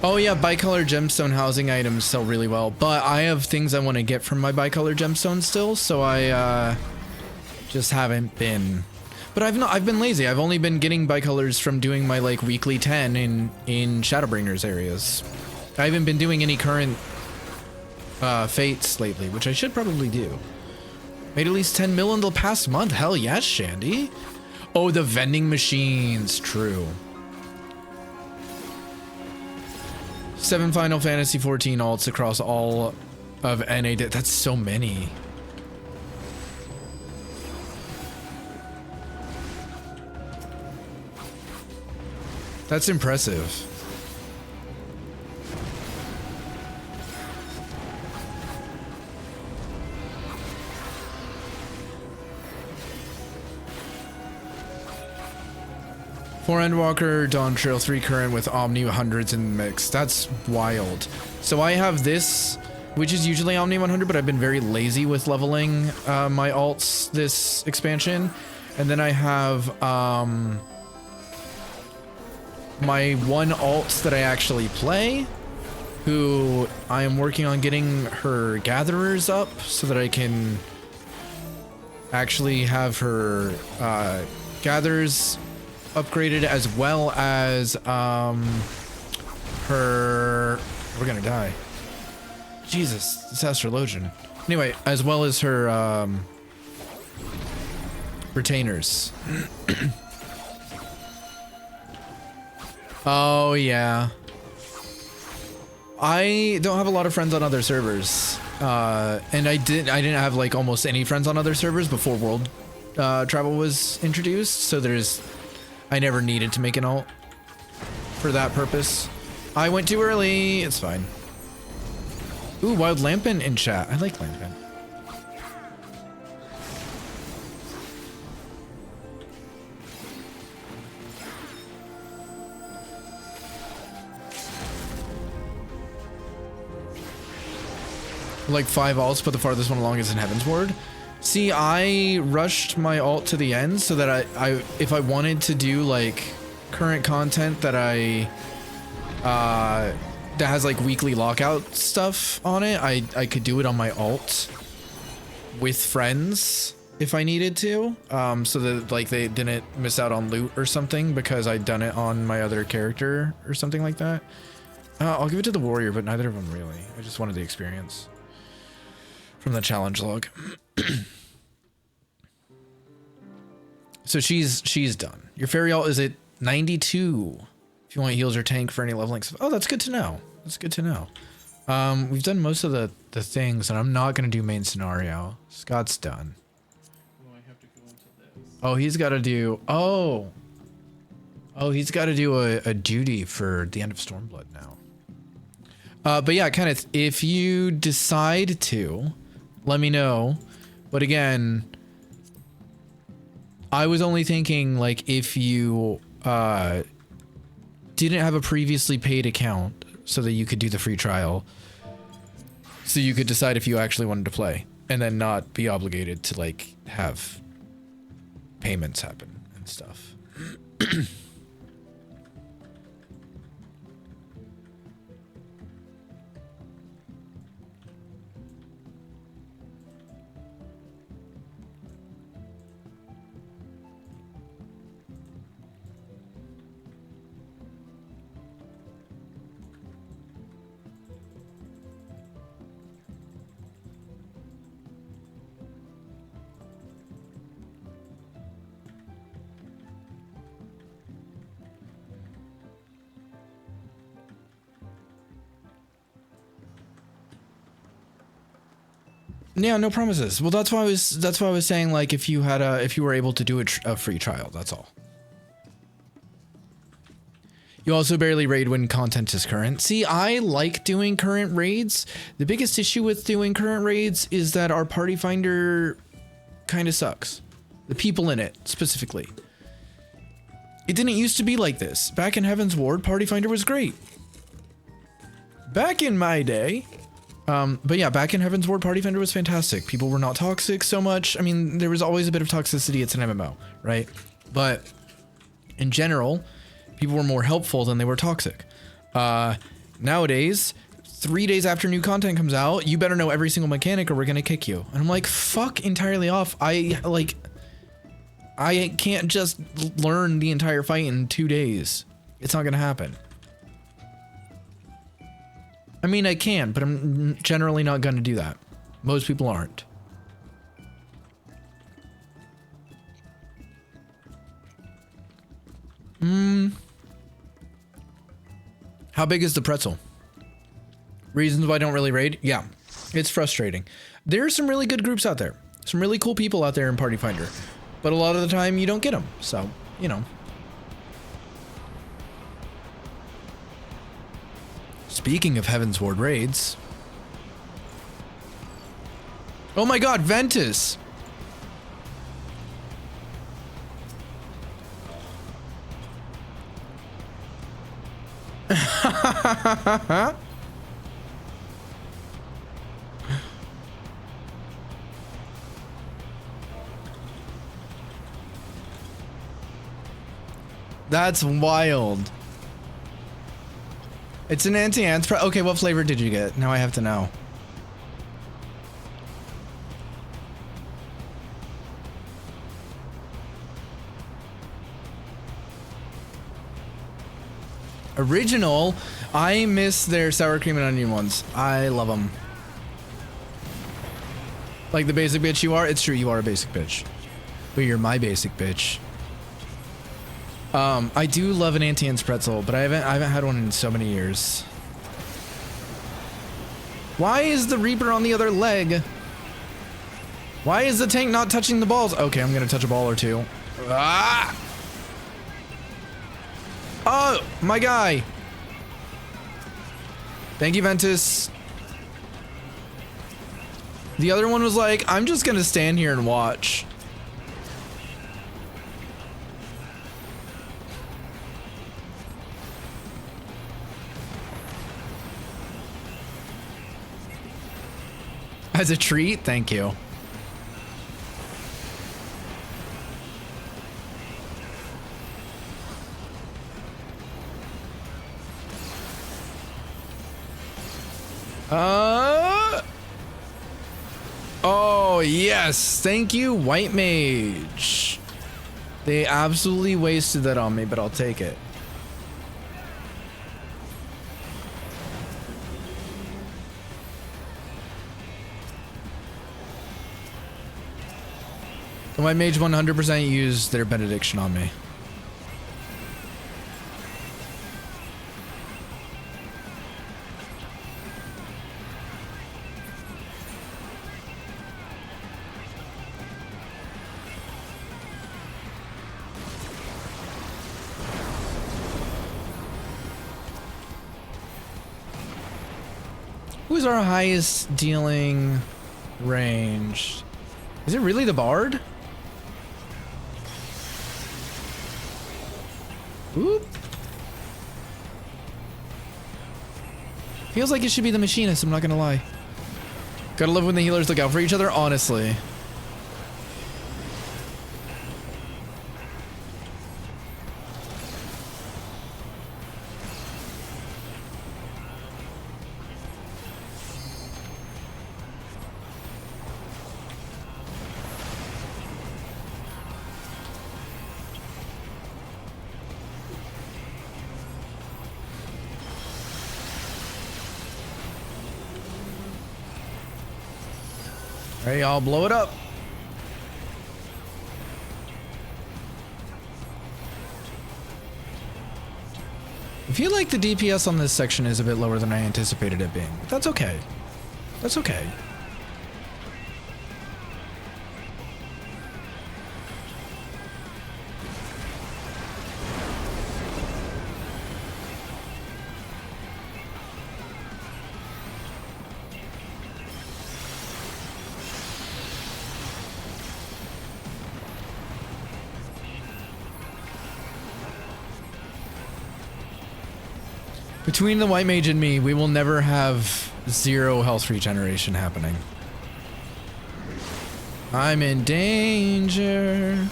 Oh yeah, bicolor gemstone housing items sell really well, but I have things I want to get from my bicolor gemstone still, so I just haven't been. But I've been lazy. I've only been getting bicolors from doing my like weekly 10 in Shadowbringers areas. I haven't been doing any current fates lately, which I should probably do. Made at least 10 mil in the past month. Hell yes, Shandy. Oh, the vending machines. True. 7 Final Fantasy 14 alts across all of NA. That's so many. That's impressive. Four Endwalker, Dawn Trail, 3 current with Omni 100s in the mix. That's wild. So I have this, which is usually Omni 100, but I've been very lazy with leveling my alts this expansion. And then I have my one alt that I actually play, who I am working on getting her gatherers up so that I can actually have her gatherers upgraded, as well as her, we're gonna die. Jesus, this astrologian. Anyway, as well as her retainers. Oh yeah. I don't have a lot of friends on other servers. And I didn't have like almost any friends on other servers before world travel was introduced, so I never needed to make an alt for that purpose. I went too early. It's fine. Ooh, Wild Lampin in chat. I like Lampin. Like 5 alts, but the farthest one along is in Heaven's Ward. See, I rushed my alt to the end so that if I wanted to do like current content that that has like weekly lockout stuff on it, I could do it on my alt with friends if I needed to, so that like they didn't miss out on loot or something because I'd done it on my other character or something like that. I'll give it to the warrior, but neither of them really. I just wanted the experience from the challenge log. So she's done. Your fairy alt is at 92. If you want heals or tank for any leveling stuff. Oh, that's good to know. That's good to know. We've done most of the things, and I'm not gonna do main scenario. Scott's done. Oh, I have to go into this. Oh, he's got to do. Oh, he's got to do a duty for the end of Stormblood now. But yeah, kind of. If you decide to, let me know. But again, I was only thinking like if you didn't have a previously paid account so that you could do the free trial, so you could decide if you actually wanted to play and then not be obligated to like have payments happen and stuff. Yeah, no promises. Well, that's why I was saying like if you were able to do a free trial, that's all. You also barely raid when content is current. See, I like doing current raids. The biggest issue with doing current raids is that our party finder kind of sucks. The people in it, specifically. It didn't used to be like this. Back in Heaven's Ward, party finder was great. Back in my day. But yeah, back in Heaven's Ward, party finder was fantastic. People were not toxic so much. I mean, there was always a bit of toxicity. It's an MMO, right? But in general, people were more helpful than they were toxic. Nowadays, 3 days after new content comes out, you better know every single mechanic or we're gonna kick you. And I'm like, fuck entirely off. I can't just learn the entire fight in 2 days. It's not gonna happen. I mean, I can, but I'm generally not gonna do that. Most people aren't. How big is the pretzel? Reasons why I don't really raid? Yeah, it's frustrating. There are some really good groups out there. Some really cool people out there in Party Finder. But a lot of the time you don't get them. So, you know. Speaking of Heaven's Ward raids. Oh my god, Ventus! That's wild. It's an anti-ants. Okay, what flavor did you get? Now I have to know. Original. I miss their sour cream and onion ones. I love them. Like the basic bitch you are. It's true, you are a basic bitch. But you're my basic bitch. I do love an anti-ants pretzel, but I haven't had one in so many years. Why is the Reaper on the other leg? Why is the tank not touching the balls? Okay, I'm gonna touch a ball or two. Ah! Oh, my guy. Thank you, Ventus. The other one was like, I'm just gonna stand here and watch. As a treat, thank you. Oh, yes. Thank you, White Mage. They absolutely wasted that on me, but I'll take it. The White Mage 100% used their benediction on me. Who's our highest dealing range? Is it really the Bard? Oop. Feels like it should be the Machinist, I'm not gonna lie. Gotta love when the healers look out for each other, honestly. Hey, I'll blow it up. I feel like the DPS on this section is a bit lower than I anticipated it being. But that's okay. That's okay. Between the White Mage and me, we will never have 0 health regeneration happening. I'm in danger.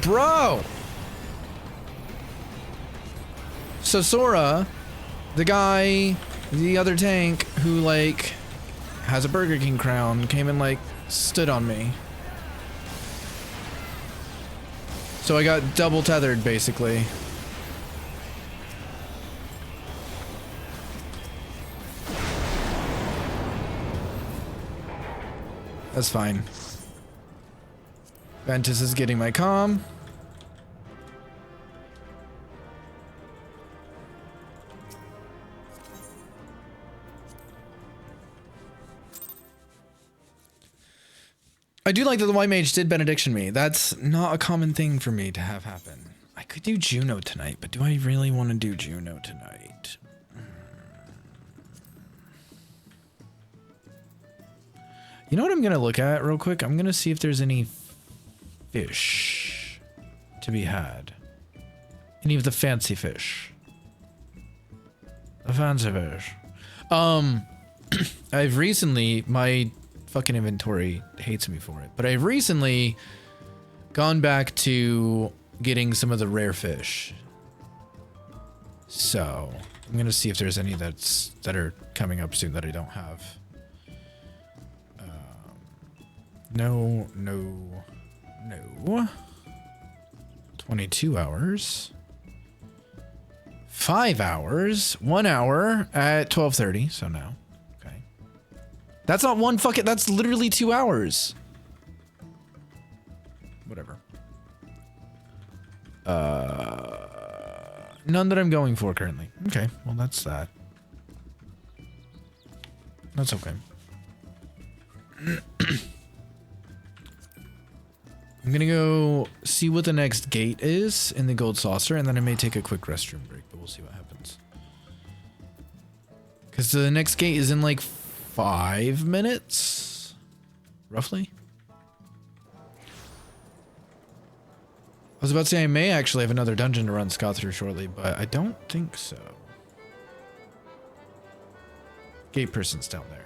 Bro! So Sora, the guy, the other tank who like has a Burger King crown, came and like stood on me. So I got double tethered basically. That's fine. Ventus is getting my comm. I do like that the White Mage did benediction me. That's not a common thing for me to have happen. I could do Juno tonight, but do I really want to do Juno tonight? You know what I'm going to look at real quick? I'm going to see if there's any fish to be had. Any of the fancy fish. The fancy fish. I've recently, my fucking inventory hates me for it, but I've recently gone back to getting some of the rare fish. So, I'm going to see if there's any that are coming up soon that I don't have. No. 22 hours. 5 hours. 1 hour at 12:30. So now. Okay. That's not one fucking. That's literally 2 hours. Whatever. None that I'm going for currently. Okay. Well, that's that. That's okay. I'm gonna go see what the next gate is in the gold saucer, and then I may take a quick restroom break, but we'll see what happens. Because the next gate is in like 5 minutes, roughly. I was about to say I may actually have another dungeon to run Scott through shortly, but I don't think so. Gate person's down there.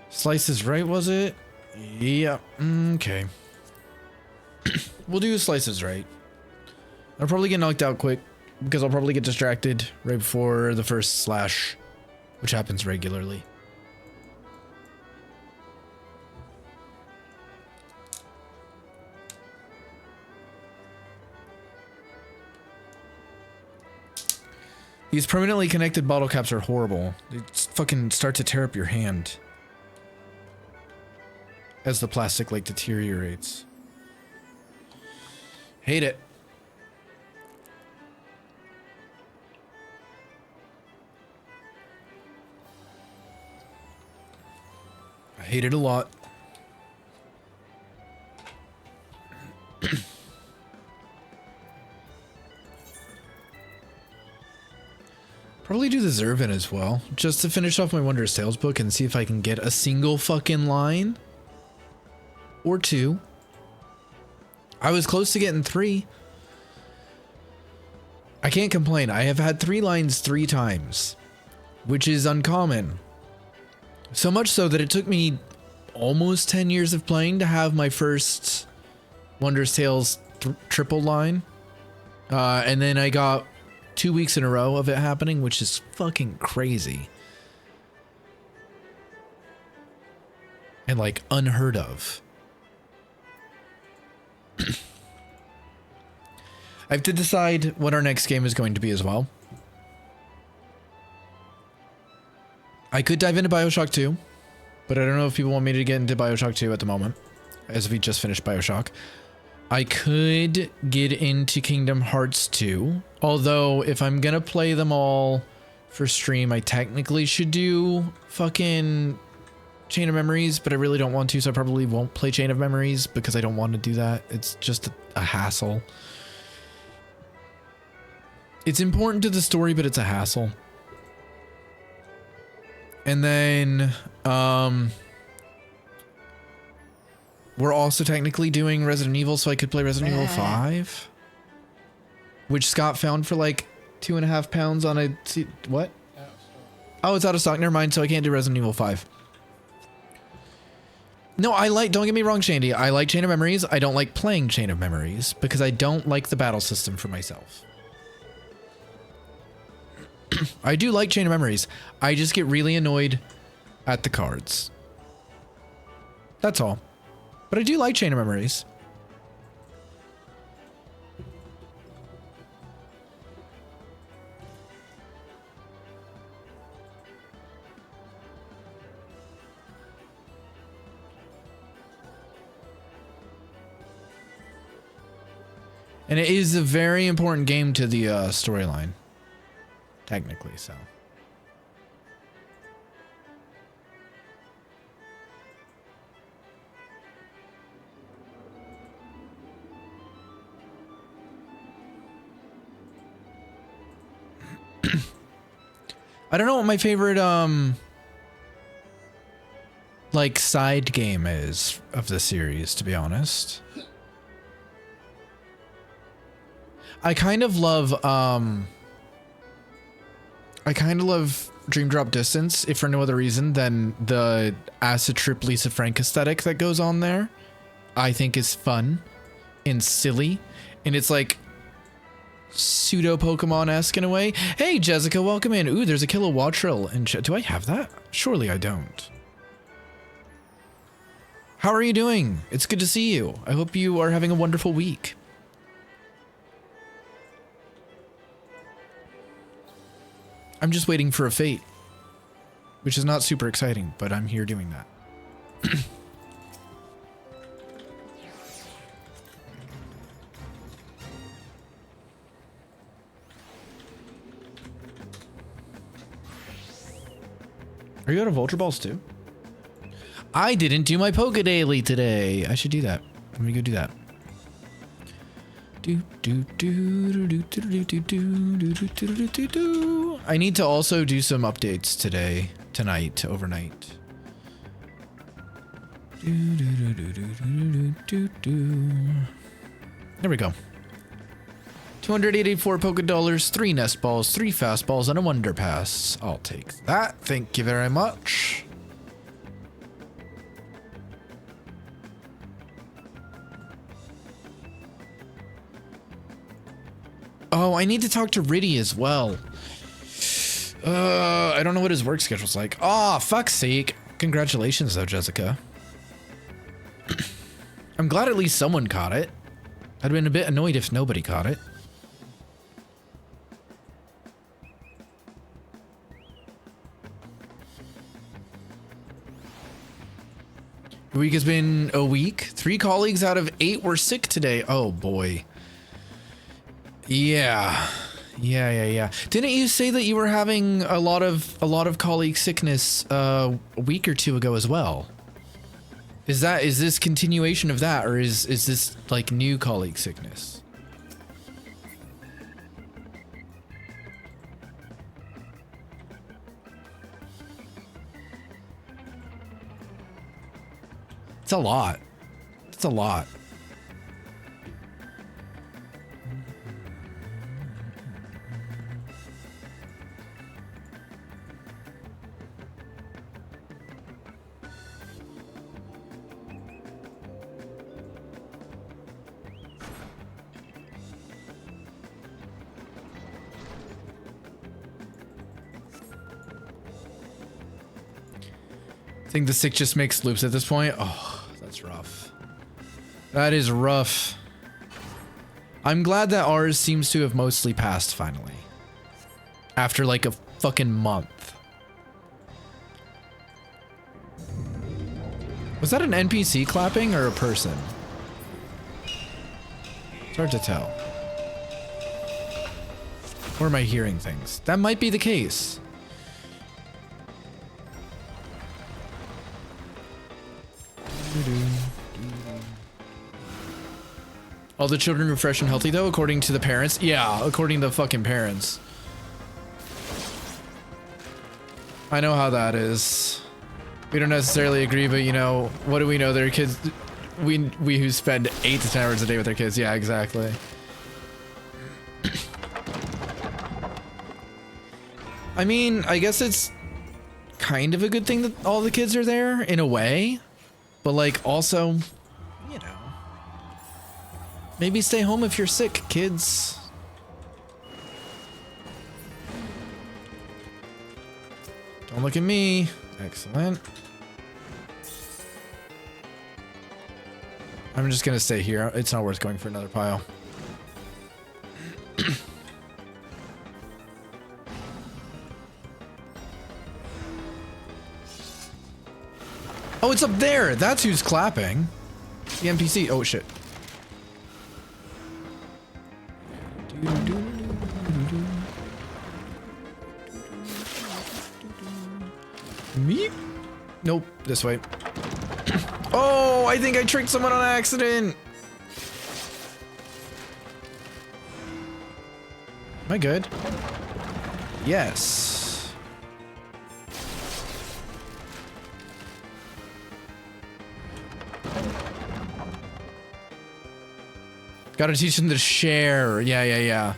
Slices right, was it? Yeah. Okay. We'll do slices right. I'll probably get knocked out quick because I'll probably get distracted right before the first slash, which happens regularly. These permanently connected bottle caps are horrible. They fucking start to tear up your hand as the plastic like deteriorates. Hate it. I hate it a lot. Probably do the Zervin as well, just to finish off my Wondrous Tales book and see if I can get a single fucking line. Or 2. I was close to getting 3. I can't complain. I have had 3 lines 3 times, which is uncommon. So much so that it took me almost 10 years of playing to have my first Wondrous Tales triple line. And then I got 2 weeks in a row of it happening, which is fucking crazy. And like unheard of. I have to decide what our next game is going to be as well. I could dive into BioShock 2, but I don't know if people want me to get into BioShock 2 at the moment, as we just finished BioShock. I could get into Kingdom Hearts 2, although if I'm gonna play them all for stream, I technically should do fucking Chain of Memories, but I really don't want to, so I probably won't play Chain of Memories because I don't want to do that. It's just a hassle. It's important to the story, but it's a hassle. And then, we're also technically doing Resident Evil, so I could play Resident Evil 5. Which Scott found for like £2.50 on a... What? Oh, it's out of stock. Never mind, so I can't do Resident Evil 5. No, don't get me wrong, Shandy. I like Chain of Memories. I don't like playing Chain of Memories because I don't like the battle system for myself. I do like Chain of Memories. I just get really annoyed at the cards. That's all. But I do like Chain of Memories. And it is a very important game to the storyline. Technically, so. I don't know what my favorite like side game is of the series, to be honest. I kind of love Dream Drop Distance, if for no other reason than the acid trip Lisa Frank aesthetic that goes on there. I think is fun and silly, and it's like pseudo Pokemon-esque in a way. Hey Jessica, welcome in. Ooh, there's a Kilowattrel in chat. Do I have that? Surely I don't. How are you doing? It's good to see you. I hope you are having a wonderful week. I'm just waiting for a fate, which is not super exciting, but I'm here doing that. Are you out of Ultra Balls too? I didn't do my Poke Daily today. I should do that. Let me go do that. I need to also do some updates today, tonight, overnight. There we go. 284 Poke Dollars, 3 Nest Balls, 3 Fastballs, and a Wonder Pass. I'll take that. Thank you very much. Oh, I need to talk to Riddy as well. I don't know what his work schedule's like. Oh, fuck's sake. Congratulations, though, Jessica. I'm glad at least someone caught it. I'd have been a bit annoyed if nobody caught it. The week has been a week. 3 colleagues out of 8 were sick today. Oh, boy. Yeah. Didn't you say that you were having a lot of colleague sickness a week or two ago as well? Is this continuation of that, or is this like new colleague sickness? It's a lot. It's a lot. I think the sick just makes loops at this point. Oh, that's rough. That is rough. I'm glad that ours seems to have mostly passed finally. After like a fucking month. Was that an NPC clapping or a person? It's hard to tell. Or am I hearing things? That might be the case. All the children were fresh and healthy though, according to the parents? Yeah, according to the fucking parents. I know how that is. We don't necessarily agree, but you know, what do we know? Their kids, we who spend 8 to 10 hours a day with their kids. Yeah, exactly. I mean, I guess it's kind of a good thing that all the kids are there in a way, but like also, you know, maybe stay home if you're sick, kids. Don't look at me. Excellent. I'm just gonna stay here. It's not worth going for another pile. Oh, it's up there. That's who's clapping. The NPC. Oh, shit. Me? Nope. This way. Oh, I think I tricked someone on accident. Am I good? Yes. Gotta teach them to share. Yeah.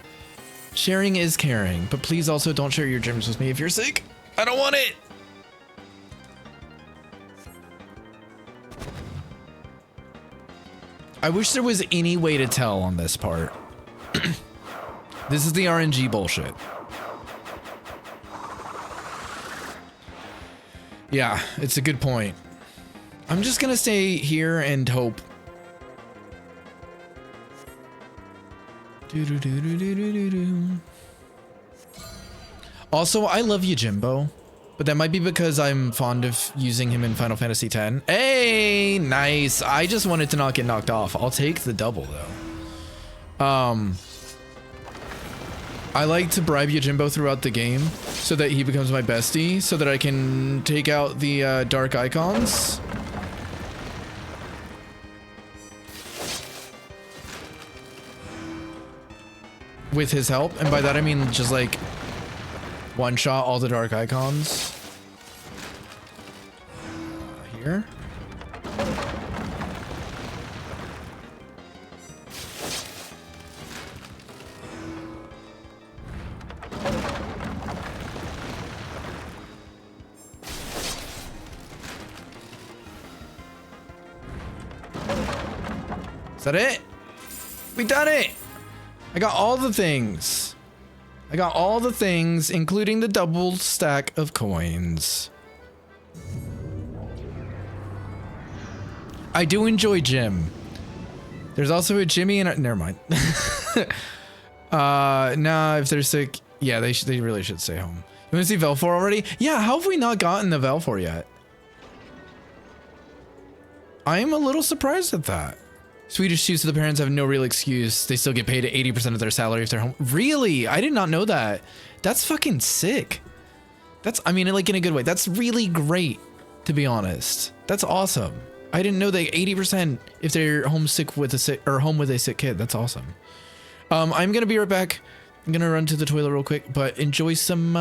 Sharing is caring, but please also don't share your germs with me if you're sick. I don't want it. I wish there was any way to tell on this part. This is the RNG bullshit. Yeah, it's a good point. I'm just gonna stay here and hope. Also, I love you, Jimbo, but that might be because I'm fond of using him in Final Fantasy X. Hey, nice. I just wanted to not get knocked off. I'll take the double though. I like to bribe Yojimbo throughout the game so that he becomes my bestie, so that I can take out the dark icons. With his help, and by that I mean just like one shot all the dark icons. Here. Is that it? We done it! I got all the things. I got all the things, including the double stack of coins. I do enjoy Jim. There's also a Jimmy and a, never mind. Nah, if they're sick, yeah, they really should stay home. You want to see Velfor already? Yeah, how have we not gotten the Velfor yet? I am a little surprised at that. Swedish students of the parents have no real excuse. They still get paid 80% of their salary if they're home. Really? I did not know that. That's fucking sick. That's, I mean, like in a good way. That's really great, to be honest. That's awesome. I didn't know that 80% if they're homesick with a sick, or home with a sick kid. That's awesome. I'm gonna be right back. I'm gonna run to the toilet real quick, but enjoy some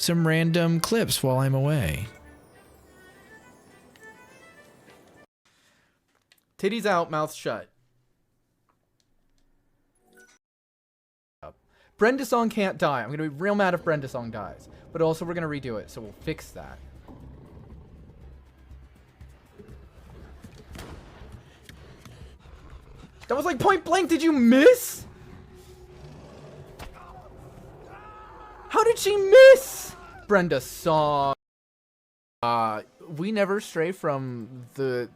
random clips while I'm away. Titties out, mouth shut. Brenda Song can't die. I'm gonna be real mad if Brenda Song dies. But also we're gonna redo it, so we'll fix that. That was like point blank, did you miss? How did she miss? Brenda Song. We never stray from the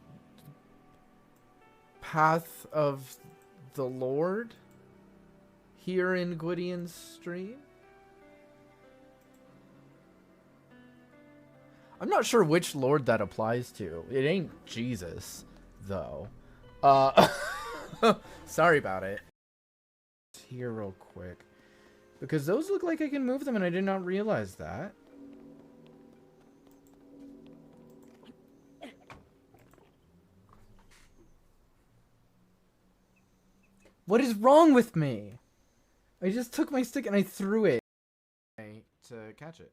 path of the Lord here in Gwydion's stream. I'm not sure which Lord that applies to. It ain't Jesus, though. Sorry about it. Here real quick. Because those look like I can move them and I did not realize that. What is wrong with me? I just took my stick and I threw it to catch it.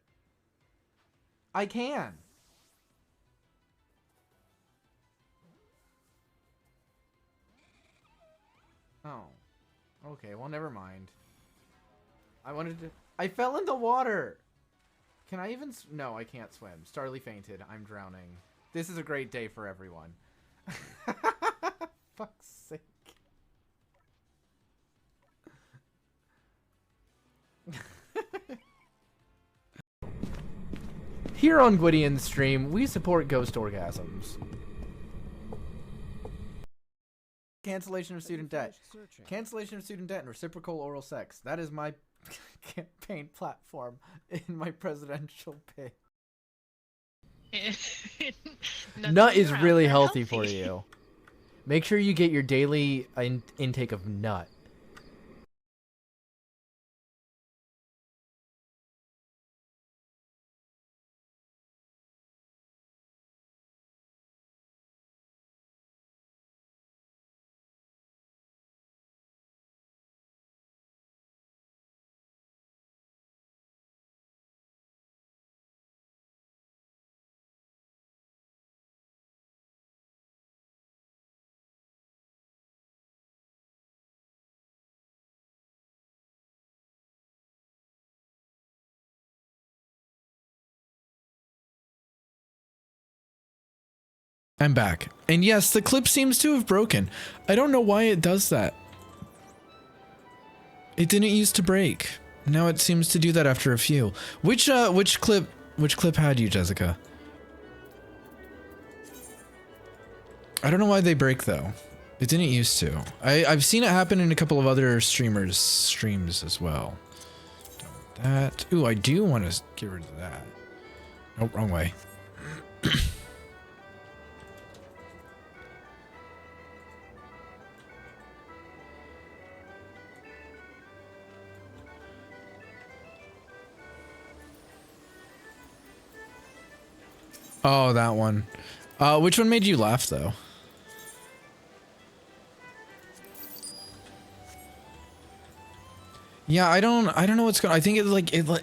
I can. Oh. Okay, well, never mind. I wanted to... I fell in the water! Can I even... No, I can't swim. Starly fainted. I'm drowning. This is a great day for everyone. Fuck's sake. Here on Gwydion's stream, we support ghost orgasms. Cancellation of student debt. Cancellation of student debt and reciprocal oral sex. That is my campaign platform in my presidential pick. Nut is really healthy for you. Make sure you get your daily intake of nut. I'm back. And yes, the clip seems to have broken. I don't know why it does that. It didn't used to break. Now it seems to do that after a few. Which clip had you, Jessica? I don't know why they break though. It didn't used to. I've seen it happen in a couple of other streams as well. That. Ooh, I do want to get rid of that. Nope, wrong way. Oh, that one. Which one made you laugh though? Yeah, I don't know what's going on. I think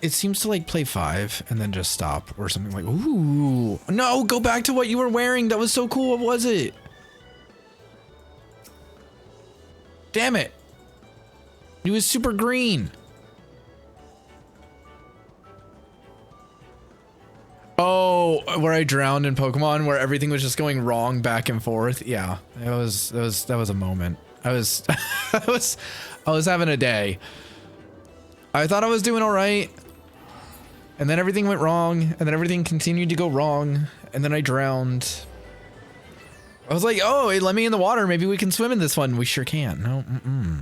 it seems to like play 5 and then just stop or something like, ooh. No, go back to what you were wearing. That was so cool. What was it? Damn it. It was super green. Oh, where I drowned in Pokemon, where everything was just going wrong back and forth. Yeah, that was a moment. I was having a day. I thought I was doing all right, and then everything went wrong, and then everything continued to go wrong, and then I drowned. I was like, oh, it let me in the water. Maybe we can swim in this one. We sure can. No,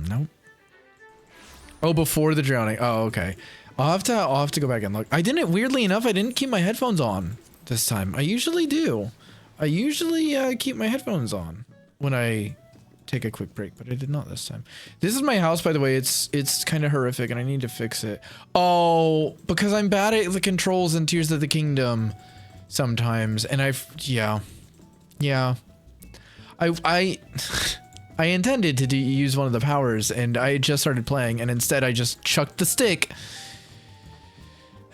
nope. Oh, before the drowning. Oh, okay. I'll have to go back and look. Weirdly enough, I didn't keep my headphones on this time. I usually do. I usually keep my headphones on when I take a quick break, but I did not this time. This is my house, by the way. It's kind of horrific and I need to fix it. Oh, because I'm bad at the controls in Tears of the Kingdom sometimes. And yeah. I intended to use one of the powers and I just started playing and instead I just chucked the stick.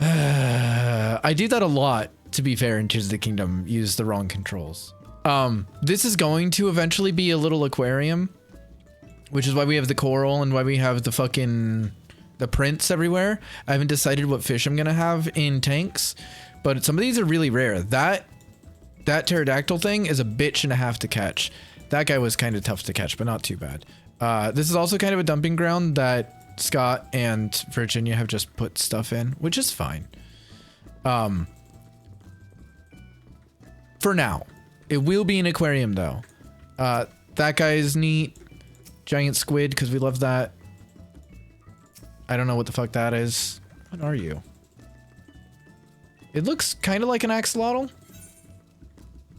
I do that a lot, to be fair, in Tears of the Kingdom. Use the wrong controls. This is going to eventually be a little aquarium, which is why we have the coral and why we have the prints everywhere. I haven't decided what fish I'm gonna have in tanks, but some of these are really rare. That pterodactyl thing is a bitch and a half to catch. That guy was kind of tough to catch, but not too bad. This is also kind of a dumping ground that Scott and Virginia have just put stuff in, which is fine. For now. It will be an aquarium though. That guy is neat. Giant squid, because we love that. I don't know what the fuck that is. What are you? It looks kind of like an axolotl.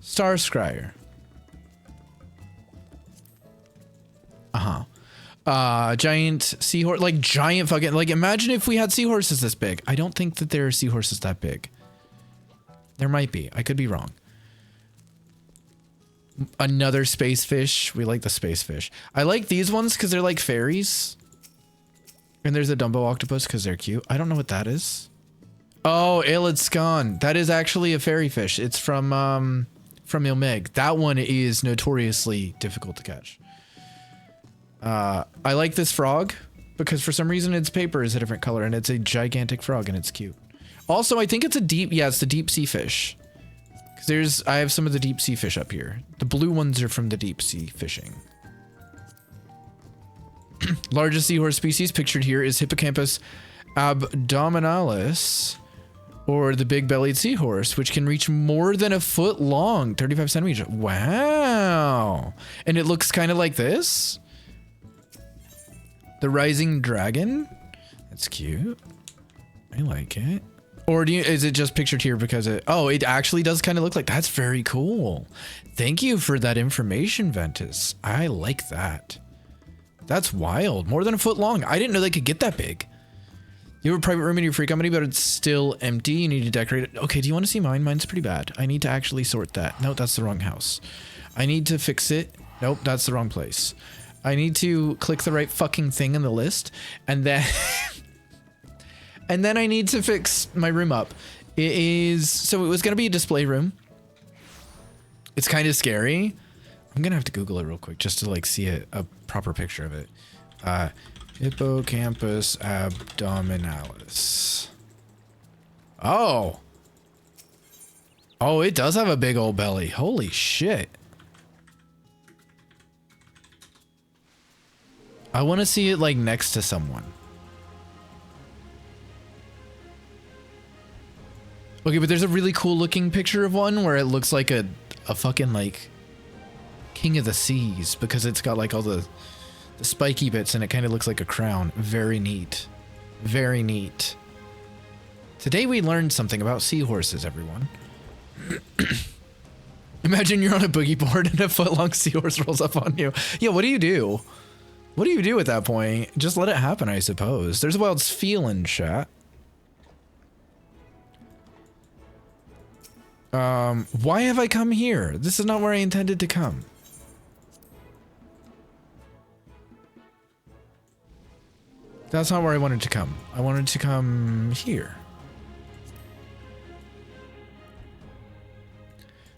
Star Scryer. Giant seahorse, like giant fucking, like imagine if we had seahorses this big. I don't think that there are seahorses that big. There might be. I could be wrong. Another space fish. We like the space fish. I like these ones because they're like fairies. And there's a Dumbo octopus because they're cute. I don't know what that is. Oh, Aeolidscon. That is actually a fairy fish. It's from Ilmeg. That one is notoriously difficult to catch. I like this frog because for some reason its paper is a different color and it's a gigantic frog and it's cute. Also, I think it's it's the deep sea fish. Because I have some of the deep sea fish up here. The blue ones are from the deep sea fishing. Largest seahorse species pictured here is Hippocampus abdominalis, or the big-bellied seahorse, which can reach more than a foot long, 35 centimeters. Wow. And it looks kind of like this. The rising dragon. That's cute. I like it. Or is it just pictured here because it actually does kind of look like, that's very cool. Thank you for that information, Ventus. I like that. That's wild. More than a foot long. I didn't know they could get that big. You have a private room in your free company, but it's still empty. You need to decorate it. Okay, do you want to see mine? Mine's pretty bad. I need to actually sort that. No, that's the wrong house. I need to fix it. Nope, that's the wrong place. I need to click the right fucking thing in the list. And then... and then I need to fix my room up. So it was going to be a display room. It's kind of scary. I'm going to have to Google it real quick just to like see a proper picture of it. Hippocampus abdominalis. Oh. Oh, it does have a big old belly. Holy shit. I want to see it like next to someone. Okay, but there's a really cool looking picture of one where it looks like a fucking like king of the seas because it's got like all the spiky bits and it kind of looks like a crown. Very neat. Very neat. Today we learned something about seahorses, everyone. Imagine you're on a boogie board and a foot-long seahorse rolls up on you. Yeah, what do you do? What do you do at that point? Just let it happen, I suppose. There's a wild feeling, chat. Why have I come here? This is not where I intended to come. That's not where I wanted to come. I wanted to come here.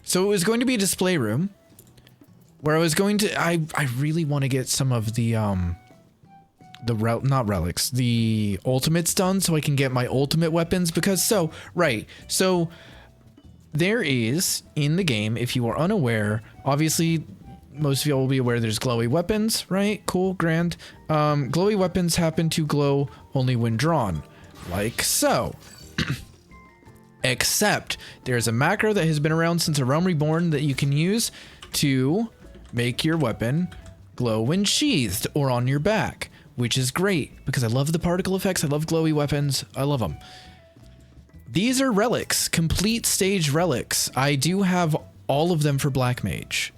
So it was going to be a display room where I was going to, I really want to get some of the not relics, the ultimates done so I can get my ultimate weapons because so there is in the game, if you are unaware, obviously most of y'all will be aware there's glowy weapons, right? Cool, grand. Glowy weapons happen to glow only when drawn, like so. Except there's a macro that has been around since A Realm Reborn that you can use to make your weapon glow when sheathed or on your back, which is great because I love the particle effects. I love glowy weapons. I love them. These are relics, complete stage relics. I do have all of them for Black Mage.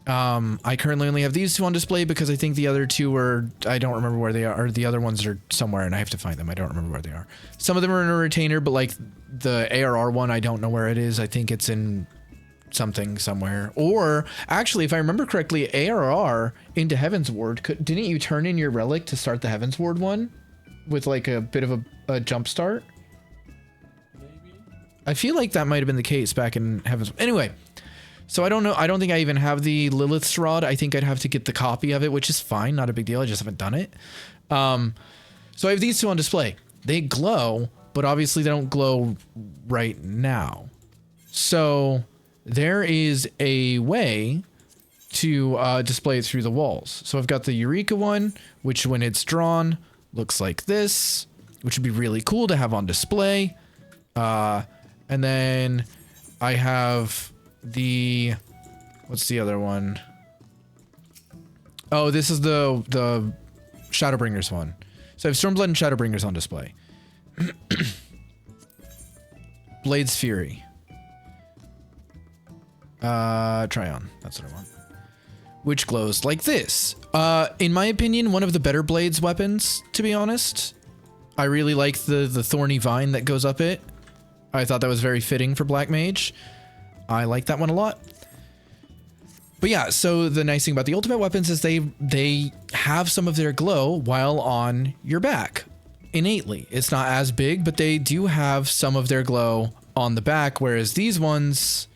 I currently only have these two on display because I think the other two are, I don't remember where they are, or the other ones are somewhere and I have to find them. I don't remember where they are. Some of them are in a retainer, but like the ARR one, I don't know where it is. I think it's in something somewhere. Or actually, if I remember correctly, ARR into Heaven's Ward, didn't you turn in your relic to start the Heaven's Ward one with like a bit of a jump start? Maybe. I feel like that might have been the case back in Heaven's. Anyway. So I don't know. I don't think I even have the Lilith's Rod. I think I'd have to get the copy of it, which is fine. Not a big deal. I just haven't done it. So I have these two on display. They glow, but obviously they don't glow right now. So there is a way to display it through the walls. So I've got the Eureka one, which when it's drawn looks like this, which would be really cool to have on display. And then I have the, what's the other one? Oh, this is the Shadowbringers one. So I have Stormblood and Shadowbringers on display. Blade's Fury. Tryon. That's what I want. Which glows like this. In my opinion, one of the better Blade's weapons, to be honest. I really like the thorny vine that goes up it. I thought that was very fitting for Black Mage. I like that one a lot. But yeah, so the nice thing about the ultimate weapons is they have some of their glow while on your back innately. It's not as big, but they do have some of their glow on the back, whereas these ones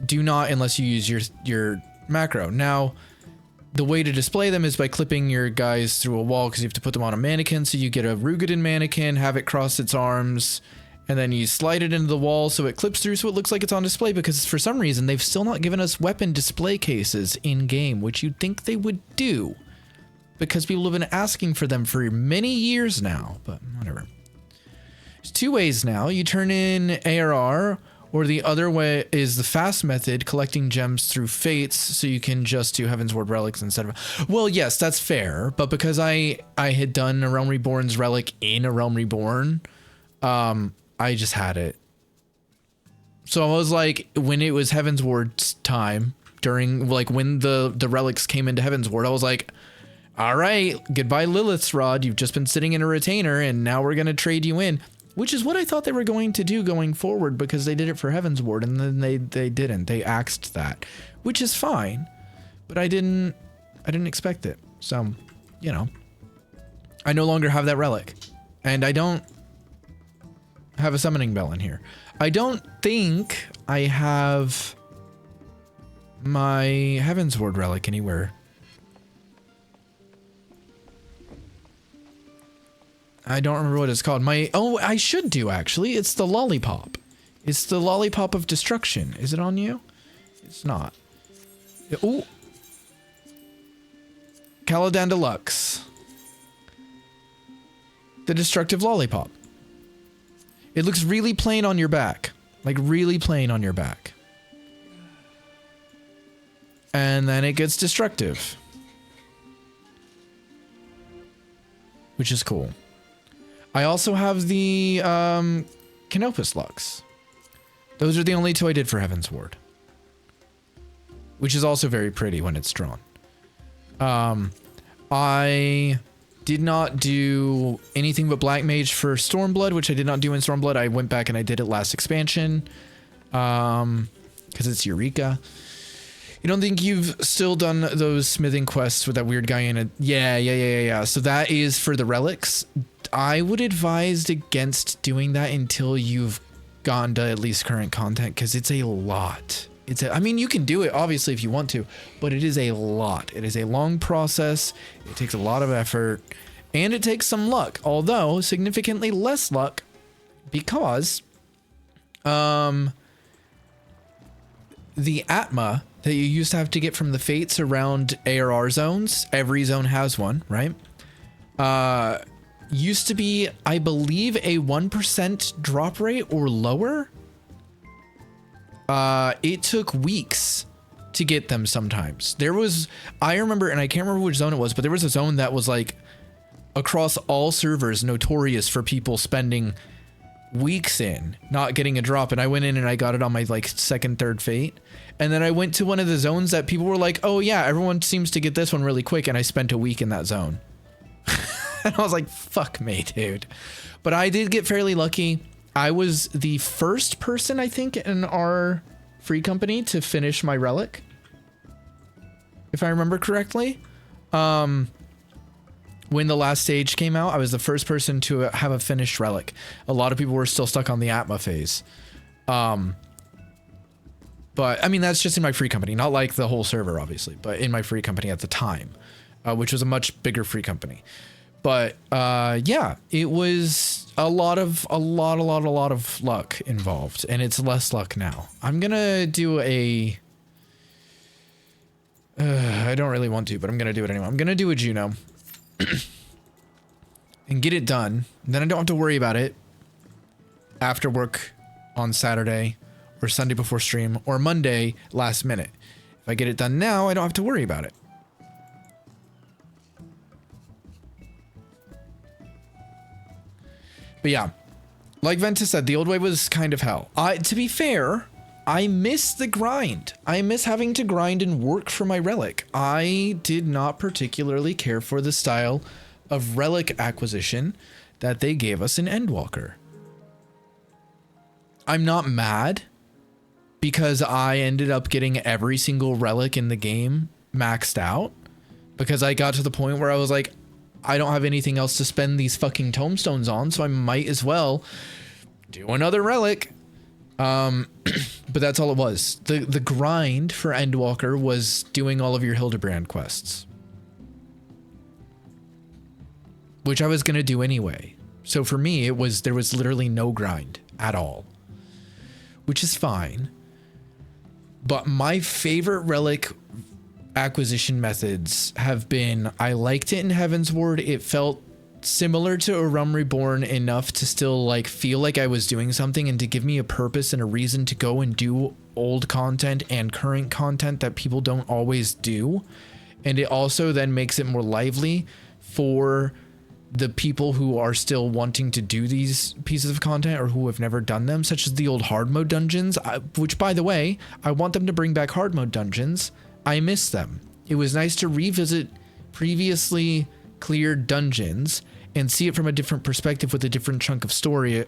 do not unless you use your macro. Now, the way to display them is by clipping your guys through a wall because you have to put them on a mannequin. So you get a Rugadin mannequin, have it cross its arms, and then you slide it into the wall so it clips through so it looks like it's on display because for some reason they've still not given us weapon display cases in game, which you'd think they would do because people have been asking for them for many years now, but whatever. There's two ways now. You turn in ARR, or the other way is the fast method, collecting gems through fates so you can just do Heaven's Ward relics instead of... Well, yes, that's fair, but because I had done A Realm Reborn's relic in A Realm Reborn, I just had it. So I was like, when it was Heaven's Ward's time, during like when the relics came into Heaven's Ward, I was like, all right, goodbye Lilith's Rod. You've just been sitting in a retainer and now we're going to trade you in, which is what I thought they were going to do going forward because they did it for Heaven's Ward and then they didn't. They axed that, which is fine, but I didn't expect it. So, you know, I no longer have that relic and I don't have a summoning bell in here. I don't think I have my Heaven's Ward relic anywhere. I don't remember what it's called. Oh, I should do actually. It's the lollipop. It's the lollipop of destruction. Is it on you? It's not. Ooh. Caladan Deluxe. The destructive lollipop. It looks really plain on your back. Like really plain on your back. And then it gets destructive. Which is cool. I also have the Canopus Lux. Those are the only two I did for Heaven's Ward. Which is also very pretty when it's drawn. I did not do anything but Black Mage for Stormblood, which I did not do in Stormblood. I went back and I did it last expansion. Because it's Eureka. You don't think you've still done those smithing quests with that weird guy in it? Yeah. So that is for the relics. I would advise against doing that until you've gotten to at least current content, because it's a lot. I mean, you can do it obviously if you want to, but it is a lot. It is a long process. It takes a lot of effort, and it takes some luck, although significantly less luck because the Atma that you used to have to get from the fates around ARR zones, every zone has one, right? Used to be, I believe, a 1% drop rate or lower. It took weeks to get them sometimes. I remember, and I can't remember which zone it was, but there was a zone that was like across all servers notorious for people spending weeks in not getting a drop, and I went in and I got it on my like second, third fate. And then I went to one of the zones that people were like, oh yeah, everyone seems to get this one really quick, and I spent a week in that zone. And I was like, fuck me, dude. But I did get fairly lucky. I was the first person, I think, in our free company to finish my relic, if I remember correctly. When the last stage came out, I was the first person to have a finished relic. A lot of people were still stuck on the Atma phase. But I mean, that's just in my free company, not like the whole server, obviously, but in my free company at the time, which was a much bigger free company. But yeah, it was a lot of luck involved, and it's less luck now. I'm gonna do a I don't really want to, but I'm gonna do it anyway. I'm gonna do a Juno and get it done. And then I don't have to worry about it after work on Saturday or Sunday before stream or Monday last minute. If I get it done now, I don't have to worry about it. But yeah, like Ventus said, the old way was kind of hell. To be fair, I miss the grind. I miss having to grind and work for my relic. I did not particularly care for the style of relic acquisition that they gave us in Endwalker. I'm not mad because I ended up getting every single relic in the game maxed out, because I got to the point where I was like, I don't have anything else to spend these fucking tomestones on, so I might as well do another relic. But that's all it was. The grind for Endwalker was doing all of your Hildebrand quests, which I was going to do anyway. So for me, there was literally no grind at all, which is fine. But my favorite relic acquisition methods have been, I liked it in Heaven's Ward. It felt similar to A Realm Reborn enough to still like feel like I was doing something and to give me a purpose and a reason to go and do old content and current content that people don't always do. And it also then makes it more lively for the people who are still wanting to do these pieces of content or who have never done them, such as the old hard mode dungeons, which by the way, I want them to bring back hard mode dungeons. I miss them. It was nice to revisit previously cleared dungeons and see it from a different perspective with a different chunk of story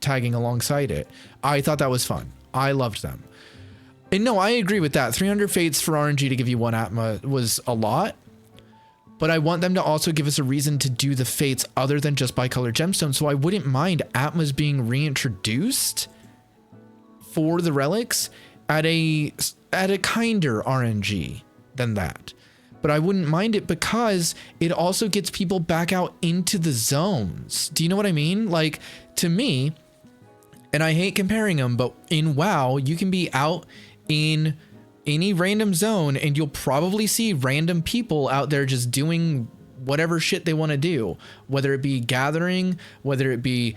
tagging alongside it. I thought that was fun. I loved them. And no, I agree with that. 300 fates for RNG to give you one Atma was a lot, but I want them to also give us a reason to do the fates other than just bi-colored gemstones. So I wouldn't mind Atmas being reintroduced for the relics at a kinder RNG than that. But I wouldn't mind it because it also gets people back out into the zones. Do you know what I mean? Like, to me, And I hate comparing them, but in WoW, you can be out in any random zone and you'll probably see random people out there just doing whatever shit they want to do, whether it be gathering, whether it be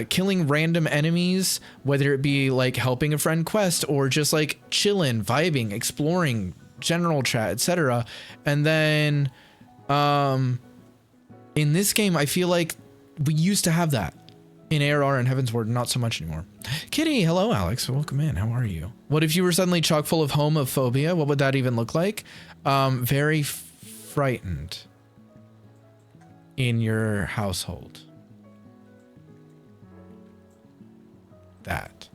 killing random enemies, whether it be like helping a friend quest, or just like chilling, vibing, exploring, general chat, etc. And then in this game, I feel like we used to have that. In ARR and Heaven's Ward, not so much anymore. Kitty, hello, Alex. Welcome in. How are you? What if you were suddenly chock full of homophobia? What would that even look like? Very frightened in your household. That.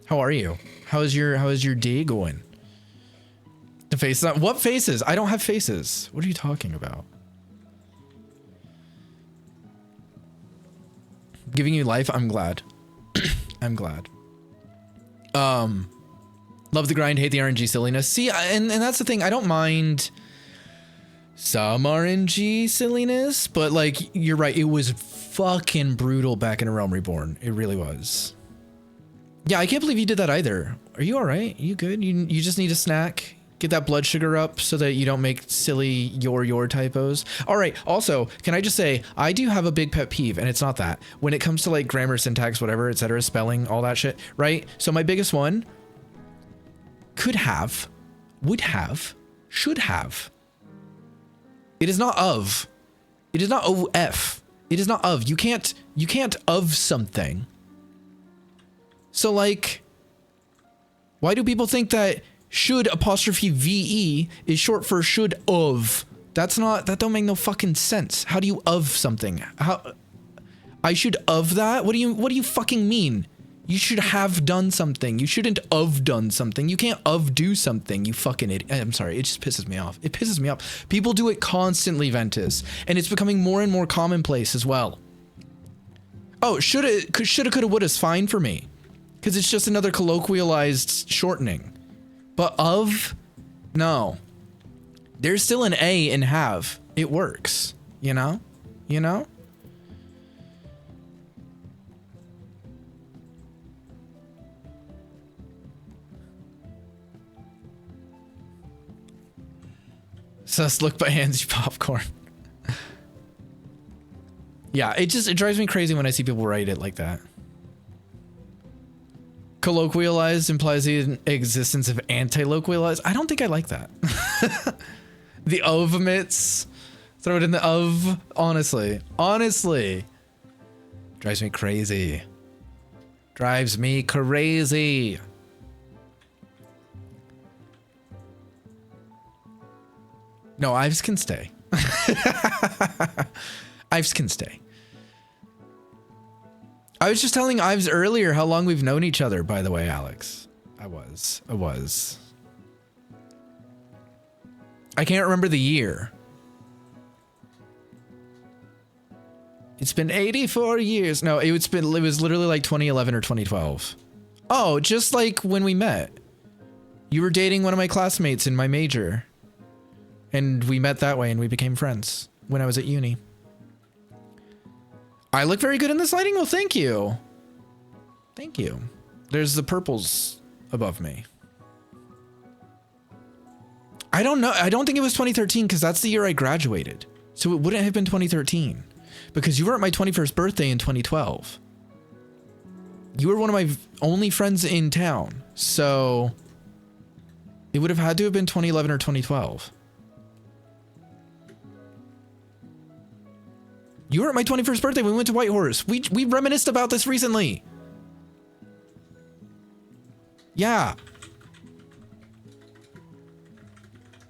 How are you? How is your day going? The faces. What faces? I don't have faces. What are you talking about? Giving you life, I'm glad. I'm glad. Love the grind, hate the RNG silliness. See, and that's the thing. I don't mind some RNG silliness, but like, you're right. It was fucking brutal back in A Realm Reborn. It really was. Yeah, I can't believe you did that either. Are you all right? You good? You just need a snack? Get that blood sugar up so that you don't make silly your typos. All right. Also, can I just say, I do have a big pet peeve, and it's not that. When it comes to like grammar, syntax, whatever, etc., spelling, all that shit, right? So my biggest one, could have, would have, should have. It is not of. It is not of. It is not of. You can't of something. So like, why do people think that should apostrophe VE is short for should of? That don't make no fucking sense. How do you of something? How I should of that? What do you fucking mean? You should have done something. You shouldn't of done something. You can't of do something, you fucking idiot. I'm sorry, it just pisses me off. It pisses me off. People do it constantly, Ventus, and it's becoming more and more commonplace as well. Oh, shoulda, coulda, woulda's fine for me, because it's just another colloquialized shortening. But of, no. There's still an A in have. It works, you know? You know? Sus look by hands you popcorn. Yeah, it drives me crazy when I see people write it like that. Colloquialized implies the existence of anti-loquialized. I don't think I like that. The of omits. Throw it in the of. Honestly. Drives me crazy. Drives me crazy. No, Ives can stay. Ives can stay. I was just telling Ives earlier how long we've known each other, by the way, Alex. I was. I can't remember the year. It's been 84 years. No, it was literally like 2011 or 2012. Oh, just like when we met. You were dating one of my classmates in my major. And we met that way and we became friends when I was at uni. I look very good in this lighting? Well, thank you. Thank you. There's the purples above me. I don't know. I don't think it was 2013 because that's the year I graduated. So it wouldn't have been 2013 because you were at my 21st birthday in 2012. You were one of my only friends in town. So it would have had to have been 2011 or 2012. You were at my 21st birthday. We went to Whitehorse. We reminisced about this recently. Yeah.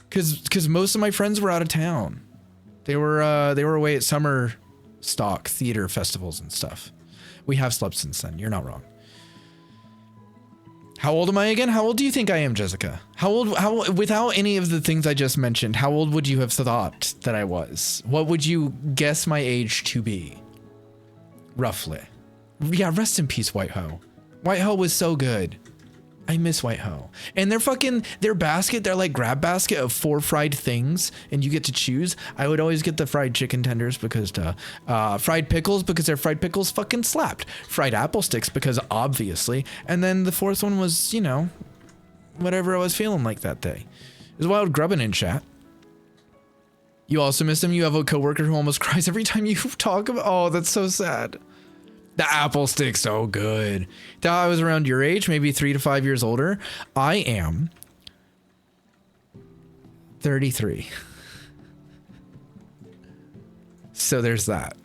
Cause most of my friends were out of town. They were away at summer stock theater festivals and stuff. We have slept since then. You're not wrong. How old am I again? How old do you think I am, Jessica? How without any of the things I just mentioned, how old would you have thought that I was? What would you guess my age to be? Roughly. Yeah, rest in peace, Whiteho. Whiteho was so good. I miss White Ho. And their basket, they're like grab basket of 4 fried things and you get to choose. I would always get the fried chicken tenders because fried pickles because their fried pickles fucking slapped. Fried apple sticks because obviously. And then the 4th one was, you know, whatever I was feeling like that day. It was Wild Grubbin in chat. You also miss him. You have a coworker who almost cries every time you talk about, oh, that's so sad. The apple stick's so good. Thought I was around your age, maybe 3 to 5 years older. I am 33. So there's that.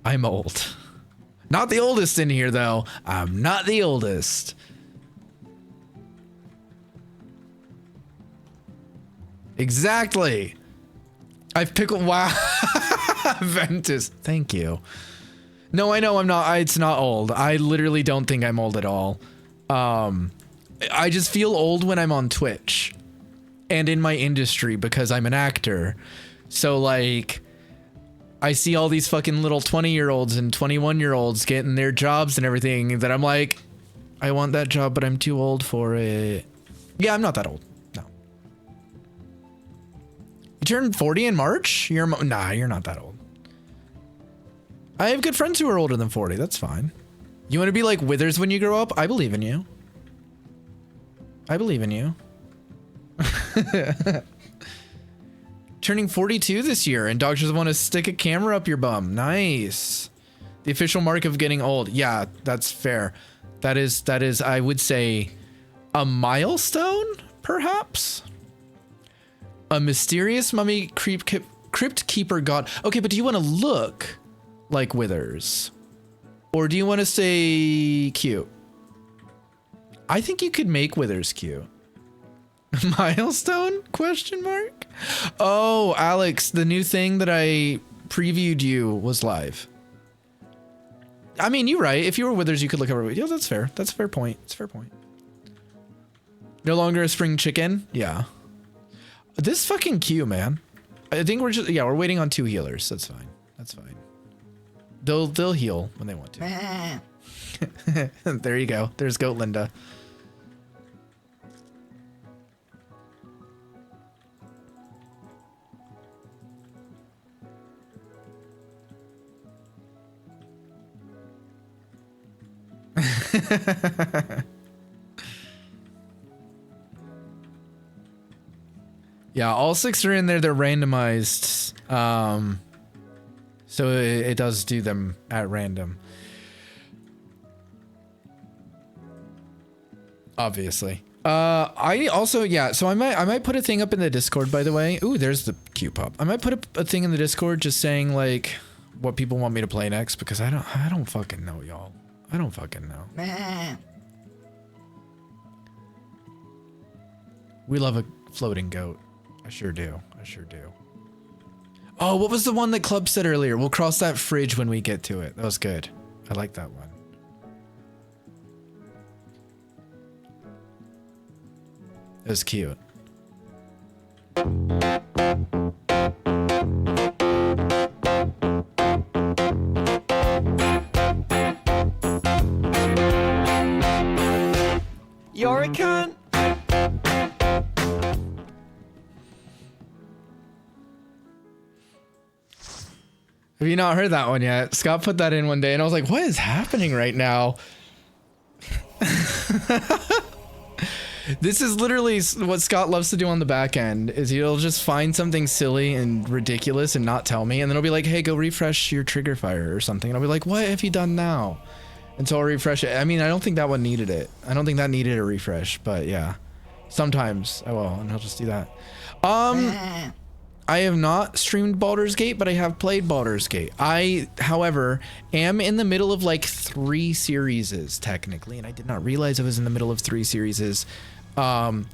I'm old. Not the oldest in here, though. I'm not the oldest. Exactly. I've pickled. Wow. Ventus. Thank you. No, I know I'm not. It's not old. I literally don't think I'm old at all. I just feel old when I'm on Twitch and in my industry because I'm an actor. So like, I see all these fucking little 20-year-olds and 21-year-olds getting their jobs and everything that I'm like, I want that job, but I'm too old for it. Yeah, I'm not that old. No. You turned 40 in March? Nah, you're not that old. I have good friends who are older than 40. That's fine. You want to be like Withers when you grow up? I believe in you. I believe in you. Turning 42 this year and doctors want to stick a camera up your bum. Nice. The official mark of getting old. Yeah, that's fair. That is, I would say, a milestone, perhaps? A mysterious mummy crypt keeper god. Okay, but do you want to look like Withers? Or do you want to say cute? I think you could make Withers cute. Milestone? Question mark? Oh, Alex, the new thing that I previewed you was live. I mean, you're right. If you were Withers, you could look over. Yeah, that's fair. That's a fair point. It's a fair point. No longer a spring chicken? Yeah. This fucking queue, man. I think we're just, yeah, we're waiting on 2 healers. That's fine. That's fine. They'll heal when they want to. There you go. There's Goat Linda. Yeah, all 6 are in there. They're randomized. So it does do them at random. Obviously. I also, yeah, so I might put a thing up in the Discord, by the way. Ooh, there's the Q pop. I might put a thing in the Discord just saying like what people want me to play next because I don't fucking know, y'all. I don't fucking know. We love a floating goat. I sure do. I sure do. Oh, what was the one that Club said earlier? We'll cross that fridge when we get to it. That was good. I like that one. It was cute. You're a cunt. Have you not heard that one yet? Scott put that in one day and I was like, what is happening right now? This is literally what Scott loves to do on the back end is he'll just find something silly and ridiculous and not tell me. And then he'll be like, hey, go refresh your trigger fire or something. And I'll be like, what have you done now? And so I'll refresh it. I mean, I don't think that one needed it. I don't think that needed a refresh, but yeah, sometimes I will, and he'll just do that. I have not streamed Baldur's Gate, but I have played Baldur's Gate. I, however, am in the middle of like 3 series technically, and I did not realize I was in the middle of 3 series. So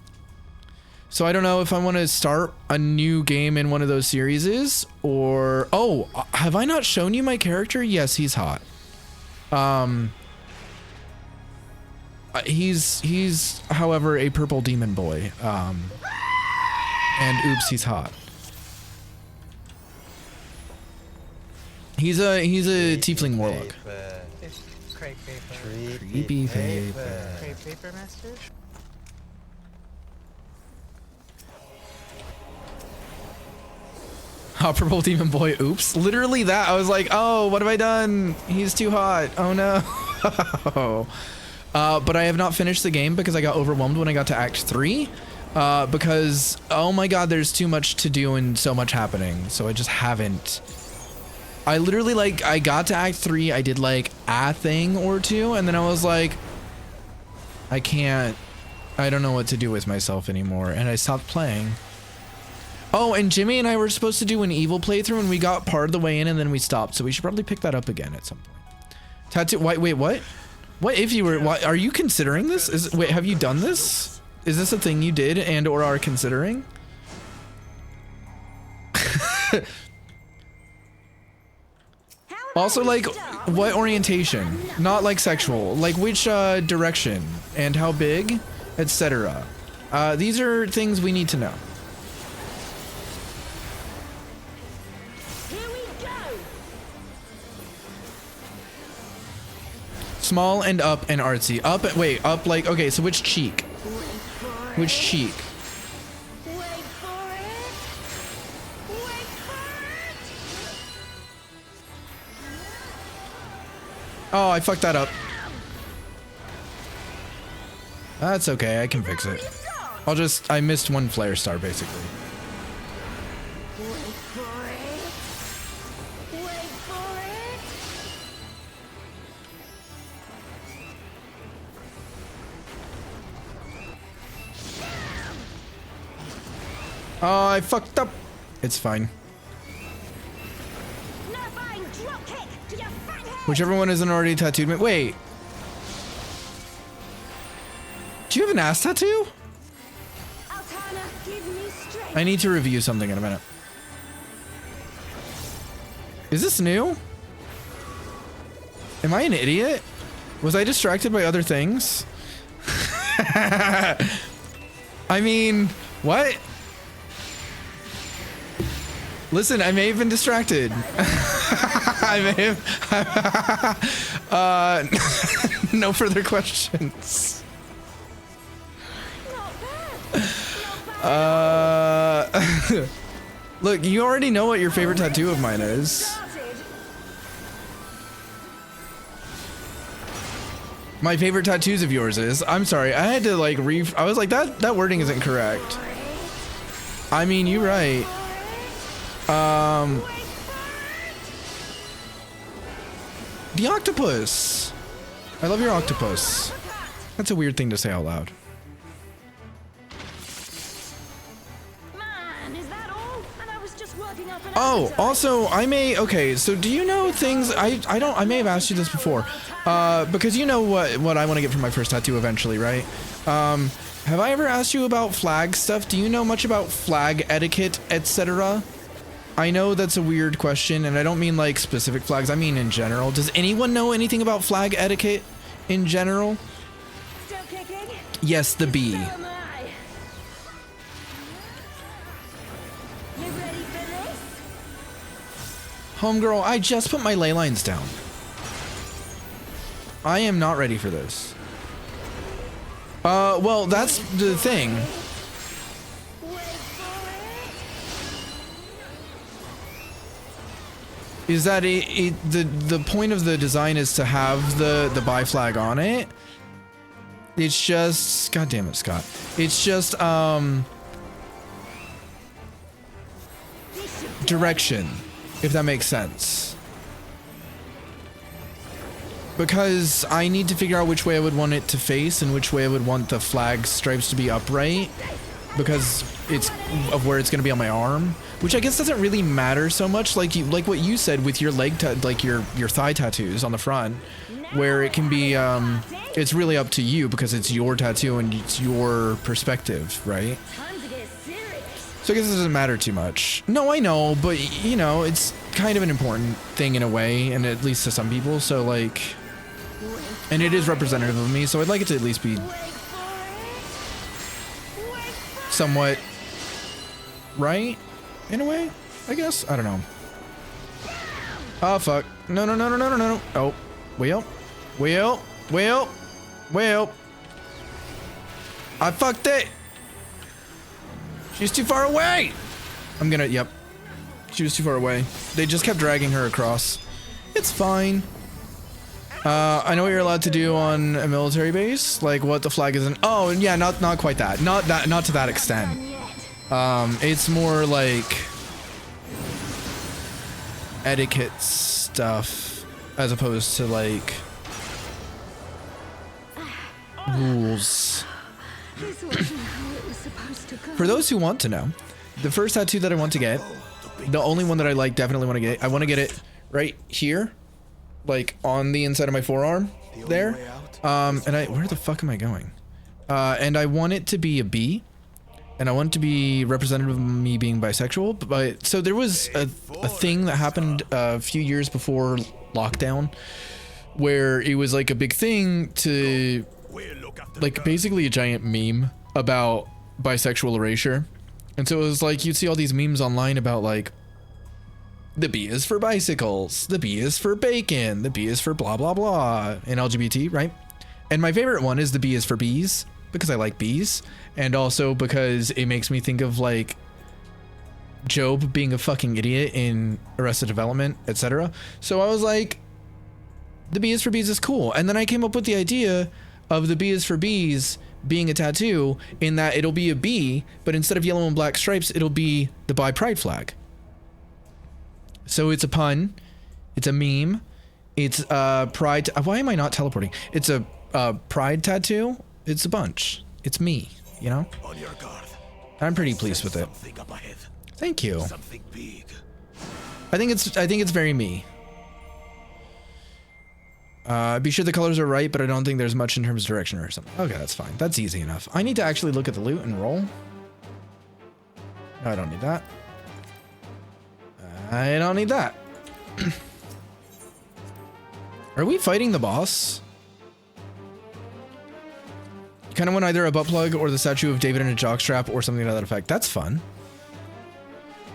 I don't know if I want to start a new game in one of those series or, oh, have I not shown you my character? Yes, he's hot. He's, however, a purple demon boy. And oops, he's hot. He's a tiefling warlock. Crepe paper. Creepy paper. Crepe paper master? Hot purple demon boy. Oops. Literally that. I was like, oh, what have I done? He's too hot. Oh no. But I have not finished the game because I got overwhelmed when I got to Act 3. Because, oh my god, there's too much to do and so much happening. So I just haven't. I literally, like, I got to Act 3, I did, like, a thing or two, and then I was like, I don't know what to do with myself anymore, and I stopped playing. Oh, and Jimmy and I were supposed to do an evil playthrough, and we got part of the way in, and then we stopped, so we should probably pick that up again at some point. Tattoo, wait, what? What if you were, are you considering this? Wait, have you done this? Is this a thing you did and or are considering? Also, like, what orientation? Not like sexual, like which direction and how big, etc. These are things we need to know. Here we go. Small and up and artsy. Up, wait, up like, okay, so which cheek? Which cheek? Wait for it. Wait for it. Oh, I fucked that up. That's okay, I can fix it. I missed one flare star, basically. Wait for it. Wait for it. Oh, I fucked up. It's fine. Nerfine drop kick to your fat head. Whichever one isn't already tattooed. Wait. Do you have an ass tattoo? Altana, give me strength. I need to review something in a minute. Is this new? Am I an idiot? Was I distracted by other things? I mean, what? Listen, I may have been distracted. I may have. No further questions. Not bad. Not bad. Look, you already know what your favorite tattoo of mine is. Started. My favorite tattoos of yours is. I'm sorry, I had to like I was like, that wording isn't correct. I mean, you're right. The octopus. I love your octopus. That's a weird thing to say out loud. Man, is that all? And I was just working up an Oh, appetite. also, okay, so do you know things, I may have asked you this before, because you know what I want to get for my first tattoo eventually, right? Have I ever asked you about flag stuff? Do you know much about flag etiquette, etc.? I know that's a weird question, and I don't mean like specific flags, I mean in general. Does anyone know anything about flag etiquette in general? Still kicking? Yes, the bee. So am I. You ready for this? Homegirl, I just put my ley lines down. I am not ready for this. Well, that's the thing. Wait for it. Is that the point of the design is to have the bi flag on it. It's just, god damn it, Scott. It's just direction, if that makes sense. Because I need to figure out which way I would want it to face and which way I would want the flag stripes to be upright, because it's of where it's going to be on my arm, which I guess doesn't really matter so much, like what you said with your leg, like your thigh tattoos on the front, where it can be it's really up to you because it's your tattoo and it's your perspective, right? Time to get serious. So I guess it doesn't matter too much. No, I know, but you know, it's kind of an important thing in a way, and at least to some people, so like, and it is representative of me, so I'd like it to at least be Wait for it. Wait for somewhat right in a way, I guess. I don't know. Oh fuck. No. Oh, Will. I fucked it. She's too far away. I'm gonna, yep. She was too far away. They just kept dragging her across. It's fine. I know what you're allowed to do on a military base, like what the flag isn't. Oh, yeah, not quite that. Not to that extent. It's more like etiquette stuff as opposed to like rules. This wasn't how it was supposed to go. For those who want to know, the first tattoo that I want to get, the only one that I like, definitely want to get, I want to get it right here, like on the inside of my forearm there. And where the fuck am I going? And I want it to be a B, and I want it to be representative of me being bisexual. But so there was a thing that happened a few years before lockdown where it was like a big thing to, like, basically a giant meme about bisexual erasure. And so it was like you'd see all these memes online about like the B is for bicycles, the B is for bacon, the B is for blah blah blah in LGBT, right? And my favorite one is the B is for bees, because I like bees, and also because it makes me think of like Job being a fucking idiot in Arrested Development, etc. So I was like, the B is for bees is cool. And then I came up with the idea of the B is for bees being a tattoo, in that it'll be a bee, but instead of yellow and black stripes, it'll be the bi pride flag. So it's a pun, it's a meme, it's a pride. Why am I not teleporting? It's a pride tattoo. It's a bunch. It's me, you know? On your guard. I'm pretty pleased with it. Something up ahead. Thank you. Something big. I think it's very me. Be sure the colors are right, but I don't think there's much in terms of direction or something. Okay, that's fine. That's easy enough. I need to actually look at the loot and roll. No, I don't need that. I don't need that. Are we fighting the boss? Kind of want either a butt plug or the statue of David in a jockstrap or something to that effect. That's fun.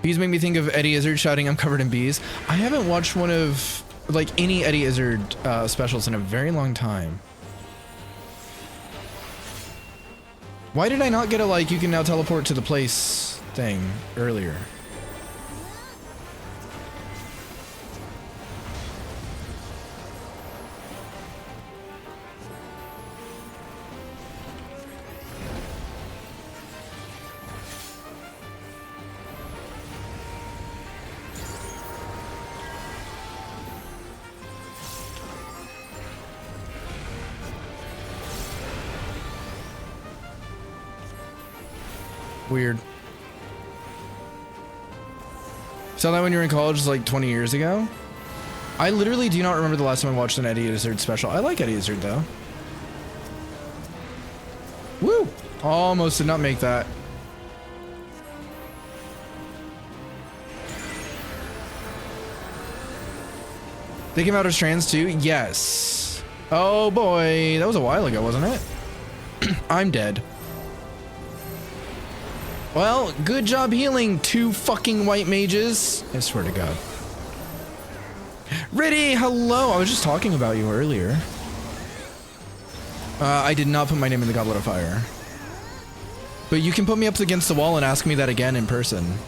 Bees make me think of Eddie Izzard shouting, "I'm covered in bees." I haven't watched one of like any Eddie Izzard specials in a very long time. Why did I not get a like you can now teleport to the place thing earlier? Weird. Saw that when you were in college like 20 years ago? I literally do not remember the last time I watched an Eddie Izzard special. I like Eddie Izzard though. Woo! Almost did not make that. They came out as trans too? Yes. Oh boy, that was a while ago, wasn't it? I'm dead. Well, good job healing, two fucking white mages. I swear to God. Riddy, hello. I was just talking about you earlier. I did not put my name in the Goblet of Fire. But you can put me up against the wall and ask me that again in person,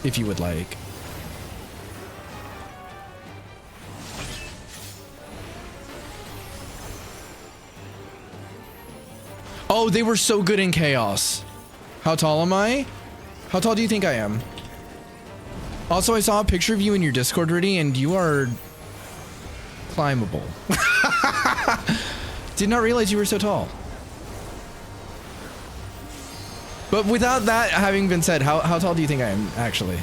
if you would like. Oh, they were so good in Chaos. How tall am I? How tall do you think I am? Also, I saw a picture of you in your Discord, Riddy, and you are climbable. Did not realize you were so tall. But without that having been said, how tall do you think I am, actually?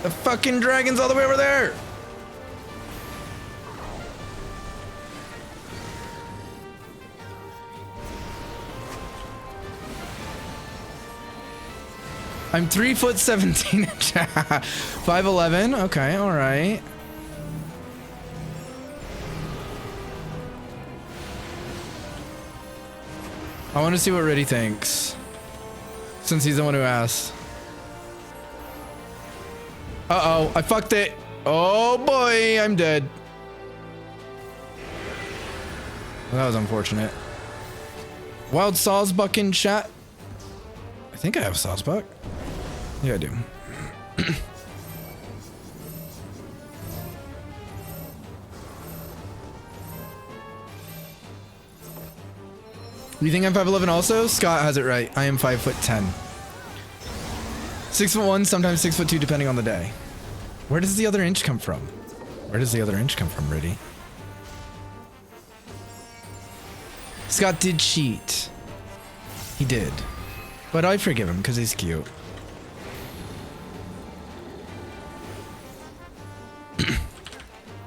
The fucking dragon's all the way over there! I'm 3'17". 5'11". Okay, alright. I want to see what Riddy thinks, since he's the one who asked. Uh-oh, I fucked it. Oh boy, I'm dead. That was unfortunate. Wild Sawsbuck in chat. I think I have Sawsbuck. Yeah, I do. You think I'm 5'11" also? Scott has it right. I am 5'10". 6'1", sometimes 6'2", depending on the day. Where does the other inch come from? Where does the other inch come from, Riddy? Scott did cheat. He did. But I forgive him because he's cute.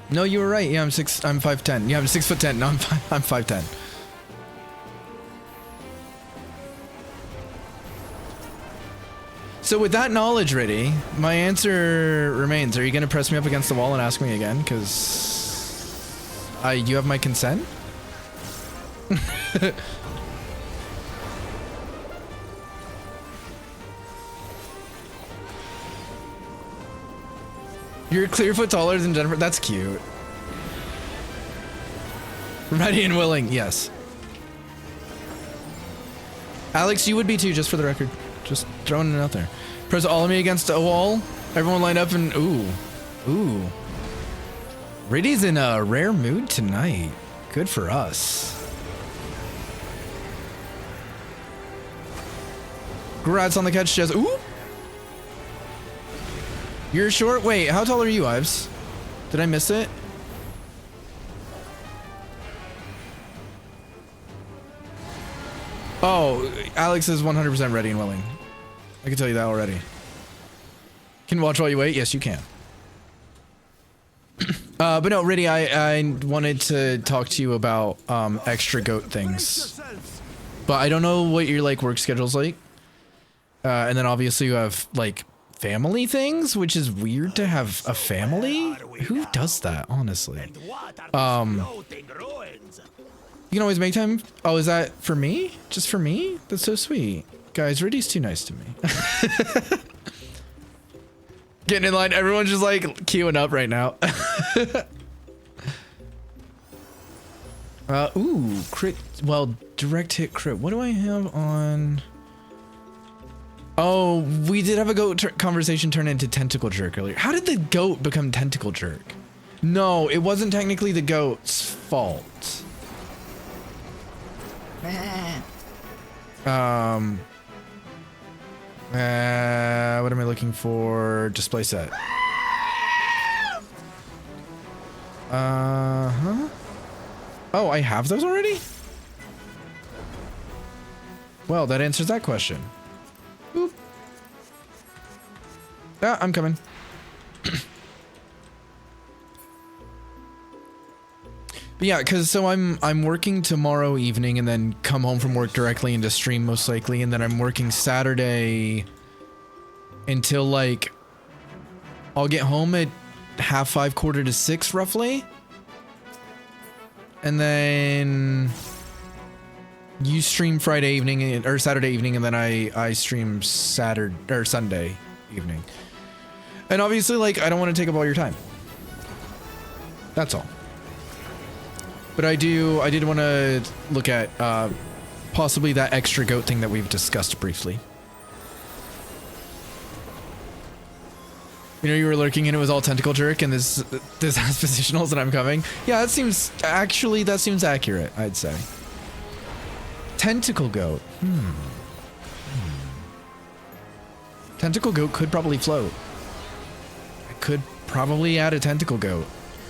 No, you were right. Yeah, I'm 5'10". Yeah, I'm 6'10". No, I'm 5'10". So with that knowledge, Riddy, my answer remains. Are you going to press me up against the wall and ask me again? Because you have my consent? You're a clear foot taller than Jennifer. That's cute. Ready and willing. Yes. Alex, you would be too, just for the record. Just throwing it out there. Press all of me against a wall. Everyone line up and ooh. Riddy's in a rare mood tonight. Good for us. Congrats on the catch, Jez. Ooh. You're short? Wait, how tall are you, Ives? Did I miss it? Oh, Alex is 100% ready and willing. I can tell you that already. Can watch while you wait? Yes, you can. But no, Riddy, I wanted to talk to you about extra goat things. But I don't know what your like work schedule's like. And then obviously you have like family things, which is weird to have a family. Who does that, honestly? You can always make time. Oh, is that for me? Just for me? That's so sweet. Guys, Riddy's too nice to me. Getting in line. Everyone's just like queuing up right now. Ooh, crit. Well, direct hit crit. What do I have on? Oh, we did have a goat conversation turn into tentacle jerk earlier. How did the goat become tentacle jerk? No, it wasn't technically the goat's fault. What am I looking for? Display set. Huh? Oh, I have those already? Well, that answers that question. Boop. Ah, I'm coming. But yeah, because so I'm working tomorrow evening and then come home from work directly into stream most likely, and then I'm working Saturday until like I'll get home at 5:30, 5:45 roughly, and then you stream Friday evening or Saturday evening, and then I stream Saturday or Sunday evening, and obviously like I don't want to take up all your time. That's all. But I did want to look at possibly that extra goat thing that we've discussed briefly. You know, you were lurking and it was all tentacle jerk and this has positionals and I'm coming. Yeah, that seems accurate, I'd say. Tentacle goat. Tentacle goat could probably float. I could probably add a tentacle goat.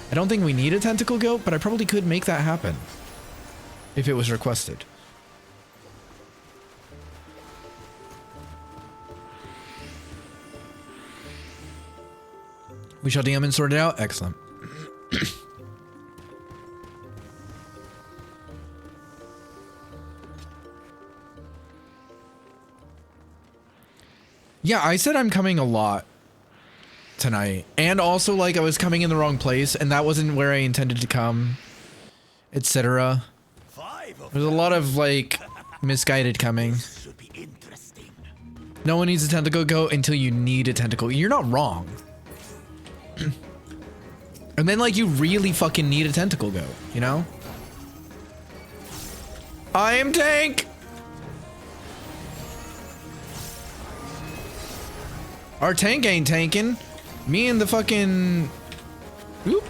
I don't think we need a tentacle goat, but I probably could make that happen if it was requested. We shall DM and sort it out. Excellent. Yeah, I said I'm coming a lot tonight, and also like I was coming in the wrong place and that wasn't where I intended to come, etc. There's a lot of like misguided coming. No one needs a tentacle goat until you need a tentacle. You're not wrong. And then like you really fucking need a tentacle goat, you know? I am tank. Our tank ain't tanking. Me and the fucking... Oop.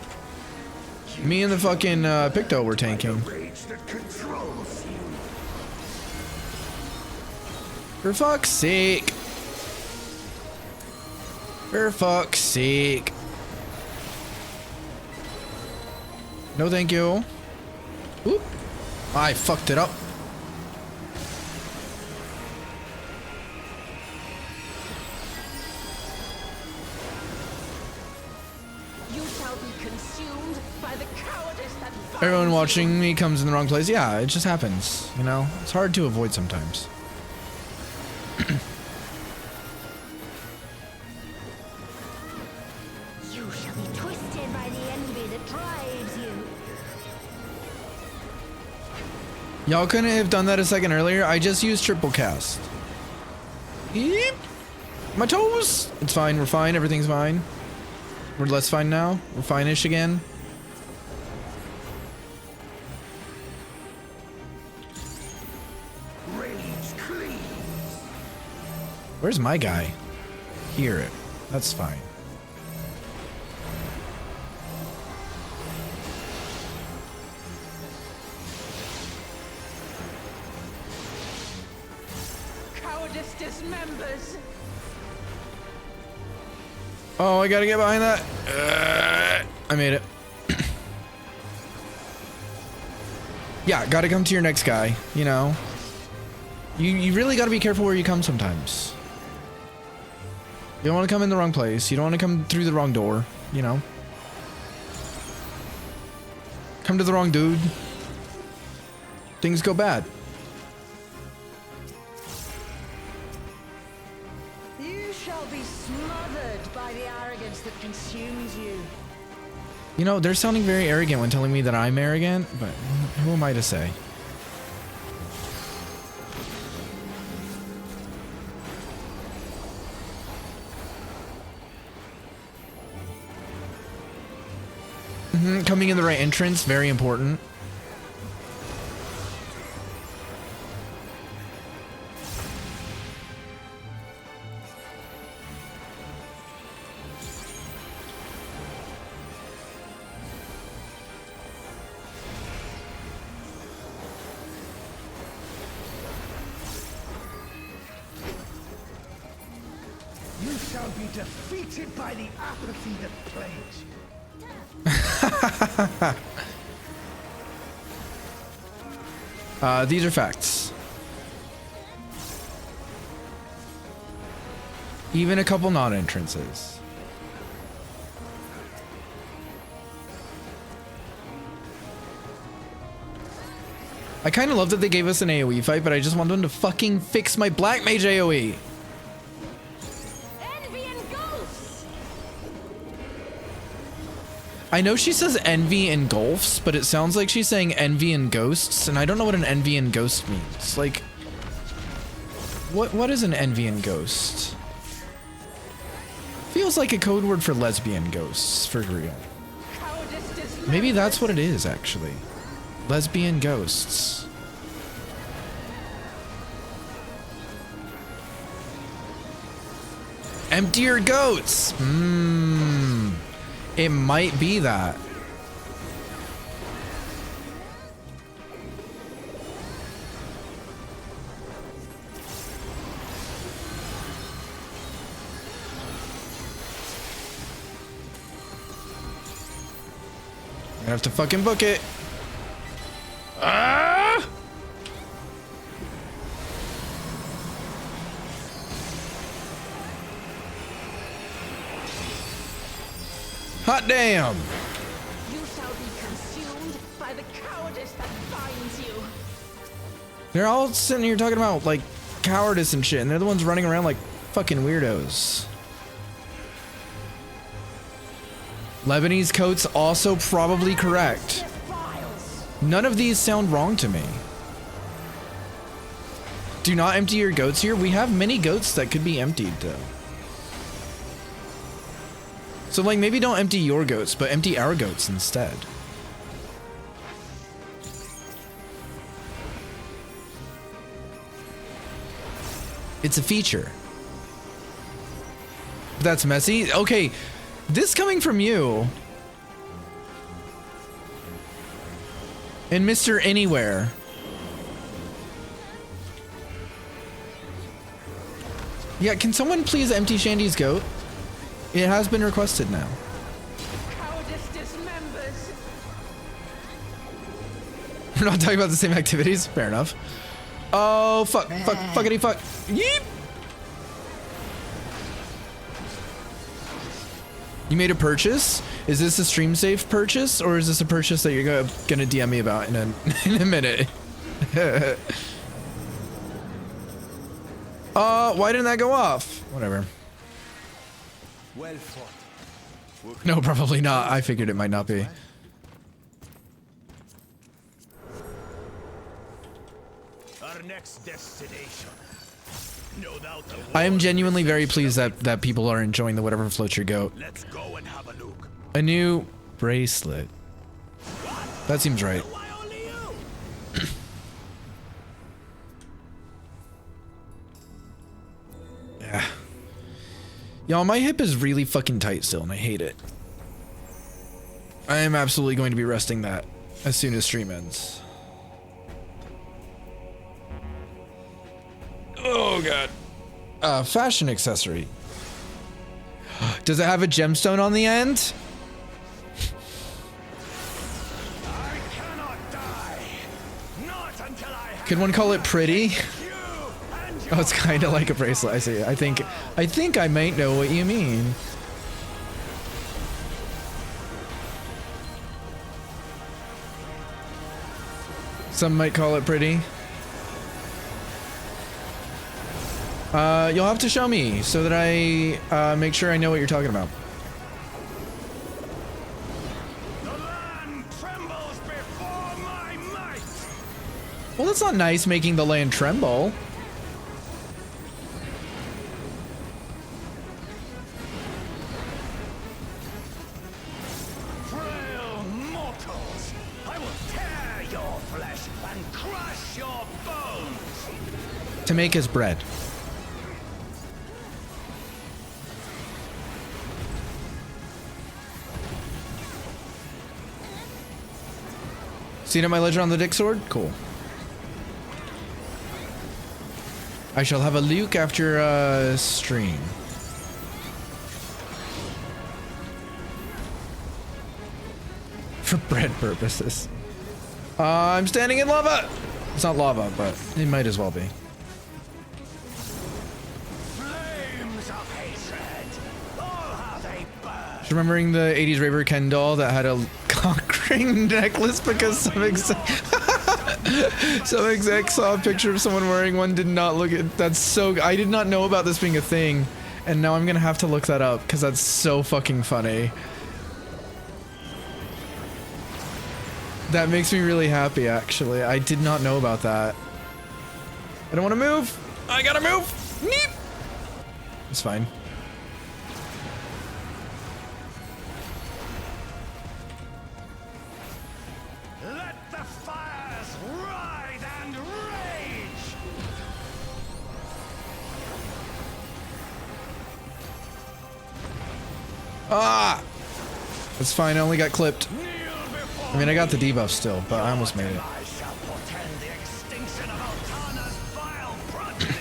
Me and the fucking Picto were tanking. For fuck's sake. For fuck's sake. No thank you. Oop. I fucked it up. You shall be consumed by the cowardice that Everyone binds watching me comes in the wrong place. Yeah, it just happens. You know, it's hard to avoid sometimes. you. You shall be twisted by the envy that drives you. Y'all couldn't have done that a second earlier. I just used triple cast. Yep. My toes. It's fine. We're fine. Everything's fine. We're less fine now. We're fine-ish again. Where's my guy? Hear it. That's fine. Cowardice dismembers. Oh, I gotta get behind that. I made it. Yeah, gotta come to your next guy, you know. You really gotta be careful where you come sometimes. You don't want to come in the wrong place. You don't want to come through the wrong door, you know. Come to the wrong dude. Things go bad. You shall be smothered by the arrogance that consumes you. You know, they're sounding very arrogant when telling me that I'm arrogant, but who am I to say? Coming in the right entrance, very important. You shall be defeated by the apathy that plagues you. These are facts. Even a couple non-entrances. I kind of love that they gave us an AoE fight, but I just want them to fucking fix my Black Mage AoE. Envy and ghosts. I know she says envy and gulfs, but it sounds like she's saying envy and ghosts, and I don't know what an envy and ghost means. Like, what is an envy and ghost? Feels like a code word for lesbian ghosts, for real. Cowardice dismembers. Maybe that's what it is, actually. Lesbian ghosts. Empty your goats! It might be that. I have to fucking book it. Ah! Hot damn! You shall be consumed by the cowardice that binds you. They're all sitting here talking about like cowardice and shit, and they're the ones running around like fucking weirdos. Lebanese coat's also probably correct. None of these sound wrong to me. Do not empty your goats here. We have many goats that could be emptied though. So like maybe don't empty your goats, but empty our goats instead. It's a feature. That's messy. Okay, this coming from you. And Mr. Anywhere. Yeah, can someone please empty Shandy's goat? It has been requested now. Cowardice dismembers. We're not talking about the same activities? Fair enough. Oh, fuck, fuck, fuckity fuck. Yeep! You made a purchase? Is this a stream safe purchase, or is this a purchase that you're gonna DM me about in a minute? Why didn't that go off? Whatever. Well fought. No, probably not. I figured it might not be. Our next destination. No doubt. I am genuinely very pleased that people are enjoying the whatever floats your goat. Let's go and have a look. A new bracelet. That seems right. Why only you? Yeah. Y'all, my hip is really fucking tight still, and I hate it. I am absolutely going to be resting that as soon as stream ends. Oh god. Fashion accessory. Does it have a gemstone on the end? I cannot die. Not until I have Could one call it pretty? you and your Oh, it's kind of like a bracelet. I see. I think I might know what you mean. Some might call it pretty. You'll have to show me so that I make sure I know what you're talking about. The land trembles before my might. Well, that's not nice, making the land tremble. Frail mortals, I will tear your flesh and crush your bones. To make us bread. Seen my legend on the dick sword? Cool. I shall have a Luke after stream. For bread purposes. I'm standing in lava! It's not lava, but it might as well be. Flames of hatred, all how they burn. Just remembering the 80s raver Ken doll that had a conquering necklace because some exec saw a picture of someone wearing one, did not look at. That's so. I did not know about this being a thing, and now I'm gonna have to look that up because that's so fucking funny. That makes me really happy, actually. I did not know about that. I don't want to move. I gotta move. Neep. It's fine. Let the fires ride and rage. Ah! It's fine. I only got clipped. Kneel before I mean, I got the debuff still, but I almost made it. I shall portend the extinction of Altana's vile progeny.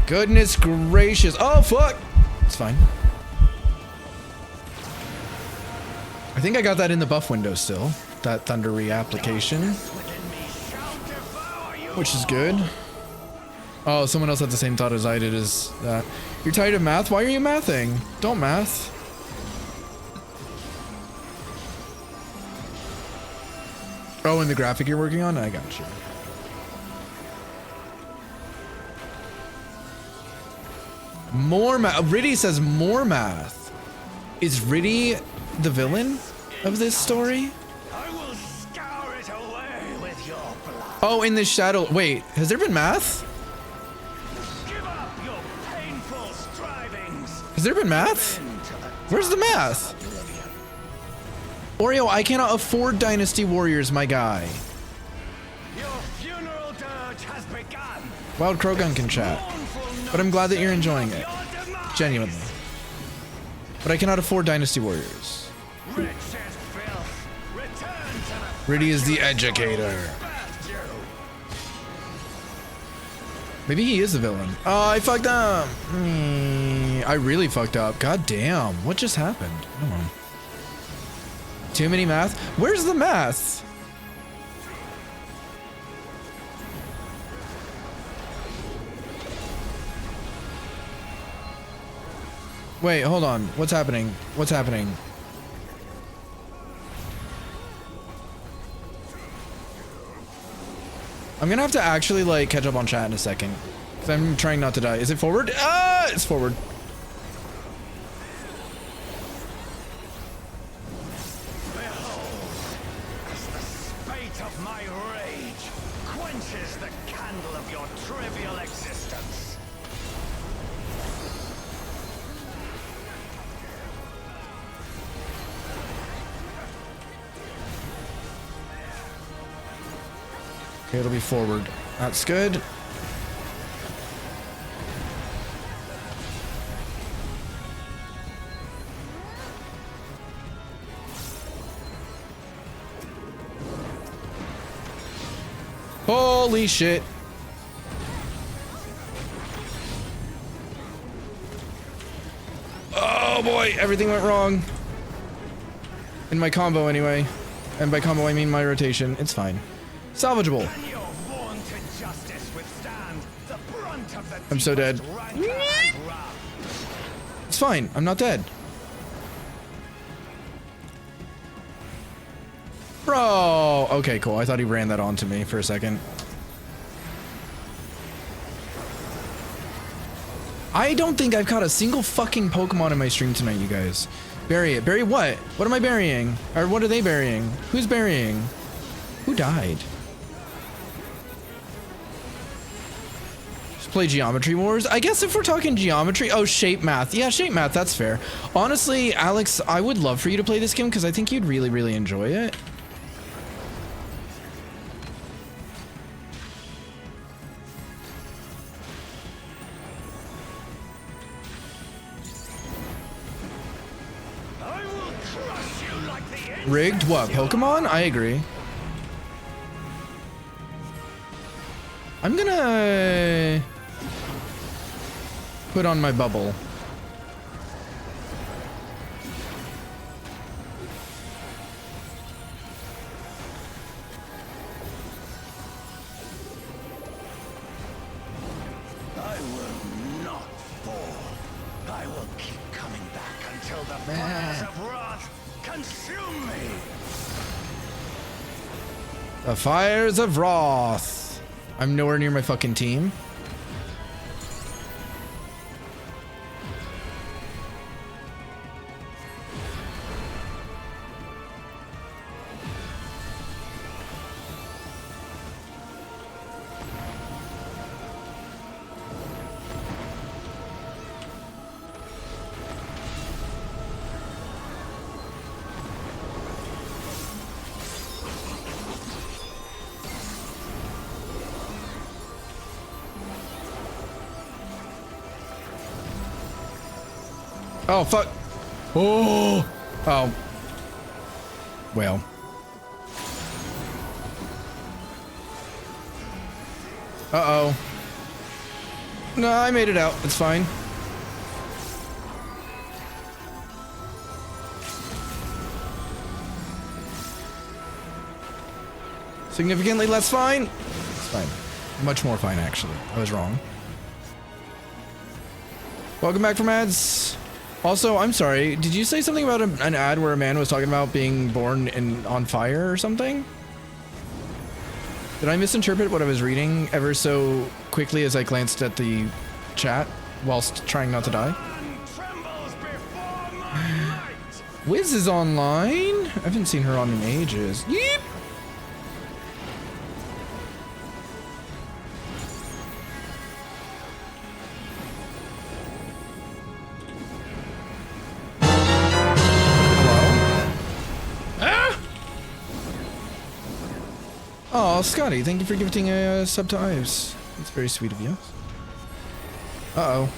Goodness gracious. Oh, fuck. It's fine. I think I got that in the buff window still. That Thunder reapplication. Within me shall devour you. Which is good. Oh, someone else had the same thought as I did as that. You're tired of math? Why are you mathing? Don't math. Oh, and the graphic you're working on? I got you. More math. Riddy says more math. Is Riddy the villain of this story? I will scour it away with your blood. Oh, in the shadow. Wait, has there been math? Give up your painful strivings. Has there been math? Into the Where's the math? oblivion. Oreo, I cannot afford Dynasty Warriors, my guy. Your funeral dirge has begun. Wild Krogan can chat. But I'm glad that you're enjoying it. Genuinely. But I cannot afford Dynasty Warriors. Rich as filth. Return to the Riddy is the educator. birthed you. Maybe he is the villain. Oh, I fucked up. I really fucked up. God damn. What just happened? I don't know. Too many math? Where's the math? Wait, hold on. What's happening? What's happening? I'm gonna have to actually like catch up on chat in a second. Cause I'm trying not to die. Is it forward? Ah, it's forward. As the spate of my rage quenches the candle of your trivial existence. Okay, it'll be forward. That's good. Holy shit. Oh boy, everything went wrong. In my combo anyway. And by combo I mean my rotation. It's fine. Salvageable. Can your vaunted justice withstand the brunt of the I'm so dead. deepest rancor and wrath? It's fine. I'm not dead. Bro. Okay, cool. I thought he ran that onto me for a second. I don't think I've caught a single fucking Pokemon in my stream tonight, you guys. Bury it. Bury what? What am I burying? Or what are they burying? Who's burying? Who died? Just play Geometry Wars? I guess if we're talking geometry... Oh, shape math. Yeah, shape math. That's fair. Honestly, Alex, I would love for you to play this game because I think you'd really, really enjoy it. I will crush you like the Rigged what? insects you Pokemon? I agree. I'm gonna put on my bubble. I will not fall. I will keep coming back until the fires of wrath consume me. The Fires of Wrath. I'm nowhere near my fucking team. Oh, fuck. Oh. Oh. Well. Uh-oh. No, I made it out. It's fine. Significantly less fine? It's fine. Much more fine, actually. I was wrong. Welcome back from ads. Also, I'm sorry. Did you say something about an ad where a man was talking about being born on fire or something? Did I misinterpret what I was reading ever so quickly as I glanced at the chat whilst trying not to die? Trembles before my might. Wiz is online. I haven't seen her on in ages. Yeep. Hello? Oh, Scotty, thank you for gifting a sub to Ives. That's very sweet of you. Uh-oh.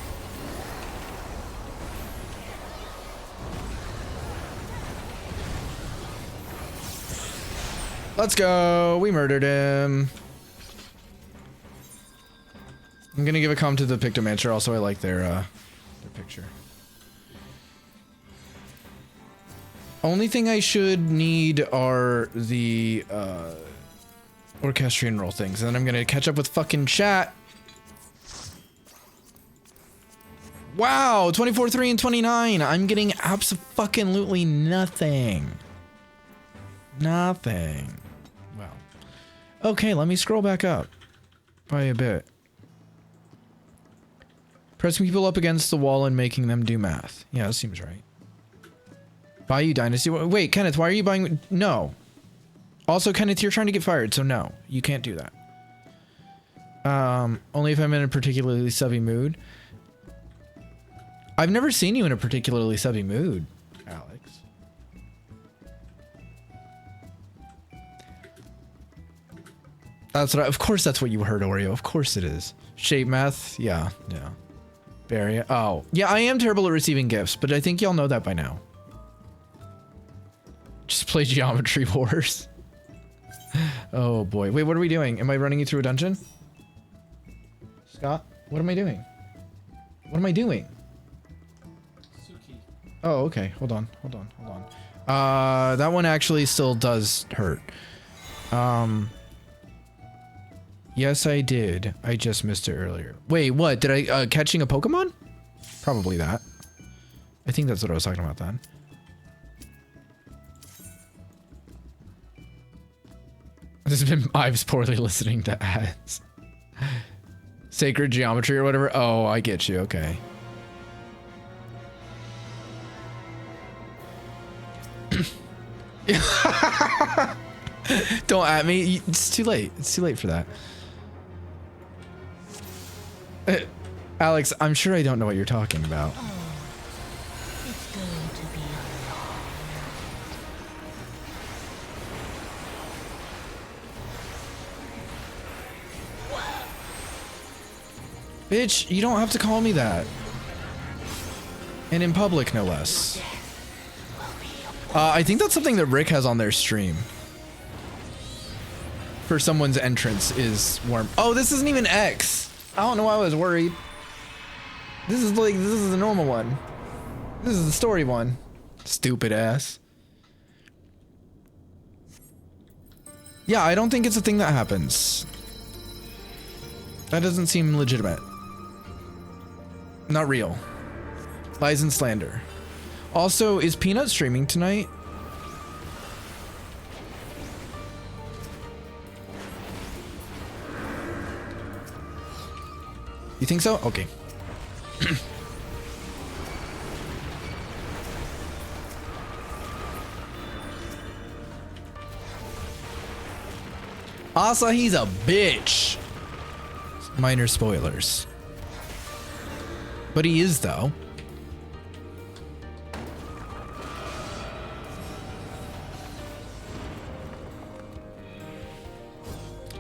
Let's go. We murdered him. I'm gonna give a comment to the Pictomancer. Also, I like their picture. Only thing I should need are the orchestrion roll things, and then I'm gonna catch up with fucking chat. Wow, 24, 3, and 29. I'm getting abso-fucking-lutely nothing. Nothing. Wow. Okay, let me scroll back up by a bit. Pressing people up against the wall and making them do math. Yeah, that seems right. Buy you Dynasty. Wait, Kenneth, why are you buying? No. Also, Kenneth, you're trying to get fired, so no, you can't do that. Only if I'm in a particularly subby mood. I've never seen you in a particularly subby mood, Alex. That's what of course that's what you heard, Oreo. Of course it is. Shape math? Yeah, yeah. Barry. Oh, yeah, I am terrible at receiving gifts, but I think y'all know that by now. Just play Geometry Wars. Oh boy. Wait, what are we doing? Am I running you through a dungeon? Scott, what am I doing? What am I doing? Suki. Oh, okay. Hold on. That one actually still does hurt. Yes, I did. I just missed it earlier. Wait, what? Did I, catching a Pokemon? Probably that. I think that's what I was talking about then. This has been Ives poorly listening to ads. Sacred geometry or whatever. Oh, I get you. Okay. Don't at me. It's too late. It's too late for that. Alex, I'm sure I don't know what you're talking about. Oh, it's going to be a long Bitch, you don't have to call me that. And in public, no less. I think that's something that Rick has on their stream. For someone's entrance is warm. Oh, this isn't even X. I don't know why I was worried. This is the normal one. This is the story one. Stupid ass. Yeah, I don't think it's a thing that happens. That doesn't seem legitimate. Not real. Lies and slander. Also, is Peanut streaming tonight? You think so? Okay. Asahi's a bitch. Minor spoilers. But he is, though.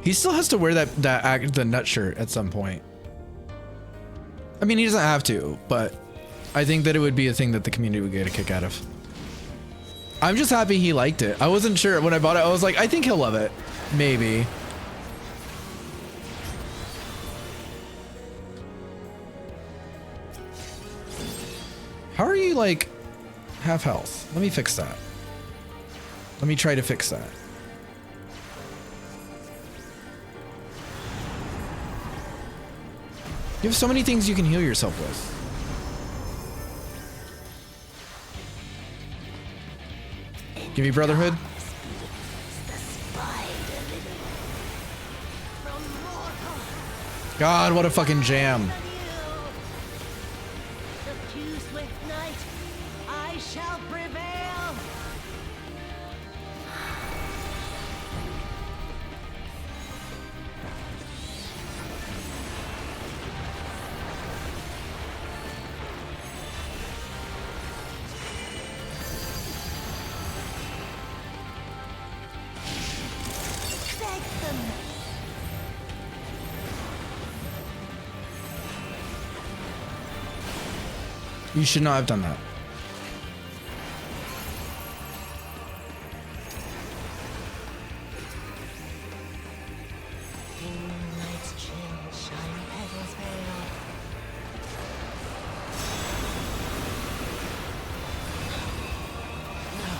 He still has to wear the nut shirt at some point. I mean, he doesn't have to, but I think that it would be a thing that the community would get a kick out of. I'm just happy he liked it. I wasn't sure when I bought it. I was like, I think he'll love it. Maybe. How are you, like, half health? Let me fix that. Let me try to fix that. You have so many things you can heal yourself with. Give me Brotherhood. God, what a fucking jam. I shall prevail. Beg the You should not have done that. Moonlight's chill, shine petals pale. No.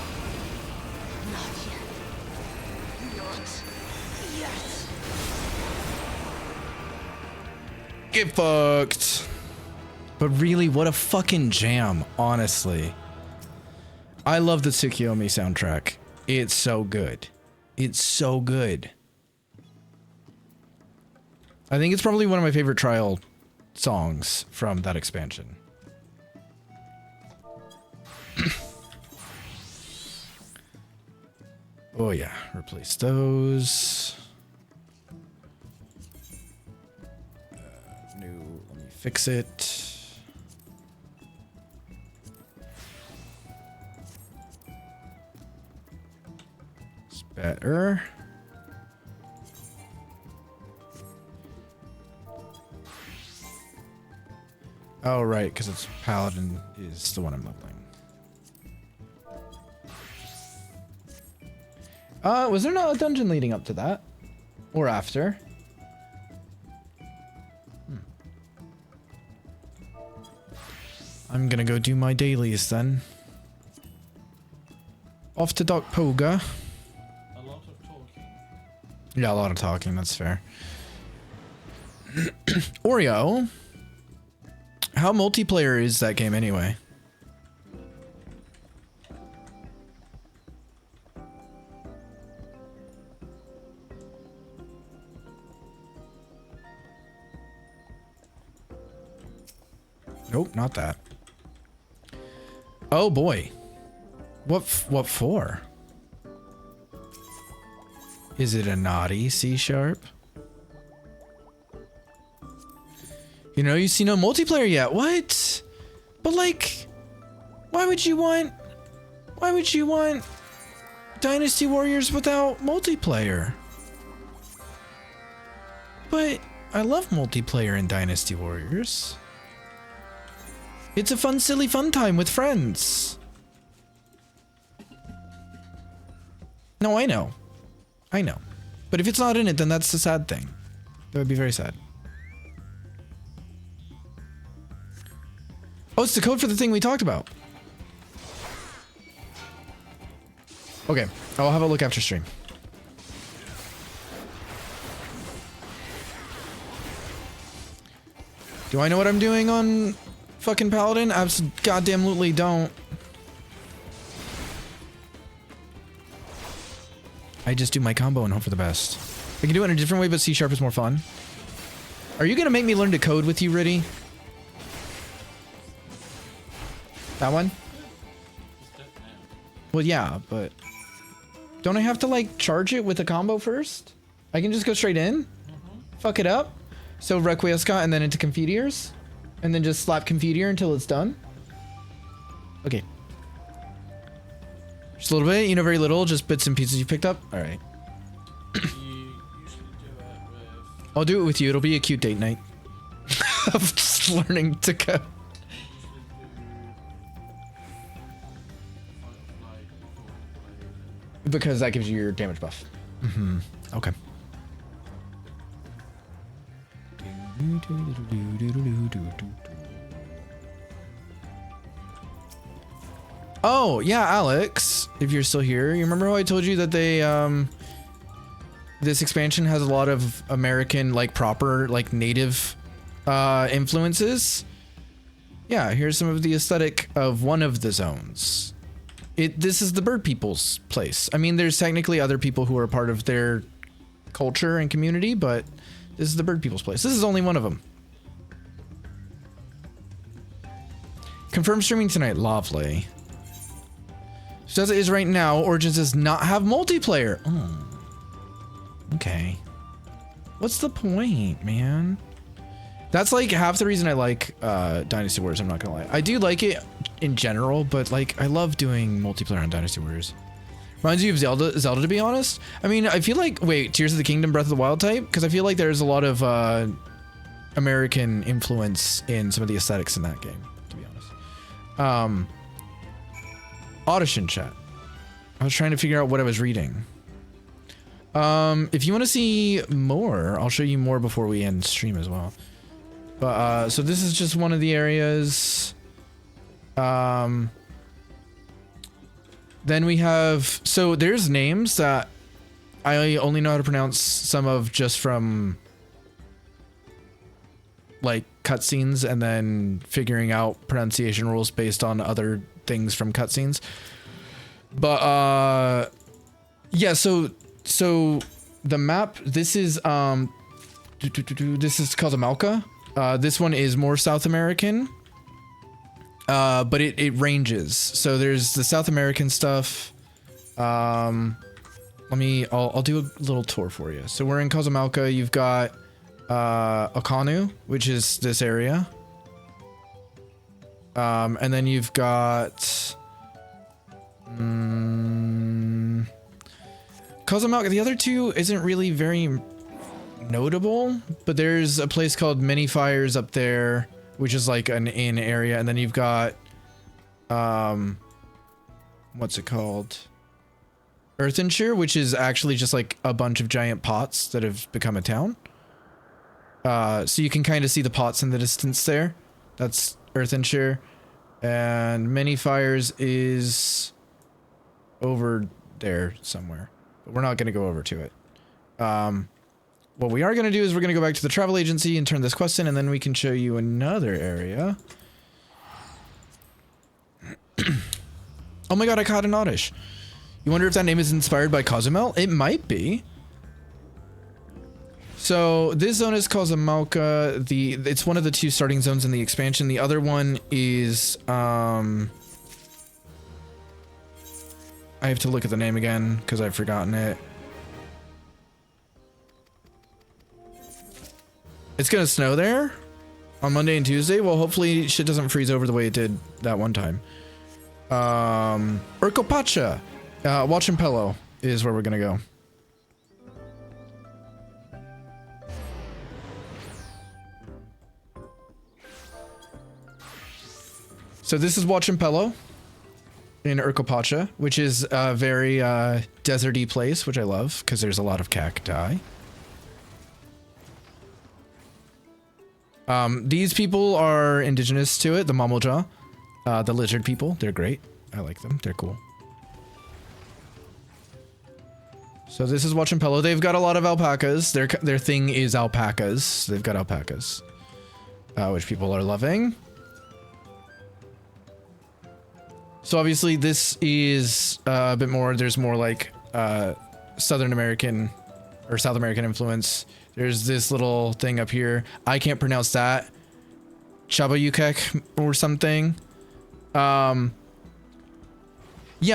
Not yet. Not yet. Get fucked. But really, what a fucking jam, honestly. I love the Tsukiyomi soundtrack. It's so good. It's so good. I think it's probably one of my favorite trial songs from that expansion. Oh yeah, replace those. New, let me fix it. It's better. Oh, right, because it's Paladin is the one I'm leveling. Was there not a dungeon leading up to that? Or after? I'm gonna go do my dailies then. Off to Doc Poga. A lot of talking. Yeah, a lot of talking, that's fair. Oreo. How multiplayer is that game anyway? Nope, not that. Oh boy. What for? Is it a naughty C#? You know, you see no multiplayer yet. What? But like, why would you want Dynasty Warriors without multiplayer? But I love multiplayer in Dynasty Warriors. It's a fun, silly fun time with friends. No, I know. I know. But if it's not in it, then that's the sad thing. That would be very sad. Oh, it's the code for the thing we talked about. Okay, I'll have a look after stream. Do I know what I'm doing on fucking Paladin? Goddamn-lutely don't. I just do my combo and hope for the best. I can do it in a different way, but C# is more fun. Are you gonna make me learn to code with you, Riddy? That one? Well, yeah, but don't I have to like charge it with a combo first? I can just go straight in? Fuck it up? So Requiescat and then into Confiteors? And then just slap Confiteor until it's done? Okay. Just a little bit, you know, very little, just bits and pieces you picked up? Alright. You usually do it with... I'll do it with you, it'll be a cute date night. Of just learning to code. Because that gives you your damage buff. Mm-hmm. Okay. Oh, yeah, Alex, if you're still here, you remember how I told you that they, this expansion has a lot of American, like, proper, like, native, influences? Yeah, here's some of the aesthetic of one of the zones. This is the bird people's place. I mean, there's technically other people who are part of their culture and community, but this is the bird people's place. This is only one of them. Confirm streaming tonight. Lovely. So as it is right now, Origins does not have multiplayer. Oh. Okay. What's the point, man? That's like half the reason I like Dynasty Warriors, I'm not gonna lie. I do like it in general, but like I love doing multiplayer on Dynasty Warriors. Reminds you of Zelda, to be honest. I mean, I feel like, wait, Tears of the Kingdom, Breath of the Wild type? Because I feel like there's a lot of American influence in some of the aesthetics in that game, to be honest. Audition chat. I was trying to figure out what I was reading. If you want to see more, I'll show you more before we end stream as well. But, so this is just one of the areas. Then we have, so there's names that I only know how to pronounce some of just from like cutscenes and then figuring out pronunciation rules based on other things from cutscenes. But yeah, so the map, this is called Amalca. This one is more South American. But it ranges. So there's the South American stuff. I'll do a little tour for you. So we're in Cajamalca. You've got Okanu, which is this area. And then you've got Cajamalca. The other two isn't really very notable, but there's a place called Many Fires up there, which is like an inn area, and then you've got, what's it called? Earthenshire, which is actually just like a bunch of giant pots that have become a town. So you can kind of see the pots in the distance there. That's Earthenshire. And Many Fires is over there somewhere, but we're not going to go over to it. What we are going to do is we're going to go back to the travel agency and turn this quest in, and then we can show you another area. Oh my god, I caught an oddish. You wonder if that name is inspired by Cozumel? It might be. So this zone is Cajamalca. It's one of the two starting zones in the expansion. The other one is I have to look at the name again because I've forgotten it. It's gonna snow there on Monday and Tuesday. Well, hopefully shit doesn't freeze over the way it did that one time. Urcopacha, Huachimpello is where we're gonna go. So this is Huachimpello in Urcopacha, which is a very deserty place, which I love because there's a lot of cacti. These people are indigenous to it, the Mamoja, the lizard people. They're great. I like them. They're cool. So this is Huachimpello. They've got a lot of alpacas. Their thing is alpacas. They've got alpacas, which people are loving. So obviously this is a bit more, there's more like Southern American or South American influence. There's this little thing up here. I can't pronounce that. Chabayukek or something. Yeah,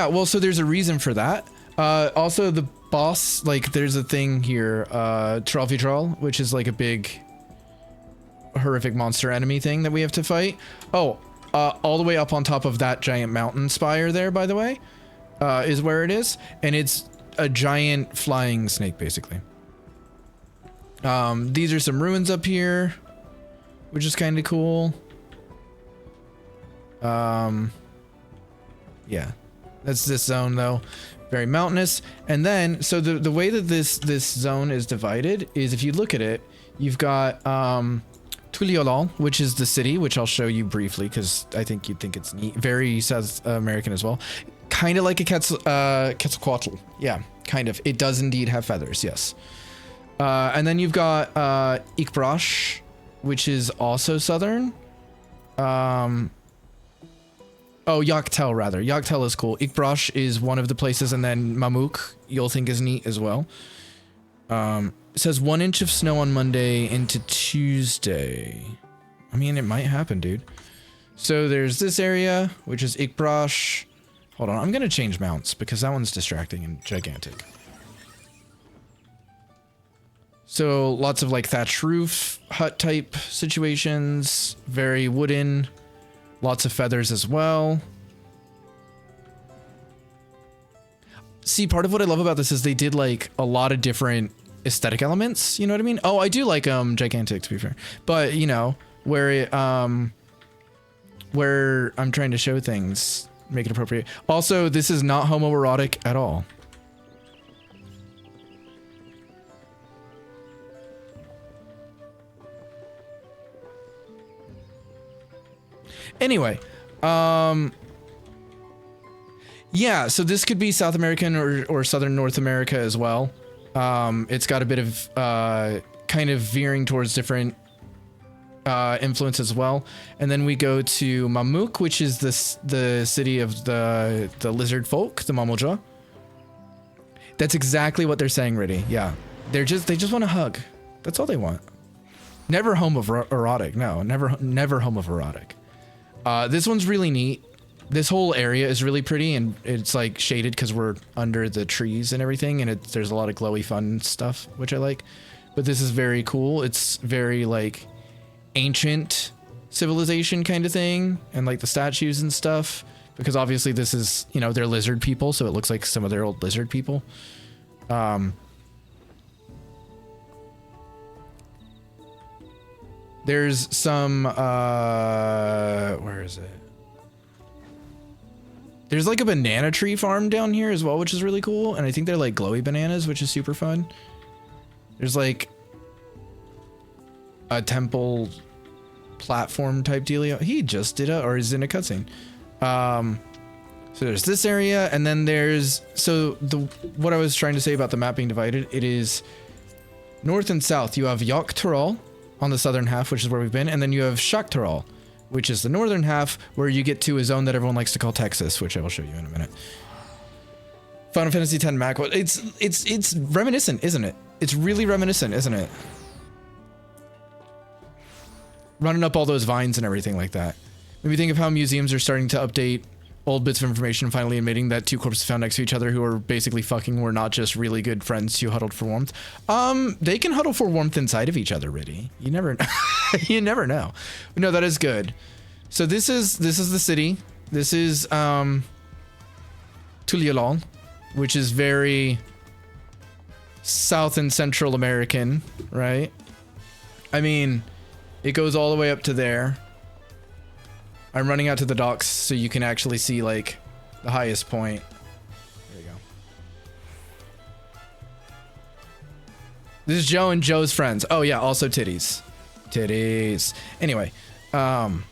well, so there's a reason for that. Also the boss, like there's a thing here, Tralfitral, which is like a big horrific monster enemy thing that we have to fight. Oh, all the way up on top of that giant mountain spire there, by the way, is where it is. And it's a giant flying snake, basically. These are some ruins up here, which is kind of cool. Yeah, that's this zone though. Very mountainous. And then, so the way that this zone is divided is if you look at it, you've got, Tuliolol, which is the city, which I'll show you briefly because I think you'd think it's neat. Very South American as well. Kind of like a Quetzalcoatl. Yeah, kind of. It does indeed have feathers, yes. And then you've got Ikbrash, which is also southern. Oh, Yaktel, rather. Yaktel is cool. Ikbrash is one of the places, and then Mamuk, you'll think is neat as well. It says 1 inch of snow on Monday into Tuesday. I mean, it might happen, dude. So there's this area, which is Ikbrash. Hold on, I'm gonna change mounts because that one's distracting and gigantic. So lots of like thatched roof, hut type situations, very wooden, lots of feathers as well. See, part of what I love about this is they did like a lot of different aesthetic elements. You know what I mean? Oh, I do like gigantic, to be fair, but you know where I'm trying to show things, make it appropriate. Also, this is not homoerotic at all. Anyway, yeah, so this could be South American or Southern North America as well. It's got a bit of kind of veering towards different influence as well. And then we go to Mamuk, which is the city of the lizard folk, the Mamoja. That's exactly what they're saying, Riddy. Yeah, they just want a hug. That's all they want. Never homoerotic. No, never homoerotic. This one's really neat. This whole area is really pretty, and it's like shaded because we're under the trees and everything, and there's a lot of glowy fun stuff, which I like. But this is very cool. It's very like ancient civilization kind of thing, and like the statues and stuff, because obviously this is, you know, they're lizard people, so it looks like some of their old lizard people. There's some, where is it? There's like a banana tree farm down here as well, which is really cool. And I think they're like glowy bananas, which is super fun. There's like a temple platform type dealio. He just did or is in a cutscene. So there's this area, and then there's, what I was trying to say about the map being divided, it is north and south. You have Yoktural on the southern half, which is where we've been, and then you have Shaktural, which is the northern half, where you get to a zone that everyone likes to call Texas, which I will show you in a minute. Final Fantasy X macro. It's reminiscent, isn't it? It's really reminiscent, isn't it? Running up all those vines and everything like that. Maybe think of how museums are starting to update old bits of information, finally admitting that two corpses found next to each other who are basically fucking were not just really good friends who huddled for warmth. They can huddle for warmth inside of each other, Riddy. You never you never know. No, that is good. So this is the city. This is Tulialol, which is very South and Central American, right? I mean, it goes all the way up to there. I'm running out to the docks so you can actually see like the highest point. There you go. This is Joe and Joe's friends. Oh yeah, also titties. Titties. Anyway, so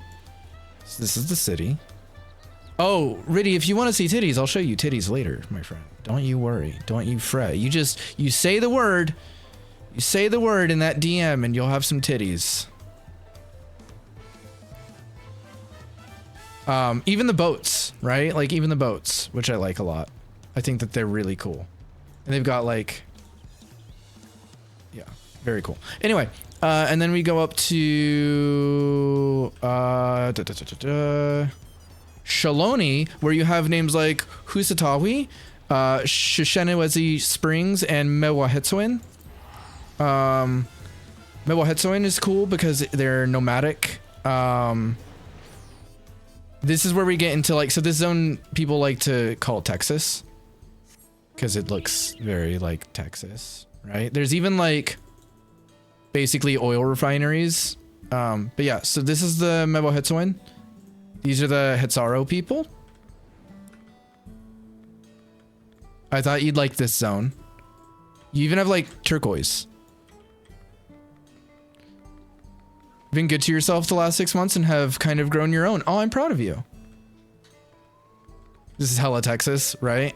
this is the city. Oh, Riddy, if you want to see titties, I'll show you titties later, my friend. Don't you worry. Don't you fret. You say the word. You say the word in that DM and you'll have some titties. Even the boats, right? Like even the boats, which I like a lot. I think that they're really cool. And they've got like, yeah, very cool. Anyway, and then we go up to, Shaloni, where you have names like Husatawi, Shishenewezi Springs, and Mewahetsuen. Mewahetsuen is cool because they're nomadic. This is where we get into like, so this zone people like to call Texas because it looks very like Texas, right? There's even like basically oil refineries. But yeah, so this is the Mewahetsuen. These are the Hetsaro people. I thought you'd like this zone. You even have like turquoise. Been good to yourself the last 6 months and have kind of grown your own. Oh, I'm proud of you. This is hella Texas, right?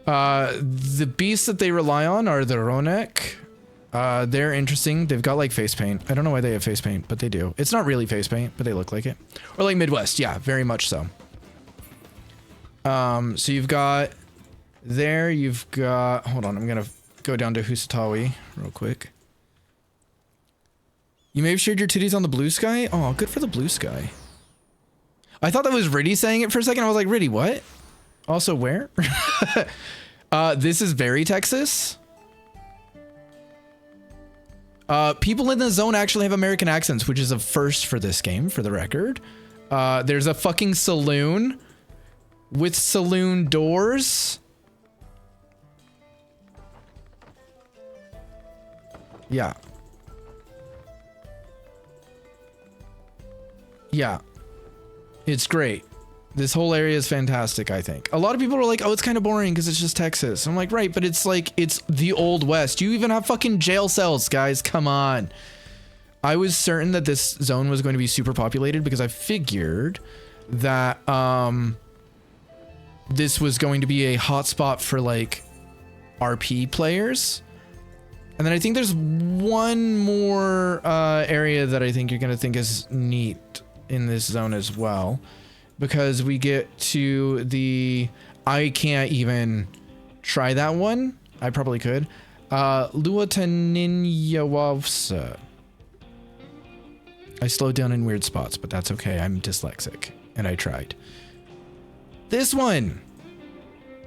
The beasts that they rely on are the Ronek. They're interesting. They've got like face paint. I don't know why they have face paint, but they do. It's not really face paint, but they look like it. Or like Midwest. Yeah, very much so. So you've got there, you've got, hold on, I'm going to go down to Husatawi real quick. You may have shared your titties on the blue sky? Oh, good for the blue sky. I thought that was Riddy saying it for a second. I was like, Riddy, what? Also, where? This is very Texas. People in the zone actually have American accents, which is a first for this game, for the record. There's a fucking saloon with saloon doors. Yeah. Yeah. It's great. This whole area is fantastic, I think. A lot of people are like, oh, it's kind of boring because it's just Texas. I'm like, right, but it's like, it's the Old West. You even have fucking jail cells, guys. Come on. I was certain that this zone was going to be super populated because I figured that this was going to be a hotspot for like RP players. And then I think there's one more area that I think you're going to think is neat in this zone as well. Because we get to the... I can't even try that one. I probably could. Luataninjawawsa. I slowed down in weird spots, but that's okay. I'm dyslexic. And I tried. This one!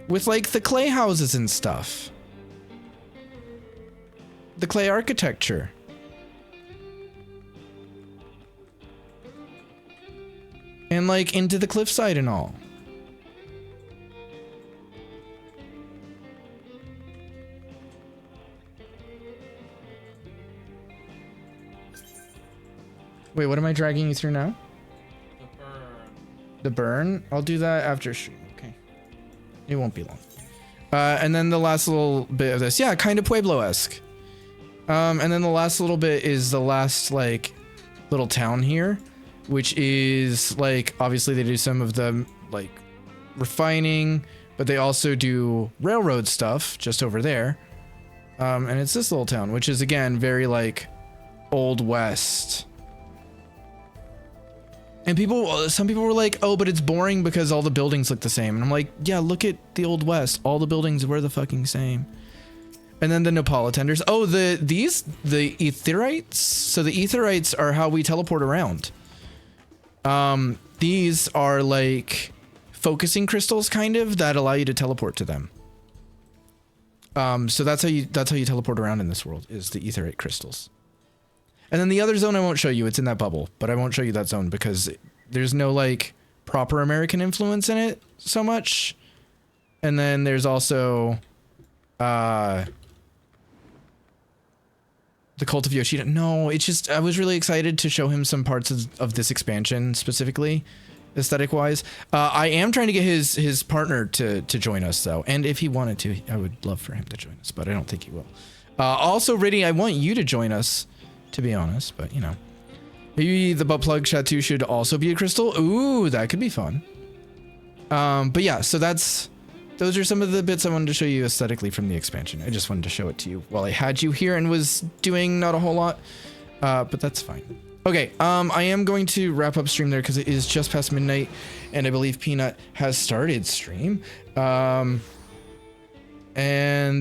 With like the clay houses and stuff. The clay architecture. And like into the cliffside and all. Wait, what am I dragging you through now? The burn. The burn? I'll do that after stream, okay. It won't be long. And then the last little bit of this. Yeah, kind of Pueblo-esque. And then the last little bit is the last like little town here. Which is like, obviously they do some of the like refining, but they also do railroad stuff just over there. And it's this little town, which is again, very like Old West. And some people were like, oh, but it's boring because all the buildings look the same. And I'm like, yeah, look at the Old West. All the buildings were the fucking same. And then the Neapolitanders. Oh, the Etherites. So the Etherites are how we teleport around. These are like focusing crystals kind of that allow you to teleport to them. So that's how you teleport around in this world is the Etherite crystals. And then the other zone I won't show you, it's in that bubble, but I won't show you that zone because there's no like proper American influence in it so much. And then there's also, the Cult of Yoshida. No, it's just, I was really excited to show him some parts of this expansion specifically, aesthetic wise. I am trying to get his partner to join us though. And if he wanted to, I would love for him to join us, but I don't think he will. Also, Riddy, I want you to join us, to be honest, but you know. Maybe the butt plug Chateau should also be a crystal. Ooh, that could be fun. But yeah, so those are some of the bits I wanted to show you aesthetically from the expansion. I just wanted to show it to you while I had you here and was doing not a whole lot, but that's fine. Okay, I am going to wrap up stream there because it is just past midnight and I believe Peanut has started stream. And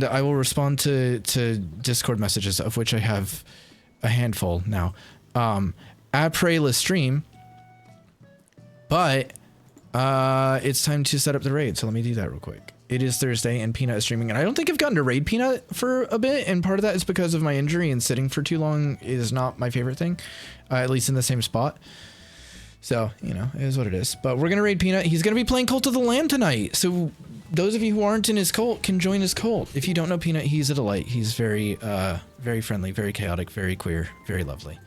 I will respond to Discord messages, of which I have a handful now, at Prayless stream, but it's time to set up the raid, so let me do that real quick. It is Thursday and Peanut is streaming, and I don't think I've gotten to raid Peanut for a bit, and part of that is because of my injury, and sitting for too long is not my favorite thing, at least in the same spot. So, you know, it is what it is. But we're gonna raid Peanut. He's gonna be playing Cult of the Lamb tonight, so those of you who aren't in his cult can join his cult. If you don't know Peanut, he's a delight. He's very very friendly, very chaotic, very queer, very lovely.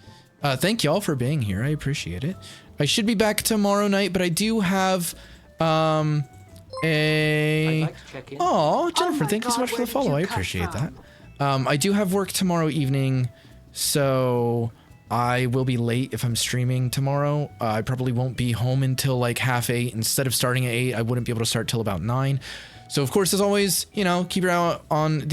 Thank y'all for being here. I appreciate it. I should be back tomorrow night, but I do have oh, Jennifer, thank you so much for the follow. I appreciate that. I do have work tomorrow evening, so I will be late if I'm streaming tomorrow. I probably won't be home until like 7:30. Instead of starting at 8, I wouldn't be able to start till about 9. So of course, as always, you know, keep your eye out on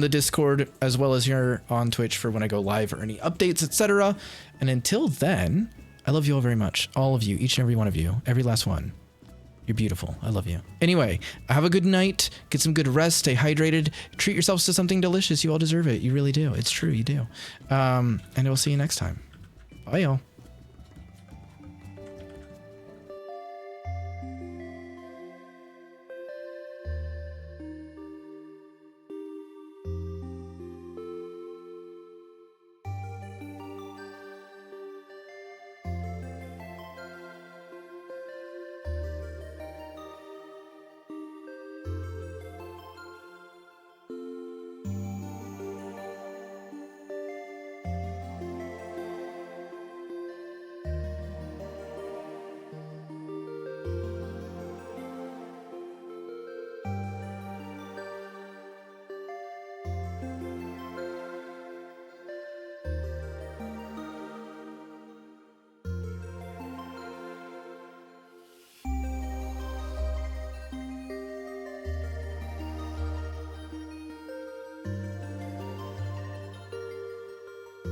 the Discord as well as here on Twitch for when I go live or any updates, etc. And until then, I love you all very much. All of you, each and every one of you, every last one. You're beautiful. I love you. Anyway, have a good night. Get some good rest. Stay hydrated. Treat yourselves to something delicious. You all deserve it. You really do. It's true. You do. And I will see you next time. Bye, y'all.